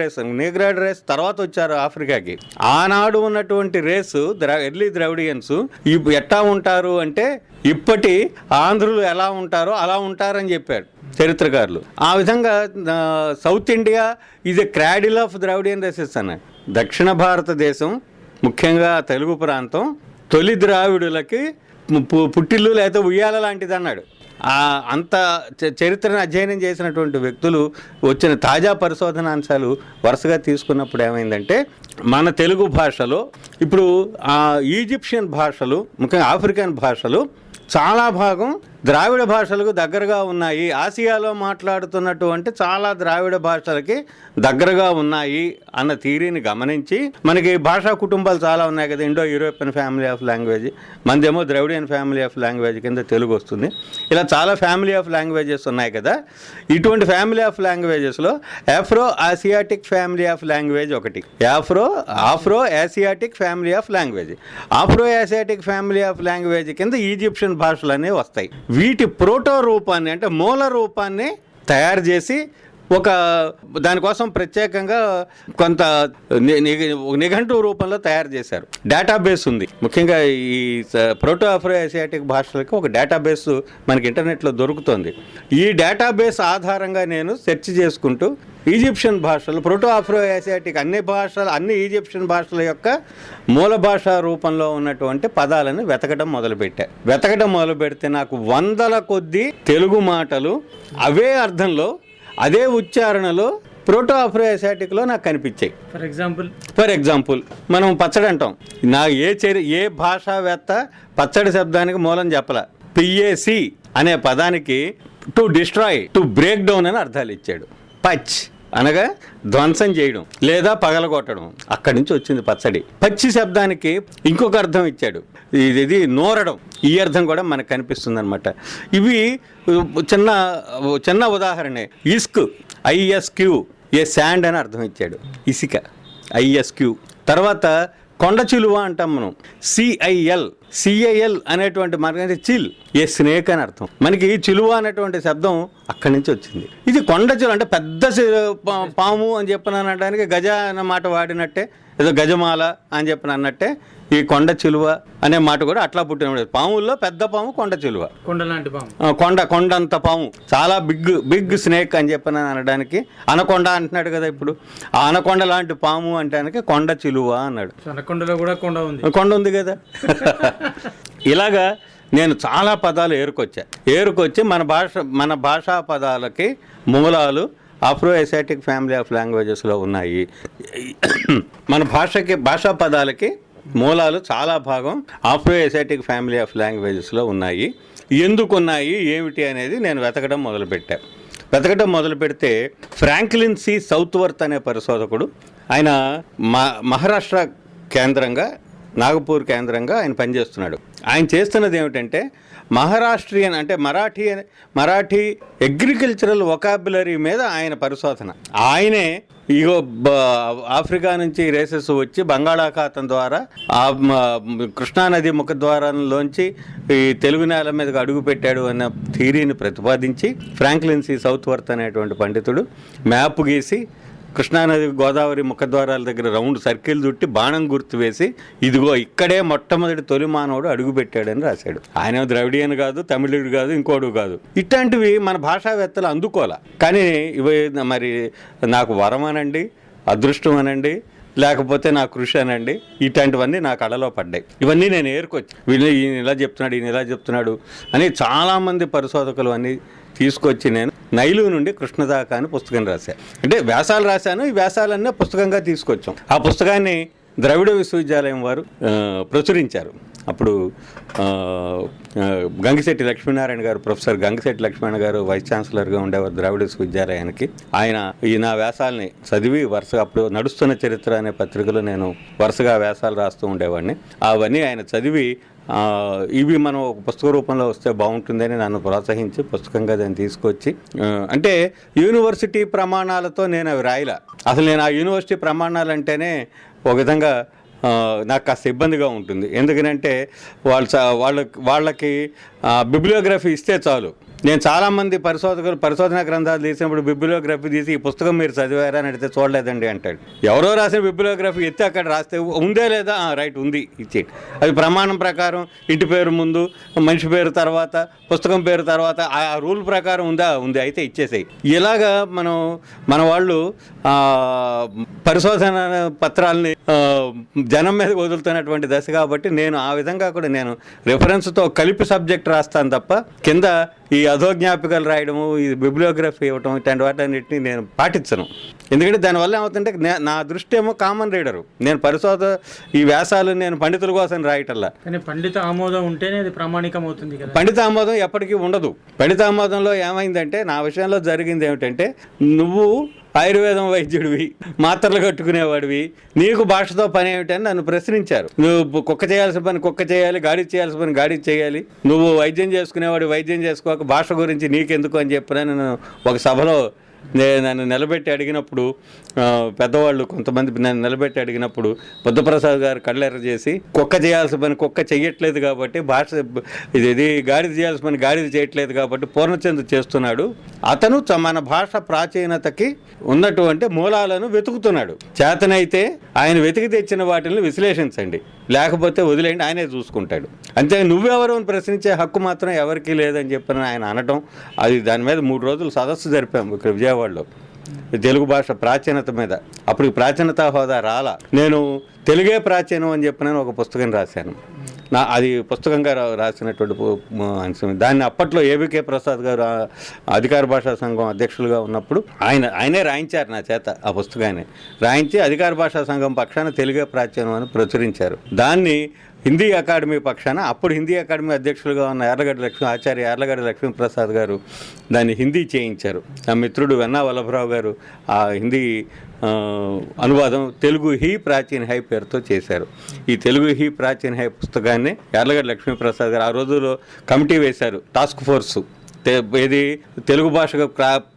Speaker 2: రేస్ తర్వాత వచ్చారు ఆఫ్రికాకి. ఆనాడు ఉన్నటువంటి రేసు ఎర్లీ ద్రవిడియన్స్ ఎట్టా ఉంటారు అంటే ఇప్పటి ఆంధ్రులు ఎలా ఉంటారో అలా ఉంటారని చెప్పారు చరిత్రకారులు. ఆ విధంగా south India is a cradle of Dravidian races అన్నారు. దక్షిణ భారతదేశం ముఖ్యంగా తెలుగు ప్రాంతం తొలి ద్రావిడులకి పుట్టిల్లు లేకపోతే ఉయ్యాల లాంటిది అన్నాడు. అంత చరిత్రను అధ్యయనం చేసినటువంటి వ్యక్తులు వచ్చిన తాజా పరిశోధనాంశాలు వరుసగా తీసుకున్నప్పుడు ఏమైందంటే మన తెలుగు భాషలో ఇప్పుడు ఈజిప్షియన్ భాషలు, ముఖ్యంగా ఆఫ్రికన్ భాషలు చాలా భాగం ద్రావిడ భాషలకు దగ్గరగా ఉన్నాయి. ఆసియాలో మాట్లాడుతున్నటువంటి చాలా ద్రావిడ భాషలకి దగ్గరగా ఉన్నాయి అన్న థియరీని గమనించి, మనకి భాషా కుటుంబాలు చాలా ఉన్నాయి కదా, Indo European family of language, మనదేమో ద్రవిడియన్ ఫ్యామిలీ ఆఫ్ లాంగ్వేజ్ కింద తెలుగు వస్తుంది. ఇలా చాలా ఫ్యామిలీ ఆఫ్ లాంగ్వేజెస్ ఉన్నాయి కదా. ఇటువంటి ఫ్యామిలీ ఆఫ్ లాంగ్వేజెస్లో Afro Asiatic family of language ఒకటి, Afro Asiatic family of language. Afro Asiatic family of language కింద ఈజిప్షియన్ భాషలు అనేవి వస్తాయి. వీటి ప్రోటో రూపాన్ని అంటే మూల రూపాన్ని తయారు చేసి ఒక దానికోసం ప్రత్యేకంగా కొంత నిఘంటు రూపంలో తయారు చేశారు. డేటాబేస్ ఉంది. ముఖ్యంగా ఈ ప్రోటో ఆఫ్రో ఆసియాటిక్ భాషలకి ఒక డేటాబేస్ మనకి ఇంటర్నెట్లో దొరుకుతుంది. ఈ డేటాబేస్ ఆధారంగా నేను సెర్చ్ చేసుకుంటూ ఈజిప్షియన్ భాషలు, ప్రోటో ఆఫ్రో ఆసియాటిక్ అన్ని ఈజిప్షియన్ భాషల యొక్క మూల భాషా రూపంలో ఉన్నటువంటి పదాలను వెతకడం మొదలు పెడితే నాకు వందల కొద్దీ తెలుగు మాటలు అవే అర్థంలో అదే ఉచ్చారణలో ప్రోటో ఆఫ్రో ఆసియాటిక్లో నాకు కనిపించాయి. ఫర్ ఎగ్జాంపుల్ మనం పచ్చడి అంటాం. ఏ భాషావేత్త పచ్చడి శబ్దానికి మూలం చెప్పలే. పిఏసి అనే పదానికి to destroy, to break down అని అర్థాలు ఇచ్చాడు. పచ్ అనగా ధ్వంసం చేయడం లేదా పగలగొట్టడం, అక్కడి నుంచి వచ్చింది పచ్చడి. పచ్చి శబ్దానికి ఇంకొక అర్థం ఇచ్చాడు, ఇది నోరడం. ఈ అర్థం కూడా మనకు కనిపిస్తుంది అనమాట. ఇవి చిన్న ఉదాహరణే. ISQ ఏ శాండ్ అని అర్థం ఇచ్చాడు, ఇసిక ISQ. తర్వాత కొండ చిలువ అంటాం మనం, CIL అనేటువంటి మార్గం చిల్ ఏ స్నేక్ అని అర్థం. మనకి చిలువ అనేటువంటి శబ్దం అక్కడి నుంచి వచ్చింది. ఇది కొండ చిలువ అంటే పెద్ద పాము అని చెప్పనడానికి గజ అన్న మాట వాడినట్టే, ఏదో గజమాల అని చెప్పిన అన్నట్టే ఈ కొండ చిలువ అనే మాట కూడా అట్లా పుట్టిన. పాముల్లో పెద్ద పాము కొండ చిలువ,
Speaker 1: కొండలాంటి పాము,
Speaker 2: కొండంత పాము, చాలా బిగ్ స్నేక్ అని చెప్పిన అనడానికి అనకొండ అంటున్నాడు కదా. ఇప్పుడు ఆ అనకొండ లాంటి పాము అంటానికి కొండ చిలువ అన్నాడు.
Speaker 1: అనకొండలో కూడా కొండ ఉంది
Speaker 2: కదా. ఇలాగా నేను చాలా పదాలు ఏరుకొచ్చి మన భాషా పదాలకి మూలాలు ఆఫ్రో ఏసియాటిక్ ఫ్యామిలీ ఆఫ్ లాంగ్వేజెస్లో ఉన్నాయి. మన భాషా పదాలకి మూలాలు చాలా భాగం ఆఫ్రో ఏసియాటిక్ ఫ్యామిలీ ఆఫ్ లాంగ్వేజెస్లో ఉన్నాయి. ఎందుకున్నాయి ఏమిటి అనేది నేను వెతకడం మొదలు పెడితే ఫ్రాంక్లిన్ సి సౌత్వర్త్ అనే పరిశోధకుడు, ఆయన మహారాష్ట్ర కేంద్రంగా, నాగపూర్ కేంద్రంగా ఆయన పనిచేస్తున్నాడు. ఆయన చేస్తున్నది ఏమిటంటే మహారాష్ట్రియన్ అంటే మరాఠీ అగ్రికల్చరల్ వొకాబులరీ మీద ఆయన పరిశోధన. ఆయనే ఆఫ్రికా నుంచి రేసెస్ వచ్చి బంగాళాఖాతం ద్వారా కృష్ణానది ముఖద్వారంలోంచి ఈ తెలుగు నేల మీదకి అడుగు పెట్టాడు అన్న థియరీని ప్రతిపాదించి ఫ్రాంక్లిన్ సి సౌత్వర్త్ అనేటువంటి పండితుడు మ్యాప్ గీసి కృష్ణానది గోదావరి ముఖద్వారాల దగ్గర రౌండ్ సర్కిల్ చుట్టి బాణం గుర్తు వేసి ఇదిగో ఇక్కడే మొట్టమొదటి తొలి మానవుడు అడుగుపెట్టాడని రాశాడు. ఆయన ద్రవిడియన్ కాదు, తమిళుడు కాదు, ఇంకోడు కాదు. ఇట్లాంటివి మన భాషావేత్తలు అందుకోలే. కానీ ఇవి మరి నాకు వరం అనండి, అదృష్టం అనండి, లేకపోతే నా కృషి అనండి, ఇట్లాంటివన్నీ నా కళలో పడ్డాయి. ఇవన్నీ నేను ఏరుకొచ్చి ఈయన ఇలా చెప్తున్నాడు అని చాలామంది పరిశోధకులు అన్నీ తీసుకొచ్చి నేను నైలు నుండి కృష్ణ దాకా అని పుస్తకం రాశాను. అంటే వ్యాసాలు రాశాను. ఈ వ్యాసాలన్నీ పుస్తకంగా తీసుకొచ్చాం. ఆ పుస్తకాన్ని ద్రవిడ విశ్వవిద్యాలయం వారు ప్రచురించారు. అప్పుడు గంగిశెట్టి లక్ష్మీనారాయణ గారు, ప్రొఫెసర్ గంగిశెట్టి లక్ష్మీనారాయణ గారు వైస్ ఛాన్సలర్గా ఉండేవారు ద్రావిడ విశ్వవిద్యాలయానికి. ఆయన నా వ్యాసాలని చదివి వరుసగా అప్పుడు నడుస్తున్న చరిత్ర అనే పత్రికలో నేను వరుసగా వ్యాసాలు రాస్తూ ఉండేవాడిని. అవన్నీ ఆయన చదివి ఇవి మనం ఒక పుస్తక రూపంలో వస్తే బాగుంటుందని నన్ను ప్రోత్సహించి పుస్తకంగా దాన్ని తీసుకొచ్చి, అంటే యూనివర్సిటీ ప్రమాణాలతో నేను అవి రాయలా. అసలు నేను ఆ యూనివర్సిటీ ప్రమాణాలు అంటేనే ఒక విధంగా నాకు కాస్త ఇబ్బందిగా ఉంటుంది. ఎందుకంటే వాళ్ళకి బిబ్లియోగ్రఫీ ఇస్తే చాలు. నేను చాలామంది పరిశోధన గ్రంథాలు తీసినప్పుడు బిబ్లియోగ్రఫీ తీసి ఈ పుస్తకం మీరు చదివారా అని అడిగితే చూడలేదండి అంటాడు. ఎవరో రాసిన బిబ్లియోగ్రఫీ ఎత్తి అక్కడ రాస్తే ఉందే లేదా, రైట్ ఉంది ఇచ్చేయండి. అది ప్రమాణం ప్రకారం ఇంటి పేరు ముందు, మనిషి పేరు తర్వాత, పుస్తకం పేరు తర్వాత, ఆ రూల్ ప్రకారం ఉంది అయితే ఇచ్చేసాయి. ఇలాగా మన వాళ్ళు పరిశోధన పత్రాలని జనం మీద వదులుతున్నటువంటి దశ కాబట్టి నేను ఆ విధంగా కూడా నేను రిఫరెన్స్తో కలిపి సబ్జెక్ట్ రాస్తాను తప్ప కింద ఈ అధోజ్ఞాపికలు రాయడము, ఈ బిబ్లియోగ్రఫీ ఇవ్వటం ఇట్లాంటి వాటన్నిటిని నేను పాటించను. ఎందుకంటే దానివల్ల ఏమవుతుంటే నా దృష్టి ఏమో కామన్ రీడరు. నేను ఈ వ్యాసాలు నేను పండితుల కోసం రాయటల్లా.
Speaker 1: కానీ పండిత ఆమోదం ఉంటేనే అది ప్రామాణికం అవుతుంది కదా.
Speaker 2: పండిత ఆమోదం ఎప్పటికీ ఉండదు. పండిత ఆమోదంలో ఏమైందంటే నా విషయంలో జరిగింది ఏమిటంటే, నువ్వు ఆయుర్వేదం వైద్యుడివి, మాత్రలు కట్టుకునేవాడివి, నీకు భాషతో పని ఏమిటని నన్ను ప్రశ్నించారు. నువ్వు కుక్క చేయాల్సిన పని కుక్క చేయాలి, గాడి చేయాల్సిన పని గాడి చేయాలి, నువ్వు వైద్యం చేసుకునేవాడు వైద్యం చేసుకోక భాష గురించి నీకెందుకు అని చెప్పిన నేను ఒక సభలో నన్ను నిలబెట్టి అడిగినప్పుడు, పెద్దవాళ్ళు కొంతమంది నన్ను నిలబెట్టి అడిగినప్పుడు బుద్ధప్రసాద్ గారు కళ్ళెర్ర చేసి, కుక్క చేయాల్సిన పని కుక్క చెయ్యట్లేదు కాబట్టి భాష ఇది గాడిద చేయాల్సిన పని గాడిద చేయట్లేదు కాబట్టి పూర్ణచంద్ర చేస్తున్నాడు. అతను మన భాష ప్రాచీనతకి ఉన్నటువంటి మూలాలను వెతుకుతున్నాడు. చేతనైతే ఆయన వెతికి తెచ్చిన వాటిని విశ్లేషించండి, లేకపోతే వదిలేయండి, ఆయనే చూసుకుంటాడు. అంతే, నువ్వెవరు అని ప్రశ్నించే హక్కు మాత్రం ఎవరికీ లేదని చెప్పని ఆయన అనటం. అది దాని మీద 3 రోజులు సదస్సు జరిపాము ఇక్కడ విజయవాడలో తెలుగు భాష ప్రాచీనత మీద. అప్పుడు ప్రాచీనతా హోదా రాలా. నేను తెలుగే ప్రాచీనం అని చెప్పిన ఒక పుస్తకం రాశాను. అది పుస్తకంగా రాసినటువంటి అంశం. దాన్ని అప్పట్లో ఏబికే ప్రసాద్ గారు అధికార భాషా సంఘం అధ్యక్షులుగా ఉన్నప్పుడు ఆయనే రాయించారు నా చేత. ఆ పుస్తకాన్ని రాయించి అధికార భాషా సంఘం పక్షాన తెలుగే ప్రాచీనం అని ప్రచురించారు. దాన్ని హిందీ అకాడమీ పక్షాన అప్పుడు హిందీ అకాడమీ అధ్యక్షులుగా ఉన్న ఆచార్య యార్లగడ్డ లక్ష్మీప్రసాద్ గారు దాన్ని హిందీ చేయించారు. నా మిత్రుడు వెన్నా వల్లభరావు గారు ఆ హిందీ అనువాదం తెలుగు హీ ప్రాచీన హై పేరుతో చేశారు. ఈ తెలుగు హీ ప్రాచీన హై పుస్తకాన్ని యార్లగడ్డ లక్ష్మీప్రసాద్ గారు ఆ రోజుల్లో కమిటీ వేశారు, టాస్క్ ఫోర్సు. ఇది తెలుగు భాషకు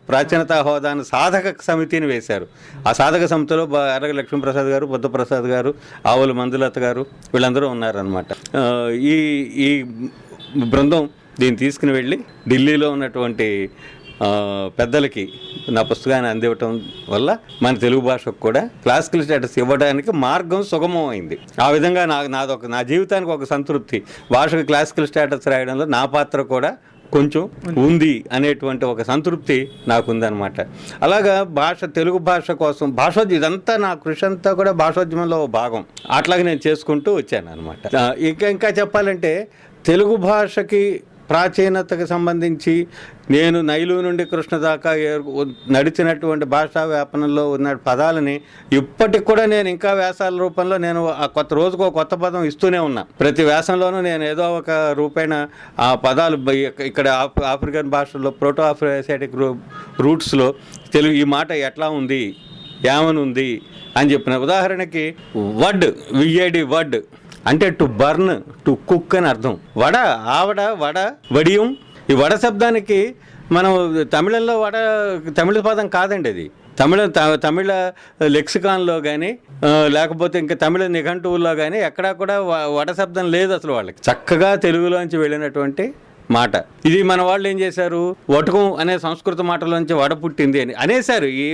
Speaker 2: ప్రాచీనతా హోదాను సాధక సమితిని వేశారు. ఆ సాధక సమితిలో యార్లగడ్డ లక్ష్మీప్రసాద్ గారు, బుద్ధప్రసాద్ గారు, ఆవుల మంజులత గారు వీళ్ళందరూ ఉన్నారనమాట. ఈ బృందం దీన్ని తీసుకుని వెళ్ళి ఢిల్లీలో ఉన్నటువంటి పెద్దలకి నా పుస్తకాన్ని అందివ్వటం వల్ల మన తెలుగు భాషకు కూడా క్లాసికల్ స్టేటస్ ఇవ్వడానికి మార్గం సుగమం అయింది. ఆ విధంగా నా జీవితానికి ఒక సంతృప్తి, భాషకు క్లాసికల్ స్టేటస్ రాయడంలో నా పాత్ర కూడా కొంచెం ఉంది అనేటువంటి ఒక సంతృప్తి నాకుందనమాట. అలాగా తెలుగు భాష కోసం ఇదంతా నా కృషి అంతా కూడా భాషోద్యమంలో భాగం. అట్లాగే నేను చేసుకుంటూ వచ్చాను అనమాట. ఇంకా చెప్పాలంటే తెలుగు భాషకి ప్రాచీనతకు సంబంధించి నేను నైలు నుండి కృష్ణ దాకా నడిచినటువంటి భాషా వ్యాపనంలో ఉన్న పదాలని ఇప్పటికి కూడా నేను ఇంకా వ్యాసాల రూపంలో నేను రోజుకో కొత్త పదం ఇస్తూనే ఉన్నా. ప్రతి వ్యాసంలోనూ నేను ఏదో ఒక రూపేణ ఆ పదాలు ఇక్కడ ఆఫ్రికన్ భాషల్లో ప్రోటో ఆఫ్రియాసియాటిక్ రూట్స్లో తెలుగు ఈ మాట ఎట్లా ఉంది, ఏమనుంది అని చెప్పిన. ఉదాహరణకి విఏడి వడ్ అంటే టు బర్న్, టు కుక్ అని అర్థం. వడ, వడియం. ఈ వడ శబ్దానికి మనం తమిళంలో తమిళ పదం కాదండి అది. తమిళ లెక్సికాన్లో కానీ లేకపోతే ఇంకా తమిళ నిఘంటువుల్లో కానీ ఎక్కడా కూడా వడ శబ్దం లేదు అసలు. వాళ్ళకి చక్కగా తెలుగులోంచి వెళ్ళినటువంటి మాట ఇది. మన వాళ్ళు ఏం చేశారు, వటకం అనే సంస్కృత మాటలోంచి వడ పుట్టింది అని అనేశారు. ఈ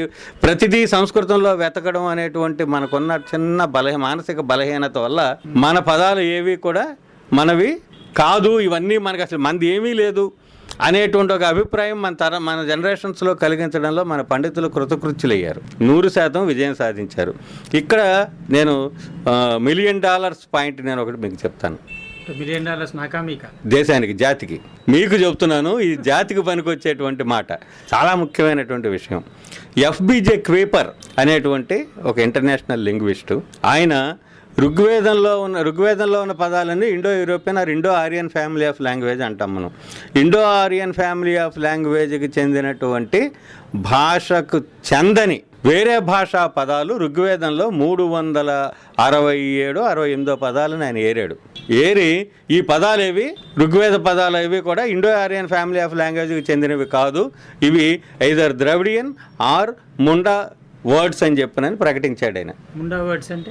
Speaker 2: ప్రతిదీ సంస్కృతంలో వెతకడం అనేటువంటి మనకున్న చిన్న మానసిక బలహీనత వల్ల మన పదాలు ఏవి కూడా మనవి కాదు, ఇవన్నీ మనకు అసలు మనది ఏమీ లేదు అనేటువంటి ఒక అభిప్రాయం మన జనరేషన్స్లో కలిగించడంలో మన పండితులు కృతకృత్యులయ్యారు. 100% విజయం సాధించారు. ఇక్కడ నేను $1 మిలియన్ పాయింట్ నేను ఒకటి మీకు చెప్తాను.
Speaker 1: $1 మిలియన్ నాకామీక
Speaker 2: దేశానికి, జాతికి మీకు చెప్తున్నాను. ఈ జాతికి పనికొచ్చేటువంటి మాట, చాలా ముఖ్యమైనటువంటి విషయం. ఎఫ్బిజే క్వేపర్ అనేటువంటి ఒక ఇంటర్నేషనల్ లింగ్విస్టు, ఆయన ఋగ్వేదంలో ఉన్న పదాలన్నీ Indo European Indo Aryan family of language అంటాం మనం. ఇండో ఆరియన్ ఫ్యామిలీ ఆఫ్ లాంగ్వేజ్కి చెందినటువంటి భాషకు చెందని వేరే భాషా పదాలు ఋగ్వేదంలో 367-68 పదాలను ఆయన ఏరి ఈ పదాలేవి ఋగ్వేద పదాలు ఇవి కూడా ఇండో ఆరియన్ ఫ్యామిలీ ఆఫ్ లాంగ్వేజ్కి చెందినవి కాదు, ఇవి either Dravidian or Munda words అని చెప్పనని ప్రకటించాడు ఆయన.
Speaker 1: ముండా వర్డ్స్ అంటే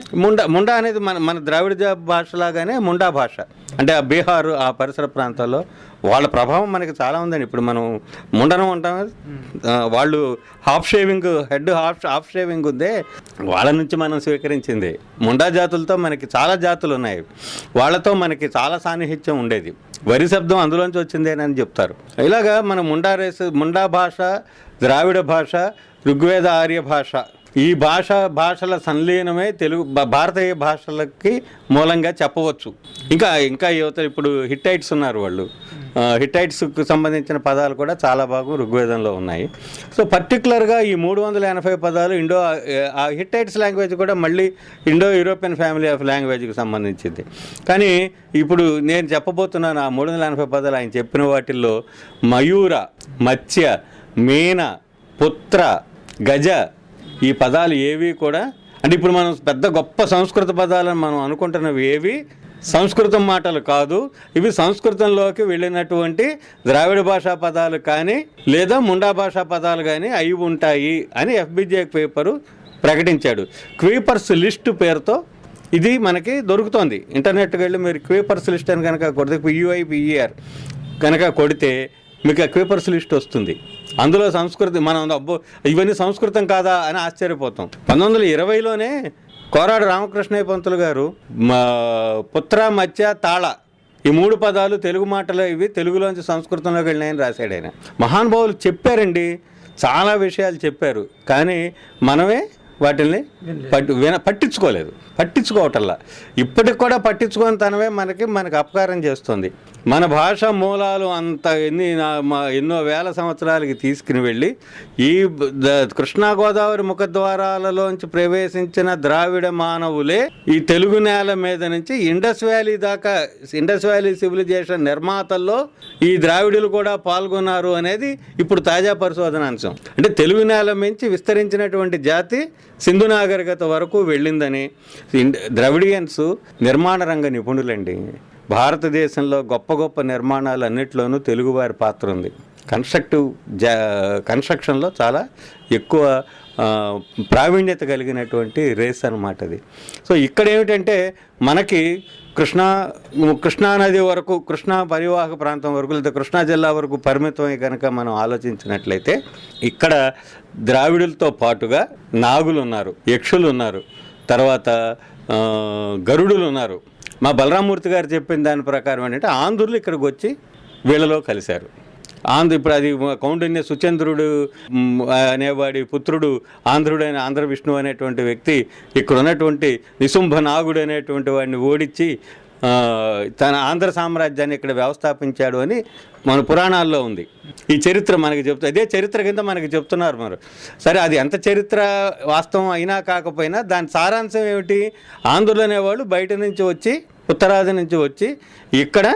Speaker 2: ముండా అనేది మన ద్రావిడ భాషలాగానే ముండా భాష అంటే ఆ బీహార్ ఆ పరిసర ప్రాంతాల్లో వాళ్ళ ప్రభావం మనకి చాలా ఉందండి. ఇప్పుడు మనం ముండనం ఉంటాం కదా, వాళ్ళు హెడ్ హాఫ్ షేవింగ్ ఉందే వాళ్ళ నుంచి మనం స్వీకరించింది. ముండా జాతులతో మనకి చాలా జాతులు ఉన్నాయి, వాళ్ళతో మనకి చాలా సాన్నిహిత్యం ఉండేది. వరి శబ్దం అందులోంచి వచ్చిందేనని చెప్తారు. ఇలాగా మన ముండా భాష, ద్రావిడ భాష, ఋగ్వేద ఆర్య భాష, ఈ భాషల సంలీనమే తెలుగు భారతీయ భాషలకి మూలంగా చెప్పవచ్చు. ఇంకా యువత ఇప్పుడు హిట్టైట్స్ ఉన్నారు, వాళ్ళు హిట్టైట్స్కి సంబంధించిన పదాలు కూడా చాలా భాగం ఋగ్వేదంలో ఉన్నాయి. సో పర్టికులర్గా ఈ 380 పదాలు హిట్టైట్స్ లాంగ్వేజ్ కూడా మళ్ళీ ఇండో యూరోపియన్ ఫ్యామిలీ ఆఫ్ లాంగ్వేజ్కి సంబంధించింది. కానీ ఇప్పుడు నేను చెప్పబోతున్నాను ఆ 380 పదాలు ఆయన చెప్పిన వాటిల్లో మయూర, మత్స్య, మీన, పుత్ర, గజ ఈ పదాలు ఏవి కూడా అంటే ఇప్పుడు మనం పెద్ద గొప్ప సంస్కృత పదాలను మనం అనుకుంటున్నవి ఏవి సంస్కృతం మాటలు కాదు. ఇవి సంస్కృతంలోకి వెళ్ళినటువంటి ద్రావిడ భాషా పదాలు కానీ లేదా ముండా భాషా పదాలు కానీ అయి ఉంటాయి అని FBJ పేపరు ప్రకటించాడు. క్వీపర్స్ లిస్ట్ పేరుతో ఇది మనకి దొరుకుతోంది. ఇంటర్నెట్కి వెళ్ళి మీరు క్వీపర్స్ లిస్ట్ అని కనుక కొడితే PUIPER కనుక కొడితే మీకు క్వీపర్స్ లిస్ట్ వస్తుంది. అందులో మనం ఇవన్నీ సంస్కృతం కాదా అని ఆశ్చర్యపోతాం. 1920లోనే కోరాడు రామకృష్ణయ్య పంతులు గారు పుత్ర, మత్స్య, తాళ ఈ 3 పదాలు తెలుగు మాటలు ఇవి తెలుగులోంచి సంస్కృతంలోకి వెళ్ళినాయని రాశాడు ఆయన. మహానుభావులు చెప్పారండి, చాలా విషయాలు చెప్పారు, కానీ మనమే వాటిల్ని పట్టించుకోవటల్లా. ఇప్పటికి కూడా పట్టించుకొని తనవే మనకి అపకారం చేస్తుంది. మన భాష మూలాలు ఎన్నో వేల సంవత్సరాలకి తీసుకుని వెళ్ళి ఈ కృష్ణా గోదావరి ముఖద్వారాలలోంచి ప్రవేశించిన ద్రావిడ మానవులే ఈ తెలుగు నేల మీద నుంచి ఇండస్ వ్యాలీ సివిలైజేషన్ నిర్మాతల్లో ఈ ద్రావిడులు కూడా పాల్గొన్నారు అనేది ఇప్పుడు తాజా పరిశోధనాంశం. అంటే తెలుగు నేల నుంచి విస్తరించినటువంటి జాతి సింధు నాగరికత వరకు వెళ్ళిందని. ద్రవిడియన్స్ నిర్మాణ రంగ నిపుణులండి. భారతదేశంలో గొప్ప నిర్మాణాలు అన్నిట్లోనూ తెలుగువారి పాత్ర ఉంది. కన్స్ట్రక్షన్లో చాలా ఎక్కువ ప్రావీణ్యత కలిగినటువంటి రేస్ అన్నమాట అది. సో ఇక్కడ ఏమిటంటే మనకి కృష్ణానది వరకు, కృష్ణా పరివాహక ప్రాంతం వరకు లేదా కృష్ణా జిల్లా వరకు పరిమితమై కనుక మనం ఆలోచించినట్లయితే ఇక్కడ ద్రావిడులతో పాటుగా నాగులు ఉన్నారు, యక్షులు ఉన్నారు, తర్వాత గరుడులు ఉన్నారు. మా బలరామూర్తి గారు చెప్పిన దాని ప్రకారం ఏంటంటే ఆంధ్రులు ఇక్కడికి వచ్చి వీళ్ళలో కలిశారు. ఇప్పుడు అది కౌండిన్య సుచంద్రుడు అనేవాడి పుత్రుడు ఆంధ్రుడైన ఆంధ్ర విష్ణువు అనేటువంటి వ్యక్తి ఇక్కడ ఉన్నటువంటి నిశుంభ నాగుడు అనేటువంటి వాడిని ఓడించి తన ఆంధ్ర సామ్రాజ్యాన్ని ఇక్కడ వ్యవస్థాపించాడు అని మన పురాణాల్లో ఉంది. ఈ చరిత్ర మనకి అదే చరిత్ర కింద మనకి చెప్తున్నారు మరి. సరే, అది ఎంత చరిత్ర వాస్తవం అయినా కాకపోయినా దాని సారాంశం ఏమిటి? ఆంధ్రులు అనేవాళ్ళు బయట నుంచి వచ్చి, ఉత్తరాది నుంచి వచ్చి ఇక్కడ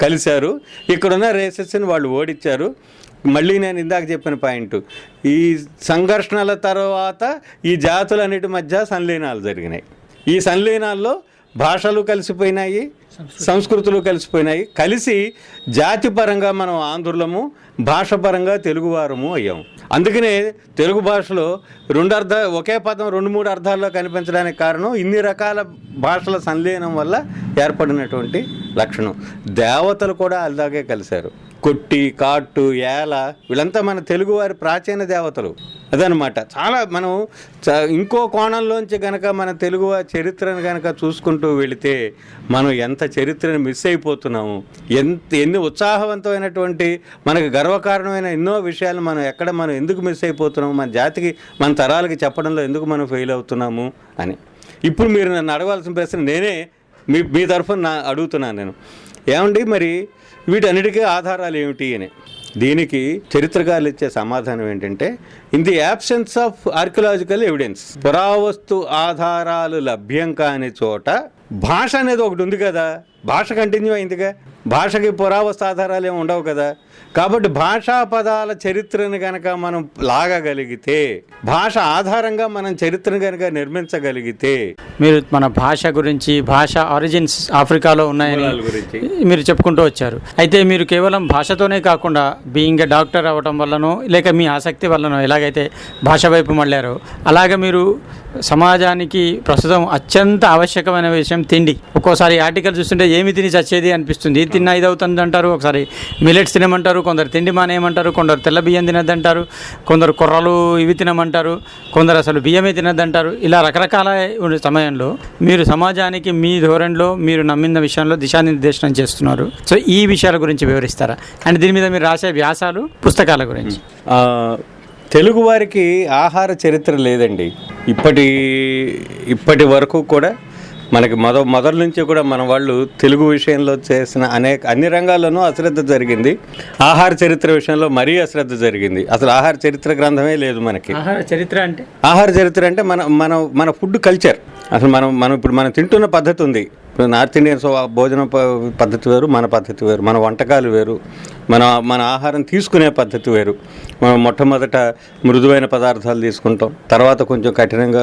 Speaker 2: కలిశారు, ఇక్కడున్న రేసెస్ని వాళ్ళు ఓడించారు. మళ్ళీ నేను ఇందాక చెప్పిన పాయింట్, ఈ సంఘర్షణల తర్వాత ఈ జాతులన్నిటి మధ్య సంలీనాలు జరిగినాయి. ఈ సంలీనాల్లో భాషలు కలిసిపోయినాయి, సంస్కృతులు కలిసిపోయినాయి. కలిసి జాతిపరంగా మనం ఆంధ్రులము, భాషపరంగా తెలుగువారము అయ్యాము. అందుకనే తెలుగు భాషలో ఒకే పదం 2-3 అర్థాల్లో కనిపించడానికి కారణం ఇన్ని రకాల భాషల సంలీనం వల్ల ఏర్పడినటువంటి లక్షణం. దేవతలు కూడా అలాగే కలిశారు. కొట్టి, కాట్టు, ఏల వీళ్ళంతా మన తెలుగువారి ప్రాచీన దేవతలు. అదనమాట. చాలా మనం ఇంకో కోణంలోంచి కనుక మన తెలుగు చరిత్రను కనుక చూసుకుంటూ వెళితే మనం ఎంత చరిత్రను మిస్ అయిపోతున్నాము, ఎన్ని ఉత్సాహవంతమైనటువంటి మనకు గర్వకారణమైన ఎన్నో విషయాలు మనం ఎందుకు మిస్ అయిపోతున్నాము, మన జాతికి, మన తరాలకి చెప్పడంలో ఎందుకు మనం ఫెయిల్ అవుతున్నాము అని. ఇప్పుడు మీరు నన్ను అడగాల్సిన ప్రశ్న నేనే మీ తరఫున అడుగుతున్నాను నేను. ఏమండి మరి వీటన్నిటికీ ఆధారాలు ఏమిటి అని. దీనికి చరిత్రకారులు ఇచ్చే సమాధానం ఏంటంటే, in the absence of archaeological evidence, పురావస్తు ఆధారాలు లభ్యం కాని చోట భాష అనేది ఒకటి ఉంది కదా, భాష కంటిన్యూ అయిందిగా, భాషకి పురావస్తు ఆధారాలు ఏమి ఉండవు కదా. కాబట్టి భాషా పదాల చరిత్రను కనుక మనం లాగగలిగితే, భాష ఆధారంగా మనం చరిత్రను కనుక నిర్మించగలిగితే,
Speaker 1: మీరు మన భాష గురించి, భాష ఆరిజిన్స్ ఆఫ్రికాలో ఉన్నాయని
Speaker 2: గురించి
Speaker 1: మీరు చెప్పుకుంటూ వచ్చారు. అయితే మీరు కేవలం భాషతోనే కాకుండా బీయింగ్ ఏ డాక్టర్ అవ్వటం వల్లనో లేక మీ ఆసక్తి వల్లనో ఎలాగైతే భాష వైపు మళ్ళారో, అలాగే మీరు సమాజానికి ప్రస్తుతం అత్యంత ఆవశ్యకమైన విషయం తిండి. ఒక్కోసారి ఆర్టికల్ చూస్తుంటే ఏమి తిని చచ్చేది అనిపిస్తుంది. ఇది తిన్నా ఇది అవుతుంది అంటారు, ఒకసారి మిలెట్స్ తినమంటారు, కొందరు తిండి మానేయమంటారు, కొందరు తెల్ల బియ్యం తినద్దంటారు, కొందరు కొర్రలు ఇవి తినమంటారు, కొందరు అసలు బియ్యమే తినద్దంటారు. ఇలా రకరకాల సమయంలో మీరు సమాజానికి మీ ధోరణిలో మీరు నమ్మిన విషయంలో దిశానిర్దేశనం చేస్తున్నారు. సో ఈ విషయాల గురించి వివరిస్తారా? అండ్ దీని మీద మీరు రాసే వ్యాసాలు, పుస్తకాల గురించి.
Speaker 2: తెలుగు వారికి ఆహార చరిత్ర లేదండి. ఇప్పటి వరకు కూడా మనకి మొదటి నుంచి కూడా మన వాళ్ళు తెలుగు విషయంలో చేసిన అన్ని రంగాల్లోనూ అశ్రద్ధ జరిగింది. ఆహార చరిత్ర విషయంలో మరీ అశ్రద్ధ జరిగింది. అసలు ఆహార చరిత్ర గ్రంథమే లేదు మనకి.
Speaker 1: ఆహార చరిత్ర అంటే
Speaker 2: మన ఫుడ్ కల్చర్. అసలు ఇప్పుడు మనం తింటున్న పద్ధతి ఉంది. ఇప్పుడు నార్త్ ఇండియన్స్ భోజన పద్ధతి వేరు, మన పద్ధతి వేరు, మన వంటకాలు వేరు, మన ఆహారం తీసుకునే పద్ధతి వేరు. మనం మొట్టమొదట మృదువైన పదార్థాలు తీసుకుంటాం, తర్వాత కొంచెం కఠినంగా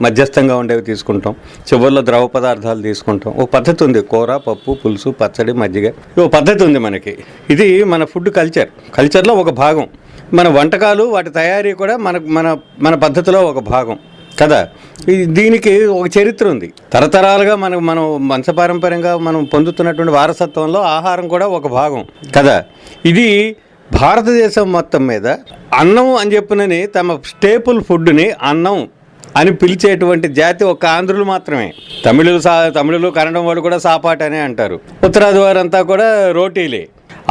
Speaker 2: మధ్యస్థంగా ఉండేవి తీసుకుంటాం, చివరిలో ద్రవ పదార్థాలు తీసుకుంటాం. ఓ పద్ధతి ఉంది. కూర, పప్పు, పులుసు, పచ్చడి, మజ్జిగ, ఓ పద్ధతి ఉంది మనకి. ఇది మన ఫుడ్ కల్చర్లో ఒక భాగం. మన వంటకాలు, వాటి తయారీ కూడా మన పద్ధతిలో ఒక భాగం కదా. దీనికి ఒక చరిత్ర ఉంది. తరతరాలుగా మనం వంశపారంపర్యంగా మనం పొందుతున్నటువంటి వారసత్వంలో ఆహారం కూడా ఒక భాగం కదా. ఇది భారతదేశం మొత్తం మీద అన్నం అని చెప్పినని తమ స్టేపుల్ ఫుడ్ని అన్నం అని పిలిచేటువంటి జాతి ఒక ఆంధ్రులు మాత్రమే. తమిళులు కన్నడం వాళ్ళు కూడా సాపాటు అనే అంటారు. ఉత్తరాది వారంతా కూడా రోటీలే.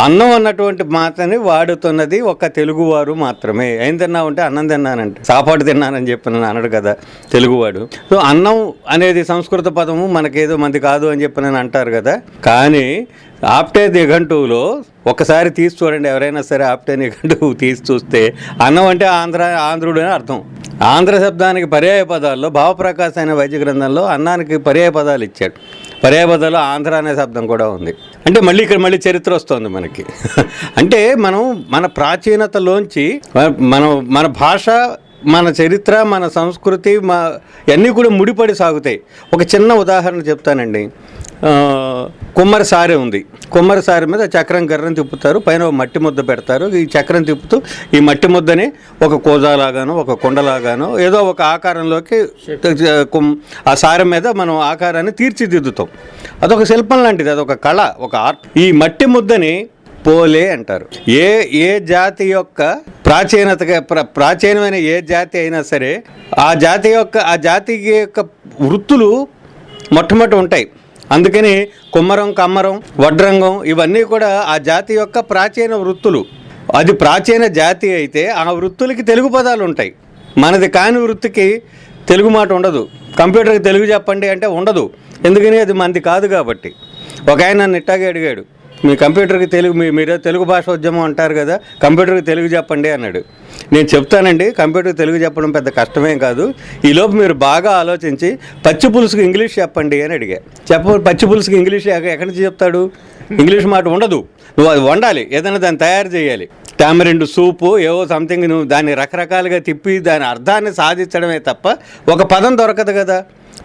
Speaker 2: అన్నం అన్నటువంటి మాటని వాడుతున్నది ఒక తెలుగువారు మాత్రమే. ఏం తిన్నావు అంటే అన్నం తిన్నానంటే, సాపాటు తిన్నానని చెప్పి అన్నాడు కదా తెలుగువాడు. సో అన్నం అనేది సంస్కృత పదము, మనకేదో మంది కాదు అని చెప్పి నేను అంటారు కదా. కానీ ఆప్టే నిఘంటువులో ఒకసారి తీసి చూడండి, ఎవరైనా సరే ఆప్టే నిఘంటువు తీసి చూస్తే అన్నం అంటే ఆంధ్రుడు అని అర్థం. ఆంధ్ర శబ్దానికి పర్యాయ పదాల్లో భావప్రకాశ్ అనే వైద్య గ్రంథంలో అన్నానికి పర్యాయ పదాలు ఇచ్చాడు. పర్యాయ పదాల్లో ఆంధ్ర అనే శబ్దం కూడా ఉంది. అంటే మళ్ళీ చరిత్ర వస్తుంది మనకి. అంటే మన ప్రాచీనతలోంచి మన భాష, మన చరిత్ర, మన సంస్కృతి, అన్నీ కూడా ముడిపడి సాగుతాయి. ఒక చిన్న ఉదాహరణ చెప్తానండి. కుమ్మరి సారె ఉంది. కుమ్మరి సారె మీద చక్రం కర్రను తిప్పుతారు, పైన ఒక మట్టి ముద్ద పెడతారు. ఈ చక్రం తిప్పుతూ ఈ మట్టి ముద్దని ఒక కోజాలాగానో ఒక కుండలాగానో ఏదో ఒక ఆకారంలోకి ఆ సారె మీద మనం ఆకారాన్ని తీర్చిదిద్దుతాం. అదొక శిల్పం లాంటిది, అదొక కళ, ఒక ఆర్ట్. ఈ మట్టి ముద్దని పోలే అంటారు. ఏ జాతి యొక్క ప్రాచీనమైన ఏ జాతి అయినా సరే ఆ జాతికి యొక్క వృత్తులు మొట్టమొదటి ఉంటాయి. అందుకని కుమ్మరం, కమ్మరం, వడ్రంగం ఇవన్నీ కూడా ఆ జాతి యొక్క ప్రాచీన వృత్తులు. అది ప్రాచీన జాతి అయితే ఆ వృత్తులకి తెలుగు పదాలు ఉంటాయి. మనది కాని వృత్తికి తెలుగు మాట ఉండదు. కంప్యూటర్కి తెలుగు చెప్పండి అంటే ఉండదు. ఎందుకని అది మనది కాదు కాబట్టి. ఒక ఆయన నన్ను ఇట్టాగే అడిగాడు, మీ కంప్యూటర్కి మీరు తెలుగు భాష ఉద్యమం అంటారు కదా, కంప్యూటర్కి తెలుగు చెప్పండి అన్నాడు. నేను చెప్తానండి, కంప్యూటర్కి తెలుగు చెప్పడం పెద్ద కష్టమేం కాదు. ఈలోపు మీరు బాగా ఆలోచించి పచ్చి పులుసుకి ఇంగ్లీష్ చెప్పండి అని అడిగా. పచ్చి పులుసుకి ఇంగ్లీష్ ఎక్కడి నుంచి చెప్తాడు? ఇంగ్లీష్ మాట ఉండదు. నువ్వు అది వండాలి, ఏదైనా దాన్ని తయారు చేయాలి. టామరిండ్ సూపు ఏవో సంథింగ్, నువ్వు దాన్ని రకరకాలుగా తిప్పి దాని అర్థాన్ని సాధించడమే తప్ప ఒక పదం దొరకదు కదా.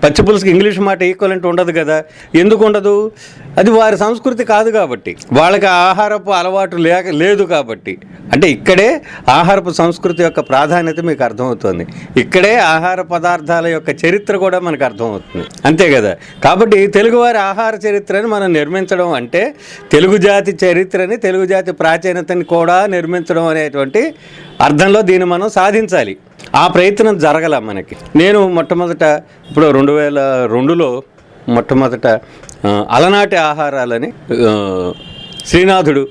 Speaker 2: పచ్చి పులుసుకి ఇంగ్లీష్ మాట ఈక్వలెంట్ ఉండదు కదా. ఎందుకు ఉండదు? అది వారి సంస్కృతి కాదు కాబట్టి, వాళ్ళకి ఆహారపు అలవాటు లేదు కాబట్టి. అంటే ఇక్కడే ఆహారపు సంస్కృతి యొక్క ప్రాధాన్యత మీకు అర్థమవుతుంది. ఇక్కడే ఆహార పదార్థాల యొక్క చరిత్ర కూడా మనకు అర్థమవుతుంది. అంతే కదా. కాబట్టి తెలుగువారి ఆహార చరిత్రని మనం నిర్మించడం అంటే తెలుగు జాతి చరిత్రని, తెలుగు జాతి ప్రాచీనతని కూడా నిర్మించడం అనేటువంటి అర్థంలో దీన్ని మనం సాధించాలి. ఆ ప్రయత్నం జరగల మనకి. నేను మొట్టమొదట ఇప్పుడు 2002లో మొట్టమొదట అలనాటి ఆహారాలని శ్రీనాథుడు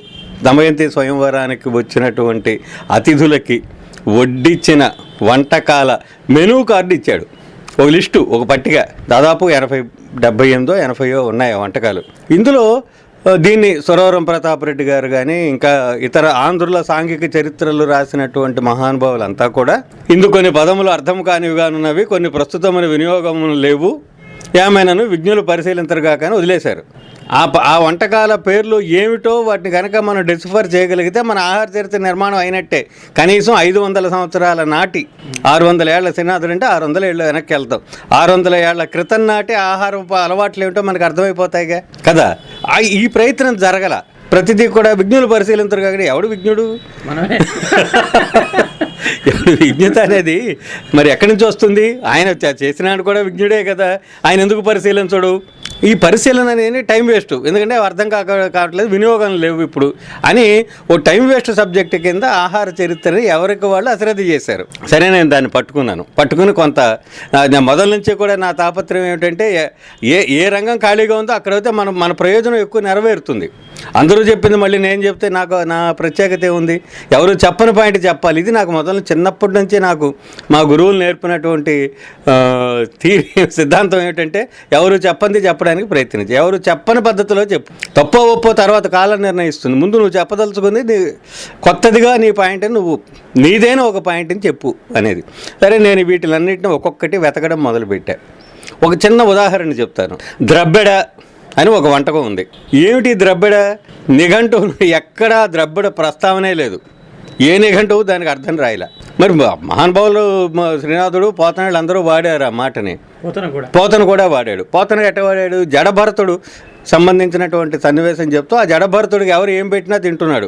Speaker 2: దమయంతి స్వయంవరానికి వచ్చినటువంటి అతిథులకి వడ్డించిన వంటకాల మెనూ కార్డు ఇచ్చాడు. ఒక లిస్టు, ఒక పట్టిక, దాదాపు 78 ఉన్నాయి ఆ వంటకాలు. ఇందులో దీన్ని సురవరం ప్రతాపరెడ్డి గారు కానీ ఇంకా ఇతర ఆంధ్రుల సాంఘిక చరిత్రలు రాసినటువంటి మహానుభావులంతా కూడా ఇందుకు కొన్ని పదములు అర్థం కానివిగానున్నవి, కొన్ని ప్రస్తుతమైన వినియోగములు లేవు, ఏమైనాను విజ్ఞులు పరిశీలించరు కాక అని వదిలేశారు. ఆ వంటకాల పేర్లు ఏమిటో వాటిని కనుక మనం డిసిఫర్ చేయగలిగితే మన ఆహార చరిత్ర నిర్మాణం అయినట్టే. కనీసం 500 సంవత్సరాల నాటి 600 ఏళ్ల శ్రీనాథుడు అంటే 600 ఏళ్ళు వెనక్కి వెళ్తాం. 600 ఏళ్ల క్రితం నాటి ఆహారపు అలవాట్లు ఏమిటో మనకు అర్థమైపోతాయిగా కదా. ఈ ప్రయత్నం జరగల. ప్రతిదీ కూడా విజ్ఞులు పరిశీలించరు కాక ఎవడు విజ్ఞుడు?
Speaker 1: మనమే.
Speaker 2: ఎవడు విజ్ఞత అనేది మరి ఎక్కడి నుంచి వస్తుంది? ఆయన చేసినాడు కూడా విజ్ఞుడే కదా, ఆయన ఎందుకు పరిశీలించడు? ఈ పరిశీలన అనేది టైం వేస్ట్, ఎందుకంటే అర్థం కావట్లేదు, వినియోగం లేవు ఇప్పుడు అని ఓ టైం వేస్ట్ సబ్జెక్ట్ కింద ఆహార చరిత్రని ఎవరికి వాళ్ళు అశ్రద్ధ చేశారు. సరే, నేను దాన్ని పట్టుకుని కొంత మొదల నుంచి కూడా నా తాపత్రయం ఏమిటంటే ఏ రంగం ఖాళీగా ఉందో అక్కడైతే మన ప్రయోజనం ఎక్కువ నెరవేరుతుంది. అందరూ చెప్పింది మళ్ళీ నేను చెప్తే నా ప్రత్యేకత ఉంది. ఎవరు చెప్పని పాయింట్ చెప్పాలి. ఇది నాకు మొదలు చిన్నప్పటి నుంచి నాకు మా గురువులు నేర్పినటువంటి సిద్ధాంతం ఏమిటంటే ఎవరు చెప్పంది చెప్పడానికి ప్రయత్నించి, ఎవరు చెప్పని పద్ధతిలో చెప్పు. తప్పో ఒప్పో తర్వాత కాలం నిర్ణయిస్తుంది. ముందు నువ్వు చెప్పదలుచుకుంది కొత్తదిగా నీ పాయింట్ అని నువ్వు నీదైనా ఒక పాయింట్ని చెప్పు అనేది. సరే, నేను వీటిలన్నింటినీ ఒక్కొక్కటి వెతకడం మొదలుపెట్టా. ఒక చిన్న ఉదాహరణ చెప్తాను. ద్రబ్బెడ అని ఒక వంటకం ఉంది. ఏమిటి ద్రబ్బెడ? నిఘంటువు ఎక్కడా ద్రబ్బెడ ప్రస్తావనే లేదు. ఏ నిఘంటువు దానికి అర్థం రాయలే. మరి మహానుభావులు శ్రీనాథుడు, పోతనాళ్ళు అందరూ వాడారు ఆ మాటని. పోతన కూడా వాడాడు. పోతన ఎట్ట వాడాడు? జడభరతుడు సంబంధించినటువంటి సన్నివేశం చెప్తూ ఆ జడభరతుడికి ఎవరు ఏం పెట్టినా తింటున్నాడు.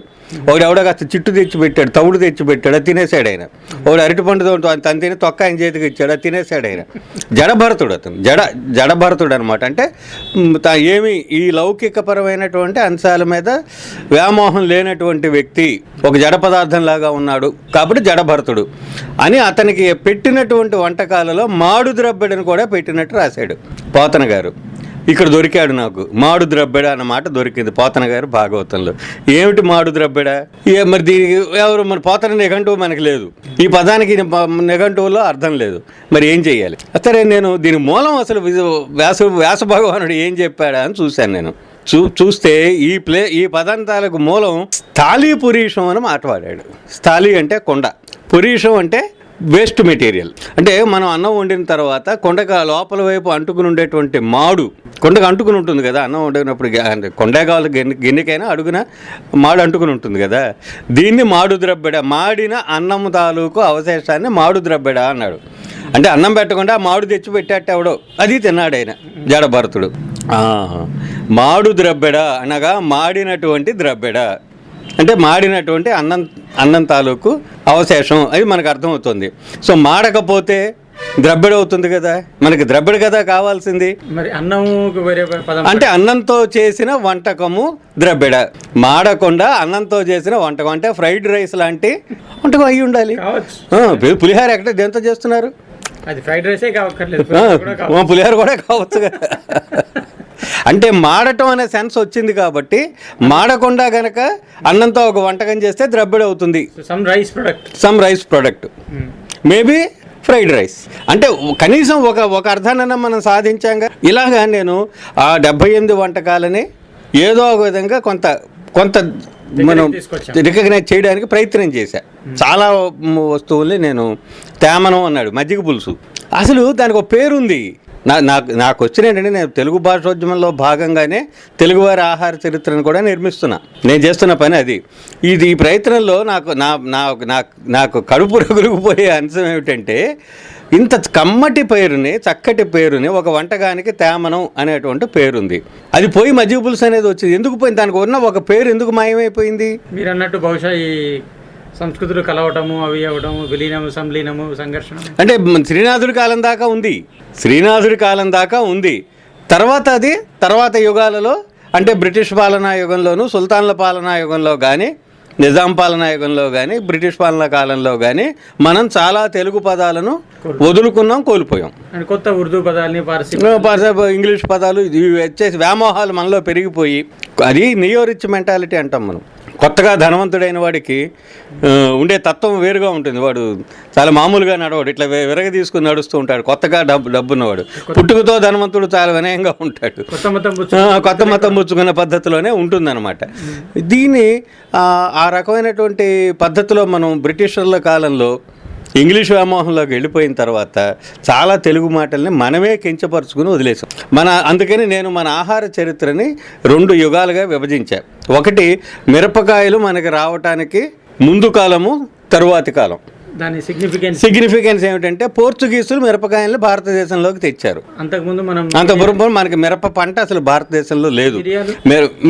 Speaker 2: ఒకడెవడో కాస్త చిట్టు తెచ్చి పెట్టాడు, తవుడు తెచ్చి పెట్టాడు, అది తినేసాడు ఆయన. ఒకడు అరటిపండుతో తను తిని తొక్క ఆయన చేతికి ఇచ్చాడు, అది తినేసాడు ఆయన. జడభరతుడు అతను, జడభరతుడు అనమాట. అంటే ఏమి ఈ లౌకికపరమైనటువంటి అంశాల మీద వ్యామోహం లేనటువంటి వ్యక్తి, ఒక జడ పదార్థం లాగా ఉన్నాడు కాబట్టి జడభరతుడు అని అతనికి పెట్టినటువంటి వంటకాలలో మాడు ద్రబ్బెడని కూడా పెట్టినట్టు రాశాడు పోతన గారు. ఇక్కడ దొరికాడు నాకు మాడు ద్రబ్బెడ అన్న మాట దొరికింది పోతన గారు భాగవతంలో. ఏమిటి మాడు ద్రబ్బెడ? మరి దీనికి ఎవరు మన పోతన నిఘంటువు మనకి లేదు, ఈ పదానికి నిఘంటువులో అర్థం లేదు, మరి ఏం చెయ్యాలి? సరే, నేను దీని మూలం అసలు వ్యాస భగవానుడు ఏం చెప్పాడా అని చూశాను. నేను చూస్తే ఈ పదాంతాలకు మూలం స్థాళీ పురీషం అని మాట్లాడాడు. స్థాళీ అంటే కొండ, పురీషం అంటే వేస్ట్ మెటీరియల్. అంటే మనం అన్నం వండిన తర్వాత కొండగా లోపల వైపు అంటుకుని ఉండేటువంటి మాడు, కొండగా అంటుకుని ఉంటుంది కదా అన్నం వండినప్పుడు. కొండే కావాలి గిన్నెకైనా అడుగున మాడు అంటుకుని ఉంటుంది కదా. దీన్ని మాడు ద్రబ్బెడ, మాడిన అన్నం తాలూకు అవశేషాన్ని మాడు ద్రబ్బెడ అన్నాడు. అంటే అన్నం పెట్టకుండా మాడు తెచ్చి పెట్టేటెవడో అది తిన్నాడు ఆయన జడభరతుడు. మాడు ద్రబ్బెడ అనగా మాడినటువంటి ద్రబ్బెడ అంటే మాడినటువంటి అన్నం తాలూకు అవశేషం, అది మనకు అర్థమవుతుంది. సో మాడకపోతే ద్రబ్బెడ అవుతుంది కదా, మనకి ద్రబ్బెడ కదా కావాల్సింది.
Speaker 1: మరి అన్నము
Speaker 2: అంటే అన్నంతో చేసిన వంటకము ద్రబ్బెడ. మాడకుండా అన్నంతో చేసిన వంటకం అంటే ఫ్రైడ్ రైస్ లాంటి వంటకం అయి ఉండాలి. పులిహార ఎక్కడ దేంతో చేస్తున్నారు?
Speaker 1: అది ఫ్రైడ్ రైసే కావక్కర్లేదు,
Speaker 2: పులిహార కూడా కావచ్చు కదా. అంటే మాడటం అనే సెన్స్ వచ్చింది కాబట్టి మాడకుండా గనక అన్నంతో ఒక వంటకం చేస్తే ద్రబ్బెడ అవుతుంది. Some rice product maybe fried rice. అంటే కనీసం ఒక అర్థానన్నా మనం సాధించాంగా. ఇలాగా నేను ఆ 78 వంటకాలని ఏదో ఒక విధంగా కొంత మనం రికగ్నైజ్ చేయడానికి ప్రయత్నం చేశా. చాలా వస్తువుల్ని నేను తేమనం అన్నాడు. మజ్జిగ పులుసు అసలు దానికి ఒక పేరుంది. నాకు వచ్చిన ఏంటంటే నేను తెలుగు భాషోద్యమంలో భాగంగానే తెలుగువారి ఆహార చరిత్రను కూడా నిర్మిస్తున్నా. నేను చేస్తున్న పని అది. ఈ ప్రయత్నంలో నాకు కడుపు రగులుకుపోయే అంశం ఏమిటంటే ఇంత కమ్మటి పేరుని, చక్కటి పేరుని ఒక వంటకానికి తేమనం అనేటువంటి పేరుంది. అది పోయి మజ్జిగ పులుసు అనేది వచ్చింది. ఎందుకు పోయింది? దానికి ఉన్న ఒక పేరు ఎందుకు మాయమైపోయింది?
Speaker 1: మీరు అన్నట్టు బహుశా ఈ సంస్కృతులు కలవటము, అవి అవ్వటము, విలీనము, సంలీనము, సంఘర్షణ అంటే
Speaker 2: శ్రీనాథుడి కాలం దాకా ఉంది. తర్వాత యుగాలలో అంటే బ్రిటిష్ పాలనా యుగంలోను, సుల్తాన్ల పాలనా యుగంలో కానీ, నిజాం పాలనా యుగంలో కానీ, బ్రిటిష్ పాలనా కాలంలో కానీ మనం చాలా తెలుగు పదాలను వదులుకున్నాం, కోల్పోయాం.
Speaker 1: కొత్త ఉర్దూ పదాలని,
Speaker 2: ఇంగ్లీష్ పదాలు వచ్చేసి వ్యామోహాలు మనలో పెరిగిపోయి, అది నియో రిచ్ మెంటాలిటీ అంటాం మనం. కొత్తగా ధనవంతుడైన వాడికి ఉండే తత్వం వేరుగా ఉంటుంది. వాడు చాలా మామూలుగా నడవాడు, ఇట్లా విరగ తీసుకుని నడుస్తూ ఉంటాడు. కొత్తగా డబ్బున్నవాడు పుట్టుకతో ధనవంతుడు చాలా వినయంగా ఉంటాడు. కొత్త మతం పుచ్చుకున్న పద్ధతిలోనే ఉంటుందన్నమాట. దీన్ని ఆ రకమైనటువంటి పద్ధతిలో మనం బ్రిటిషర్ల కాలంలో ఇంగ్లీష్ వ్యామోహంలోకి వెళ్ళిపోయిన తర్వాత చాలా తెలుగు మాటల్ని మనమే కించపరుచుకుని వదిలేసాం. అందుకని నేను మన ఆహార చరిత్రని 2 యుగాలుగా విభజించా. ఒకటి, మిరపకాయలు మనకి రావటానికి ముందు కాలము, తరువాతి కాలం.
Speaker 1: దాని
Speaker 2: సిగ్నిఫికెన్స్ ఏమిటంటే పోర్చుగీసులు మిరపకాయలను భారతదేశంలోకి తెచ్చారు. అంతకుముందు మనకి మిరప పంట అసలు భారతదేశంలో లేదు.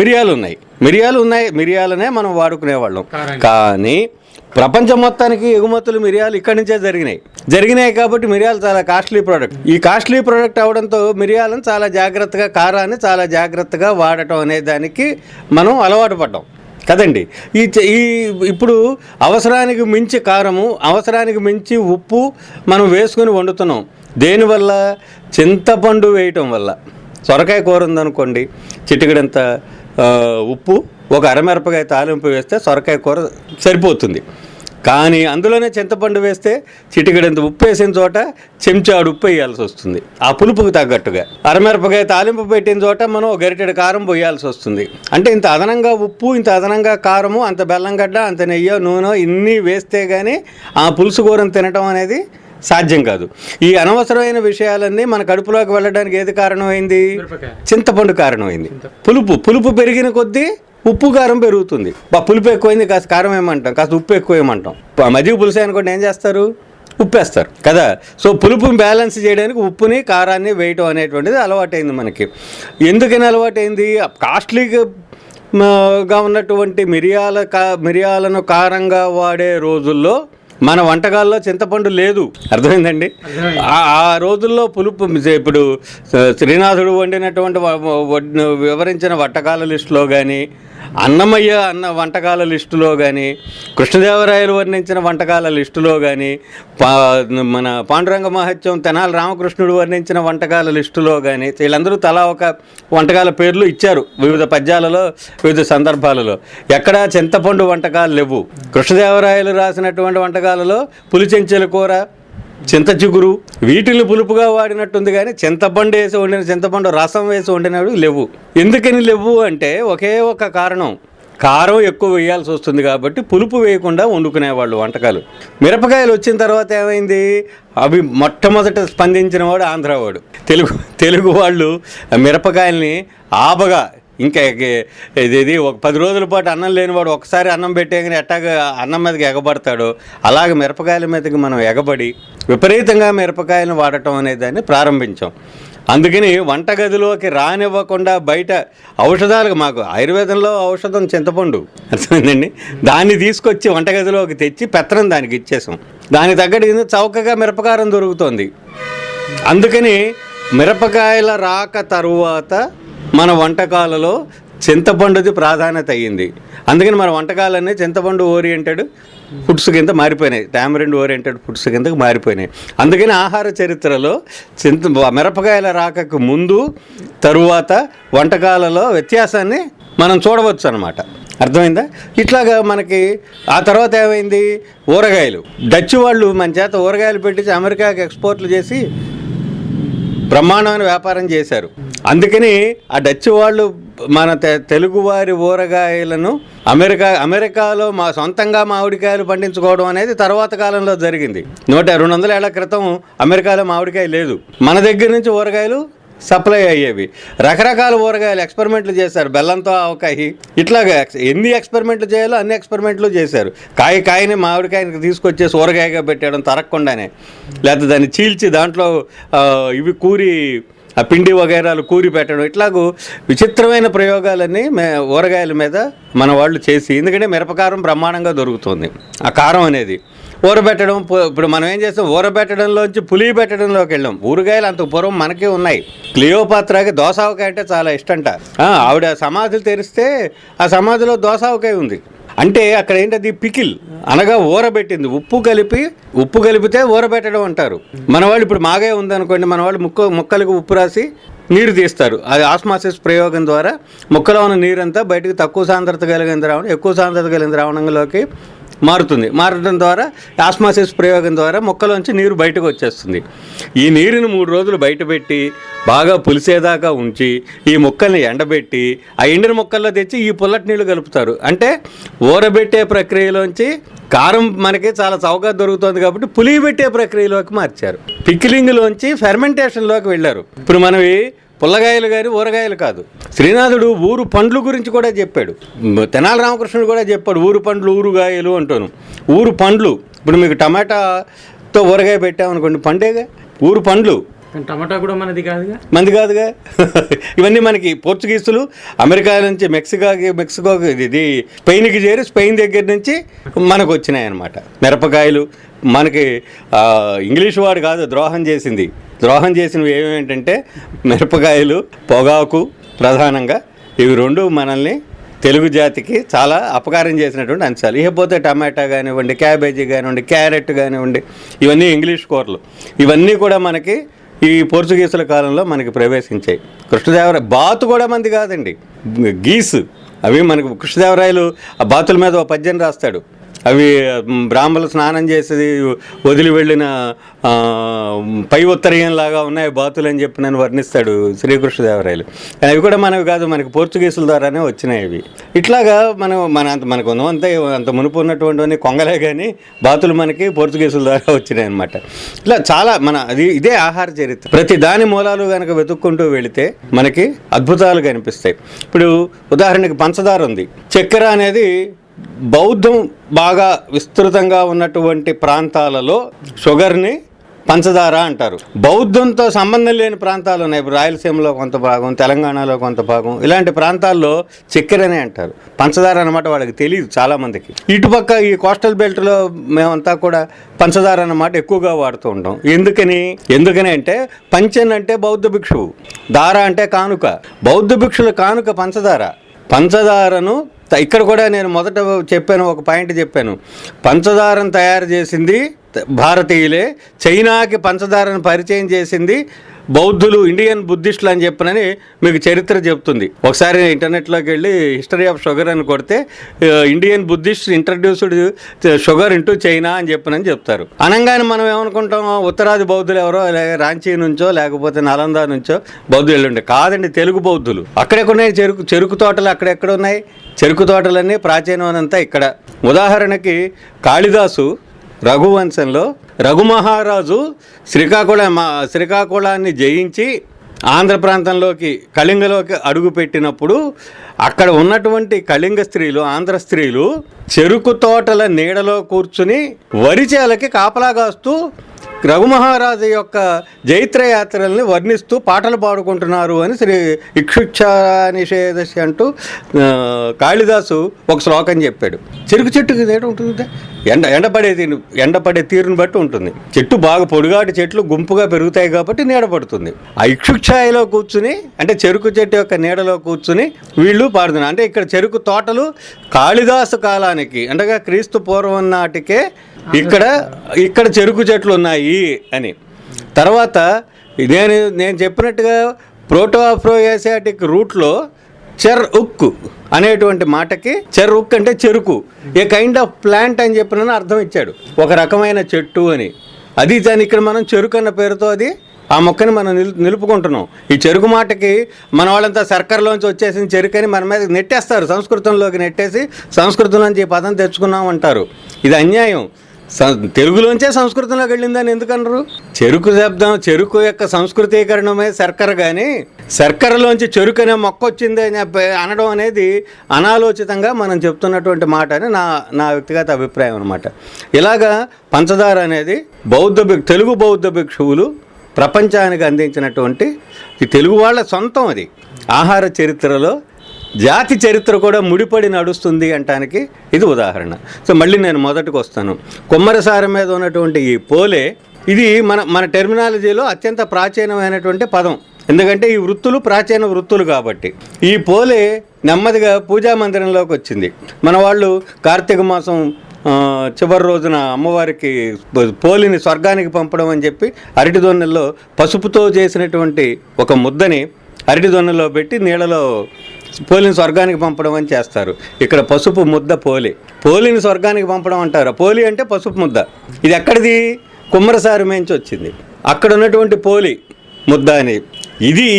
Speaker 2: మిరియాలు ఉన్నాయి, మిరియాలనే మనం వాడుకునేవాళ్ళం. కానీ ప్రపంచం మొత్తానికి ఎగుమతులు మిరియాలు ఇక్కడి నుంచే జరిగినాయి కాబట్టి మిరియాలు చాలా కాస్ట్లీ ప్రోడక్ట్. ఈ కాస్ట్లీ ప్రోడక్ట్ అవడంతో మిరియాలను చాలా జాగ్రత్తగా, కారాన్ని చాలా జాగ్రత్తగా వాడటం అనే దానికి మనం అలవాటు పడ్డాం కదండి. ఇప్పుడు అవసరానికి మించి కారము, అవసరానికి మించి ఉప్పు మనం వేసుకొని వండుతున్నాం. దేనివల్ల? చింతపండు వేయటం వల్ల. సొరకాయ కూర ఉందనుకోండి, చిటికెడంత ఉప్పు, ఒక అరమిరపకాయ తాలింపు వేస్తే సొరకాయ కూర సరిపోతుంది. కానీ అందులోనే చింతపండు వేస్తే చిటికెడంత ఉప్పు వేసిన చోట చెంచాడు ఉప్పు వేయాల్సి వస్తుంది, ఆ పులుపుకు తగ్గట్టుగా. అరమిరపకాయ తాలింపు పెట్టిన చోట మనం గరిటెడు కారం పోయాల్సి వస్తుంది. అంటే ఇంత అదనంగా ఉప్పు, ఇంత అదనంగా కారము, అంత బెల్లం గడ్డ, అంత నెయ్యో నూనె ఇన్ని వేస్తే కానీ ఆ పులుసు కూరను తినటం అనేది సాధ్యం కాదు. ఈ అనవసరమైన విషయాలన్నీ మన కడుపులోకి వెళ్ళడానికి ఏది కారణమైంది? చింతపండు కారణమైంది. పులుపు పెరిగిన కొద్దీ ఉప్పు కారం పెరుగుతుంది. పులుపు ఎక్కువైంది, కాస్త కారం ఏమంటాం, కాస్త ఉప్పు ఎక్కువ ఏమంటాం. మజ్జిగ పులుసు అనుకోండి, ఏం చేస్తారు? ఉప్పేస్తారు కదా. సో పులుపుని బ్యాలెన్స్ చేయడానికి ఉప్పుని, కారాన్ని వేయటం అనేటువంటిది అలవాటైంది మనకి. ఎందుకని అలవాటైంది? కాస్ట్లీగా ఉన్నటువంటి మిరియాలను కారంగా వాడే రోజుల్లో మన వంటకాల్లో చింతపండు లేదు. అర్థమైందండి? ఆ రోజుల్లో పులుపు, ఇప్పుడు శ్రీనాథుడు వండినటువంటి వివరించిన వంటకాల లిస్టులో కానీ, అన్నమయ్య అన్న వంటకాల లిస్టులో కానీ, కృష్ణదేవరాయలు వర్ణించిన వంటకాల లిస్టులో కానీ, మన పాండురంగ మహత్యం తెనాలి రామకృష్ణుడు వర్ణించిన వంటకాల లిస్టులో కానీ, వీళ్ళందరూ తలా ఒక వంటకాల పేర్లు ఇచ్చారు వివిధ పద్యాలలో, వివిధ సందర్భాలలో. ఎక్కడా చింతపండు వంటకాలు లేవు. కృష్ణదేవరాయలు రాసినటువంటి వంటకాలలో పులిచెంచెల కూర, చింత చిగురు, వీటిని పులుపుగా వాడినట్టుంది కానీ చింతపండు వేసి వండిన, చింతపండు రసం వేసి వండినవి లేవు. ఎందుకని లేవు అంటే ఒకే ఒక కారణం, కారం ఎక్కువ వేయాల్సి వస్తుంది కాబట్టి పులుపు వేయకుండా వండుకునేవాళ్ళు వంటకాలు. మిరపకాయలు వచ్చిన తర్వాత ఏమైంది? అవి మొట్టమొదట స్పందించిన వాడు ఆంధ్రావాడు. తెలుగు వాళ్ళు మిరపకాయల్ని ఆబగా, ఇంకా ఇది ఒక 10 రోజుల పాటు అన్నం లేనివాడు ఒకసారి అన్నం పెట్టేగానే ఎట్టాగా అన్నం మీదకి ఎగబడతాడో అలాగే మిరపకాయల మీదకి మనం ఎగబడి విపరీతంగా మిరపకాయలను వాడటం అనే దాన్ని ప్రారంభించాం. అందుకని వంటగదిలోకి రానివ్వకుండా బయట ఔషధాలకు, మాకు ఆయుర్వేదంలో ఔషధం చింతపండు, అర్థమైందండి, దాన్ని తీసుకొచ్చి వంటగదిలోకి తెచ్చి పెత్తనం దానికి ఇచ్చేసాం. దానికి తగ్గట్టు చౌకగా మిరపకారం దొరుకుతుంది. అందుకని మిరపకాయల రాక తరువాత మన వంటకాలలో చింతపండుది ప్రాధాన్యత అయ్యింది. అందుకని మన వంటకాలన్నీ చింతపండు ఓరియంటెడ్ ఫుడ్స్ కింద మారిపోయినాయి, టామరిన్ ఓరియంటెడ్ ఫుడ్స్ కిందకు మారిపోయినాయి. అందుకని ఆహార చరిత్రలో మిరపకాయల రాకకు ముందు, తరువాత వంటకాలలో వ్యత్యాసాన్ని మనం చూడవచ్చు అన్నమాట. అర్థమైందా? ఇట్లాగా మనకి ఆ తర్వాత ఏమైంది? ఊరగాయలు. డచ్ వాళ్ళు మన చేత ఊరగాయలు పెట్టించి అమెరికాకి ఎక్స్పోర్ట్లు చేసి బ్రహ్మాండమైన వ్యాపారం చేశారు. అందుకని ఆ డచ్ వాళ్ళు మన తెలుగువారి ఊరగాయలను అమెరికాలో సొంతంగా మామిడికాయలు పండించుకోవడం అనేది తర్వాత కాలంలో జరిగింది. 200 ఏళ్ల క్రితం అమెరికాలో మామిడికాయ లేదు. మన దగ్గర నుంచి ఊరగాయలు సప్లై అయ్యేవి. రకరకాల ఊరగాయలు ఎక్స్పెరిమెంట్లు చేశారు, బెల్లంతో ఆవకాయ, ఇట్లాగా ఎన్ని ఎక్స్పెరిమెంట్లు చేయాలో అన్ని ఎక్స్పెరిమెంట్లు చేశారు. కాయని మామిడికాయని తీసుకొచ్చేసి ఊరగాయగా పెట్టడం తరగకుండానే, లేకపోతే దాన్ని చీల్చి దాంట్లో ఇవి కూరి, ఆ పిండి వగైరాలు కూరి పెట్టడం, ఇట్లాగూ విచిత్రమైన ప్రయోగాలన్నీ ఊరగాయల మీద మన వాళ్ళు చేసి, ఎందుకంటే మిరపకారం బ్రహ్మాండంగా దొరుకుతుంది. ఆ కారం అనేది ఊరబెట్టడం. ఇప్పుడు మనం ఏం చేస్తాం? ఊరబెట్టడంలోంచి పులి పెట్టడంలోకి వెళ్ళాం. ఊరగాయలు అంత పూర్వం మనకే ఉన్నాయి. క్లియోపాత్రాకి దోసావకాయ అంటే చాలా ఇష్టంట. ఆవిడ సమాధులు తెరిస్తే ఆ సమాధిలో దోసావకాయ ఉంది. అంటే అక్కడ ఏంటది? పికిల్ అనగా ఊరబెట్టింది. ఉప్పు కలిపితే ఊరబెట్టడం అంటారు. మన వాళ్ళు ఇప్పుడు మాగాయ ఉందనుకోండి, మన వాళ్ళు ముక్కలకు ఉప్పు రాసి నీరు తీస్తారు. అది ఆస్మాసిస్ ప్రయోగం ద్వారా ముక్కలో ఉన్న నీరంతా బయటకు తక్కువ సాంద్రత కలిగిన ద్రావణం ఎక్కువ సాంద్రత కలిగిన ద్రావణంలోకి మారడం ద్వారా ఆస్మాసిస్ ప్రయోగం ద్వారా మొక్కలోంచి నీరు బయటకు వచ్చేస్తుంది. ఈ నీరుని 3 రోజులు బయట పెట్టి బాగా పులిసేదాకా ఉంచి ఈ మొక్కల్ని ఎండబెట్టి ఆ ఎండిన మొక్కల్లో తెచ్చి ఈ పుల్లటి నీళ్లు కలుపుతారు. అంటే ఊరబెట్టే ప్రక్రియలోంచి కారం మనకి చాలా చౌకగా దొరుకుతుంది కాబట్టి పులియబెట్టే ప్రక్రియలోకి మార్చారు. పికిలింగ్లోంచి ఫెర్మెంటేషన్లోకి వెళ్ళారు. ఇప్పుడు మనవి పుల్లగాయలు కానీ ఊరగాయలు కాదు. శ్రీనాథుడు ఊరు పండ్లు గురించి కూడా చెప్పాడు. తెనాలి రామకృష్ణుడు కూడా చెప్పాడు, ఊరు పండ్లు ఊరుగాయలు అంటాను. ఊరు పండ్లు, ఇప్పుడు మీకు టమాటాతో ఊరగాయ పెట్టామనుకోండి, పండేగా ఊరు పండ్లు.
Speaker 1: టమాటా కూడా మనది
Speaker 2: కాదుగా ఇవన్నీ మనకి పోర్చుగీసులు అమెరికా నుంచి మెక్సికోకి ఇది స్పెయిన్కి చేరి స్పెయిన్ దగ్గర నుంచి మనకు వచ్చినాయి అన్నమాట. మిరపకాయలు మనకి ఇంగ్లీష్ వాడు కాదు ద్రోహం చేసినవి ఏమేంటంటే మిరపకాయలు, పొగాకు ప్రధానంగా. ఇవి రెండు మనల్ని తెలుగు జాతికి చాలా అపకారం చేసినటువంటి అంశాలు. ఇకపోతే టమాటా కానివ్వండి, క్యాబేజీ కానివ్వండి, క్యారెట్ కానివ్వండి, ఇవన్నీ ఇంగ్లీష్ కూరలు. ఇవన్నీ కూడా మనకి ఈ పోర్చుగీసుల కాలంలో మనకి ప్రవేశించాయి. కృష్ణదేవరాయ బాతు కూడా మంది కాదండి, గీసు. అవి మనకు కృష్ణదేవరాయలు ఆ బాతుల మీద ఒక పద్యం రాస్తాడు. అవి బ్రాహ్మణులు స్నానం చేసి వదిలి వెళ్ళిన పై ఉత్తరీయంలాగా ఉన్నాయి బాతులు అని చెప్పి నన్ను వర్ణిస్తాడు శ్రీకృష్ణదేవరాయలు. అవి కూడా మనవి కాదు, మనకి పోర్చుగీసుల ద్వారానే వచ్చినాయి అవి. ఇట్లాగా మనకు అంత మునుపు ఉన్నటువంటి కొంగలే కానీ బాతులు మనకి పోర్చుగీసుల ద్వారా వచ్చినాయి అనమాట. ఇట్లా చాలా ఇదే ఆహార చరిత్ర. ప్రతి దాని మూలాలు కనుక వెతుక్కుంటూ వెళితే మనకి అద్భుతాలు కనిపిస్తాయి. ఇప్పుడు ఉదాహరణకి పంచదార ఉంది. చక్కెర అనేది బౌద్ధం బాగా విస్తృతంగా ఉన్నటువంటి ప్రాంతాలలో షుగర్ని పంచదార అంటారు. బౌద్ధంతో సంబంధం లేని ప్రాంతాలు ఉన్నాయి. ఇప్పుడు రాయలసీమలో కొంత భాగం, తెలంగాణలో కొంత భాగం, ఇలాంటి ప్రాంతాల్లో చక్కెరనే అంటారు. పంచదార అన్నమాట వాళ్ళకి తెలియదు చాలామందికి. ఇటుపక్క ఈ కోస్టల్ బెల్ట్లో మేమంతా కూడా పంచదార అన్నమాట ఎక్కువగా వాడుతూ ఉంటాం. ఎందుకని అంటే పంచన్ అంటే బౌద్ధ భిక్షువు, దార అంటే కానుక. బౌద్ధ భిక్షుల కానుక పంచదారను ఇక్కడ కూడా నేను మొదట ఒక పాయింట్ చెప్పాను. పంచదారను తయారు చేసింది భారతీయులే, చైనాకి పంచదారను పరిచయం చేసింది బౌద్ధులు, ఇండియన్ బుద్ధిస్టులు అని చెప్పనని మీకు చరిత్ర చెప్తుంది. ఒకసారి ఇంటర్నెట్లోకి వెళ్ళి హిస్టరీ ఆఫ్ షుగర్ అని కొడితే Indian Buddhist introduced sugar into China అని చెప్పనని చెప్తారు. అనగానే మనం ఏమనుకుంటాం, ఉత్తరాది బౌద్ధులు ఎవరో రాంచీ నుంచో లేకపోతే నాలందా నుంచో బౌద్ధులు ఉండే. కాదండి, తెలుగు బౌద్ధులు. అక్కడెక్కడున్నాయి చెరుకు తోటలు, అక్కడెక్కడ ఉన్నాయి చెరుకు తోటలన్నీ ప్రాచీనమంతా ఇక్కడ. ఉదాహరణకి కాళిదాసు రఘువంశంలో రఘుమహారాజు శ్రీకాకుళాన్ని జయించి ఆంధ్ర ప్రాంతంలోకి కళింగలోకి అడుగుపెట్టినప్పుడు అక్కడ ఉన్నటువంటి కళింగ స్త్రీలు, ఆంధ్ర స్త్రీలు చెరుకు తోటల నీడలో కూర్చుని వరిచేలకి కాపలా కాస్తూ రఘుమహారాజు యొక్క జైత్రయాత్రల్ని వర్ణిస్తూ పాటలు పాడుకుంటున్నారు అని శ్రీ ఇక్షుక్షానిషేధసి అంటూ కాళిదాసు ఒక శ్లోకం చెప్పాడు. చెరుకు చెట్టుకి ఏడ ఉంటుంది, ఎండపడే తీరుని బట్టి ఉంటుంది. చెట్టు బాగా పొడుగాటి చెట్లు గుంపుగా పెరుగుతాయి కాబట్టి నీడ పడుతుంది. ఆ ఇక్షుక్షాయిలో కూర్చుని, అంటే చెరుకు చెట్టు యొక్క నీడలో కూర్చుని వీళ్ళు పాడుతున్నారు. అంటే ఇక్కడ చెరుకు తోటలు కాళిదాసు కాలానికి, అంటే క్రీస్తు పూర్వం నాటికే ఇక్కడ చెరుకు చెట్లు ఉన్నాయి అని. తర్వాత నేను చెప్పినట్టుగా ప్రోటో ఆఫ్రో ఏసియాటిక్ రూట్లో చెర్ ఉక్ అనేటువంటి మాటకి చెర్ ఉక్ అంటే చెరుకు, ఏ కైండ్ ఆఫ్ ప్లాంట్ అని చెప్పిన అర్థం ఇచ్చాడు, ఒక రకమైన చెట్టు అని. అది దాని ఇక్కడ మనం చెరుకు అన్న పేరుతో అది ఆ మొక్కని మనం నిలుపుకుంటున్నాం. ఈ చెరుకు మాటకి మన వాళ్ళంతా సర్కర్లోంచి వచ్చేసిన చెరుకు అని మన మీద నెట్టేస్తారు, సంస్కృతంలోకి నెట్టేసి సంస్కృతంలోంచి ఈ పదం తెచ్చుకున్నాం అంటారు. ఇది అన్యాయం. తెలుగులోంచే సంస్కృతంలోకి వెళ్ళిందని ఎందుకన్నారు? చెరుకు శబ్దం, చెరుకు యొక్క సంస్కృతీకరణమే శర్కర, కానీ శర్కరలోంచి చెరుకు అనే మొక్క వచ్చింది అని అనడం అనేది అనాలోచితంగా మనం చెప్తున్నటువంటి మాట అని నా వ్యక్తిగత అభిప్రాయం అనమాట. ఇలాగా పంచదార అనేది తెలుగు బౌద్ధ భిక్షువులు ప్రపంచానికి అందించినటువంటి ఈ తెలుగు వాళ్ళ సొంతం. అది ఆహార చరిత్రలో జాతి చరిత్ర కూడా ముడిపడి నడుస్తుంది అంటానికి ఇది ఉదాహరణ. సో మళ్ళీ నేను మొదటికి వస్తాను. కుమ్మరసారం మీద ఉన్నటువంటి ఈ పోలే, ఇది మన టెర్మినాలజీలో అత్యంత ప్రాచీనమైనటువంటి పదం. ఎందుకంటే ఈ వృత్తులు ప్రాచీన వృత్తులు కాబట్టి. ఈ పోలే నెమ్మదిగా పూజా మందిరంలోకి వచ్చింది. మన వాళ్ళు కార్తీక మాసం చివరి రోజున అమ్మవారికి పోలిని స్వర్గానికి పంపడం అని చెప్పి అరటి దొన్నెల్లో పసుపుతో చేసినటువంటి ఒక ముద్దని అరటి దొన్నెలో పెట్టి నీళ్ళలో పోలిని స్వర్గానికి పంపడం అని చేస్తారు. ఇక్కడ పసుపు ముద్ద పోలిని స్వర్గానికి పంపడం అంటారు. పోలి అంటే పసుపు ముద్ద. ఇది ఎక్కడిది? కుమ్మరసారి మేంచి వచ్చింది. అక్కడ ఉన్నటువంటి పోలి ముద్ద అని ఇది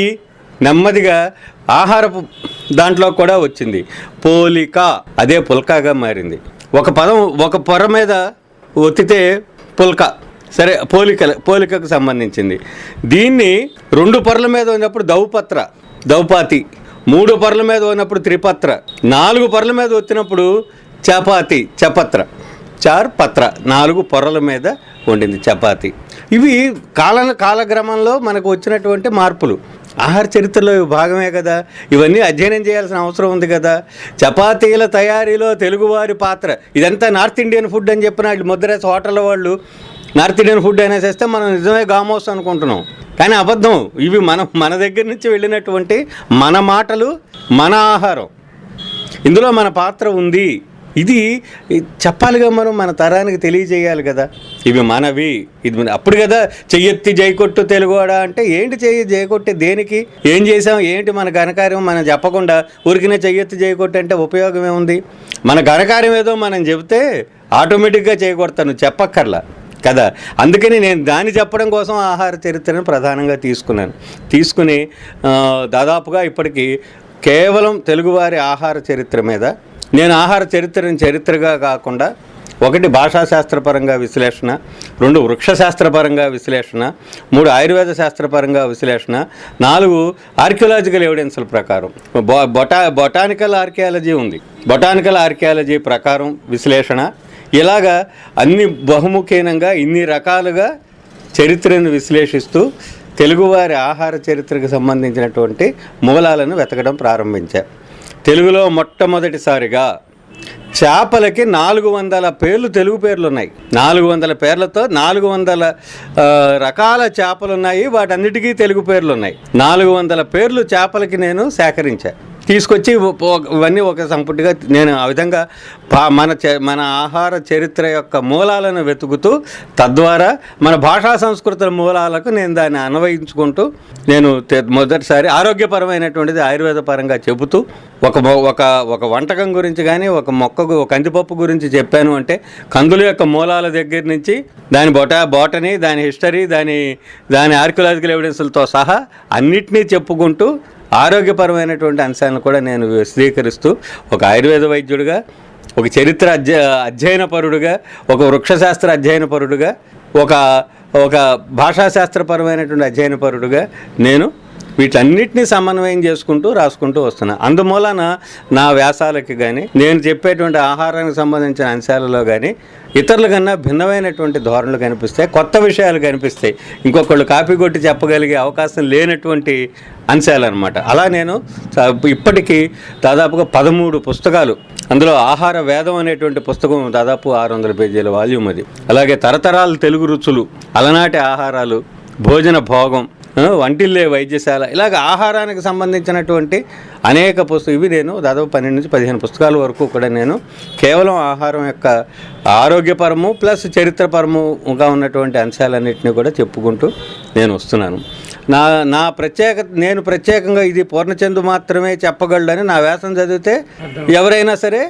Speaker 2: నెమ్మదిగా ఆహారపు దాంట్లో కూడా వచ్చింది. పోలిక అదే పుల్కాగా మారింది. ఒక పదం ఒక పొర మీద ఒత్తితే పుల్క, సరే పోలికకు సంబంధించింది. దీన్ని 2 పొరల మీద ఉన్నప్పుడు దౌపాతి, 3 పొరల మీద ఉన్నప్పుడు త్రిపత్ర, 4 పొరల మీద వచ్చినప్పుడు చపత్ర, 4 పత్ర, 4 పొరల మీద వండింది చపాతి. ఇవి కాలక్రమంలో మనకు వచ్చినటువంటి మార్పులు. ఆహార చరిత్రలో భాగమే కదా, ఇవన్నీ అధ్యయనం చేయాల్సిన అవసరం ఉంది కదా. చపాతీల తయారీలో తెలుగువారి పాత్ర, ఇదంతా నార్త్ ఇండియన్ ఫుడ్ అని చెప్పిన ముద్రేస్ హోటల్ వాళ్ళు నార్త్ ఇండియన్ ఫుడ్ అనేసేస్తే మనం నిజమే గామోస్ అనుకుంటున్నాం, కానీ అబద్ధం. ఇవి మన దగ్గర నుంచి వెళ్ళినటువంటి మన మాటలు, మన ఆహారం, ఇందులో మన పాత్ర ఉంది. ఇది చెప్పాలిగా, మనం మన తరానికి తెలియజేయాలి కదా. ఇవి మనవి, ఇది అప్పుడు కదా చెయ్యెత్తి జైకొట్టు తెలుగువాడా అంటే ఏంటి జైకొట్టే దేనికి, ఏం చేసాం, ఏంటి మన ఘనకార్యం మనం చెప్పకుండా ఊరికినే చెయ్యెత్తి జైకొట్టు అంటే ఉపయోగం ఏముంది? మన ఘనకార్యం ఏదో మనం చెబితే ఆటోమేటిక్గా చేయకొడతాను, చెప్పక్కర్లా కదా. అందుకని నేను దాన్ని చెప్పడం కోసం ఆహార చరిత్రను ప్రధానంగా తీసుకుని దాదాపుగా ఇప్పటికీ కేవలం తెలుగువారి ఆహార చరిత్ర మీద నేను ఆహార చరిత్రగా కాకుండా 1 భాషాశాస్త్రపరంగా విశ్లేషణ, 2 వృక్షశాస్త్రపరంగా విశ్లేషణ, 3 ఆయుర్వేద శాస్త్రపరంగా విశ్లేషణ, 4 ఆర్కియలాజికల్ ఎవిడెన్స్ల ప్రకారం బొటానికల్ ఆర్కియాలజీ ఉంది, బొటానికల్ ఆర్కియాలజీ ప్రకారం విశ్లేషణ, ఇలాగా అన్ని బహుముఖీనంగా ఇన్ని రకాలుగా చరిత్రను విశ్లేషిస్తూ తెలుగువారి ఆహార చరిత్రకు సంబంధించినటువంటి మూలాలను వెతకడం ప్రారంభించా. తెలుగులో మొట్టమొదటిసారిగా చేపలకి 400 పేర్లు, తెలుగు పేర్లు ఉన్నాయి. 400 పేర్లతో 400 రకాల చేపలు ఉన్నాయి, వాటన్నిటికీ తెలుగు పేర్లు ఉన్నాయి. 400 పేర్లు చేపలకి నేను సేకరించా, తీసుకొచ్చి ఇవన్నీ ఒక సంపుటిగా నేను ఆ విధంగా మన ఆహార చరిత్ర యొక్క మూలాలను వెతుకుతూ, తద్వారా మన భాషా సంస్కృతుల మూలాలకు నేను దాన్ని అన్వయించుకుంటూ నేను మొదటిసారి ఆరోగ్యపరమైనటువంటిది ఆయుర్వేద పరంగా చెబుతూ ఒక వంటకం గురించి కానీ ఒక కందిపప్పు గురించి చెప్పాను అంటే కందుల యొక్క మూలాల దగ్గర నుంచి దాని బోటనీ, దాని హిస్టరీ, దాని ఆర్కియలాజికల్ ఎవిడెన్స్లతో సహా అన్నిటినీ చెప్పుకుంటూ ఆరోగ్యపరమైనటువంటి అంశాలను కూడా నేను విశదీకరిస్తూ ఒక ఆయుర్వేద వైద్యుడిగా, ఒక చరిత్ర అధ్యయనపరుడుగా, ఒక వృక్షశాస్త్ర అధ్యయనపరుడుగా, ఒక భాషాశాస్త్రపరమైనటువంటి అధ్యయనపరుడుగా నేను వీటన్నిటిని సమన్వయం చేసుకుంటూ రాసుకుంటూ వస్తున్నా. అందుమూలన నా వ్యాసాలకి కానీ, నేను చెప్పేటువంటి ఆహారానికి సంబంధించిన అంశాలలో కానీ ఇతరుల కన్నా భిన్నమైనటువంటి ధోరణులు కనిపిస్తాయి, కొత్త విషయాలు కనిపిస్తాయి, ఇంకొకళ్ళు కాపీ కొట్టి చెప్పగలిగే అవకాశం లేనటువంటి అంశాలన్నమాట. అలా నేను ఇప్పటికీ దాదాపుగా 13 పుస్తకాలు, అందులో ఆహార వేదం అనేటువంటి పుస్తకం దాదాపు 600 పేజీల వాల్యూమ్ అది. అలాగే తరతరాల తెలుగు రుచులు, అలనాటి ఆహారాలు, భోజన భోగం, వంటిల్లే వైద్యశాల, ఇలాగ ఆహారానికి సంబంధించినటువంటి అనేక పుస్తకాలు, ఇవి నేను దాదాపు 12 నుంచి 15 పుస్తకాల వరకు కూడా నేను కేవలం ఆహారం యొక్క ఆరోగ్యపరము ప్లస్ చరిత్రపరముగా ఉన్నటువంటి అంశాలన్నింటినీ కూడా చెప్పుకుంటూ నేను వస్తున్నాను. నేను ప్రత్యేకంగా ఇది పూర్ణచందు మాత్రమే చెప్పగలడని నా వ్యాసం చదివితే ఎవరైనా సరే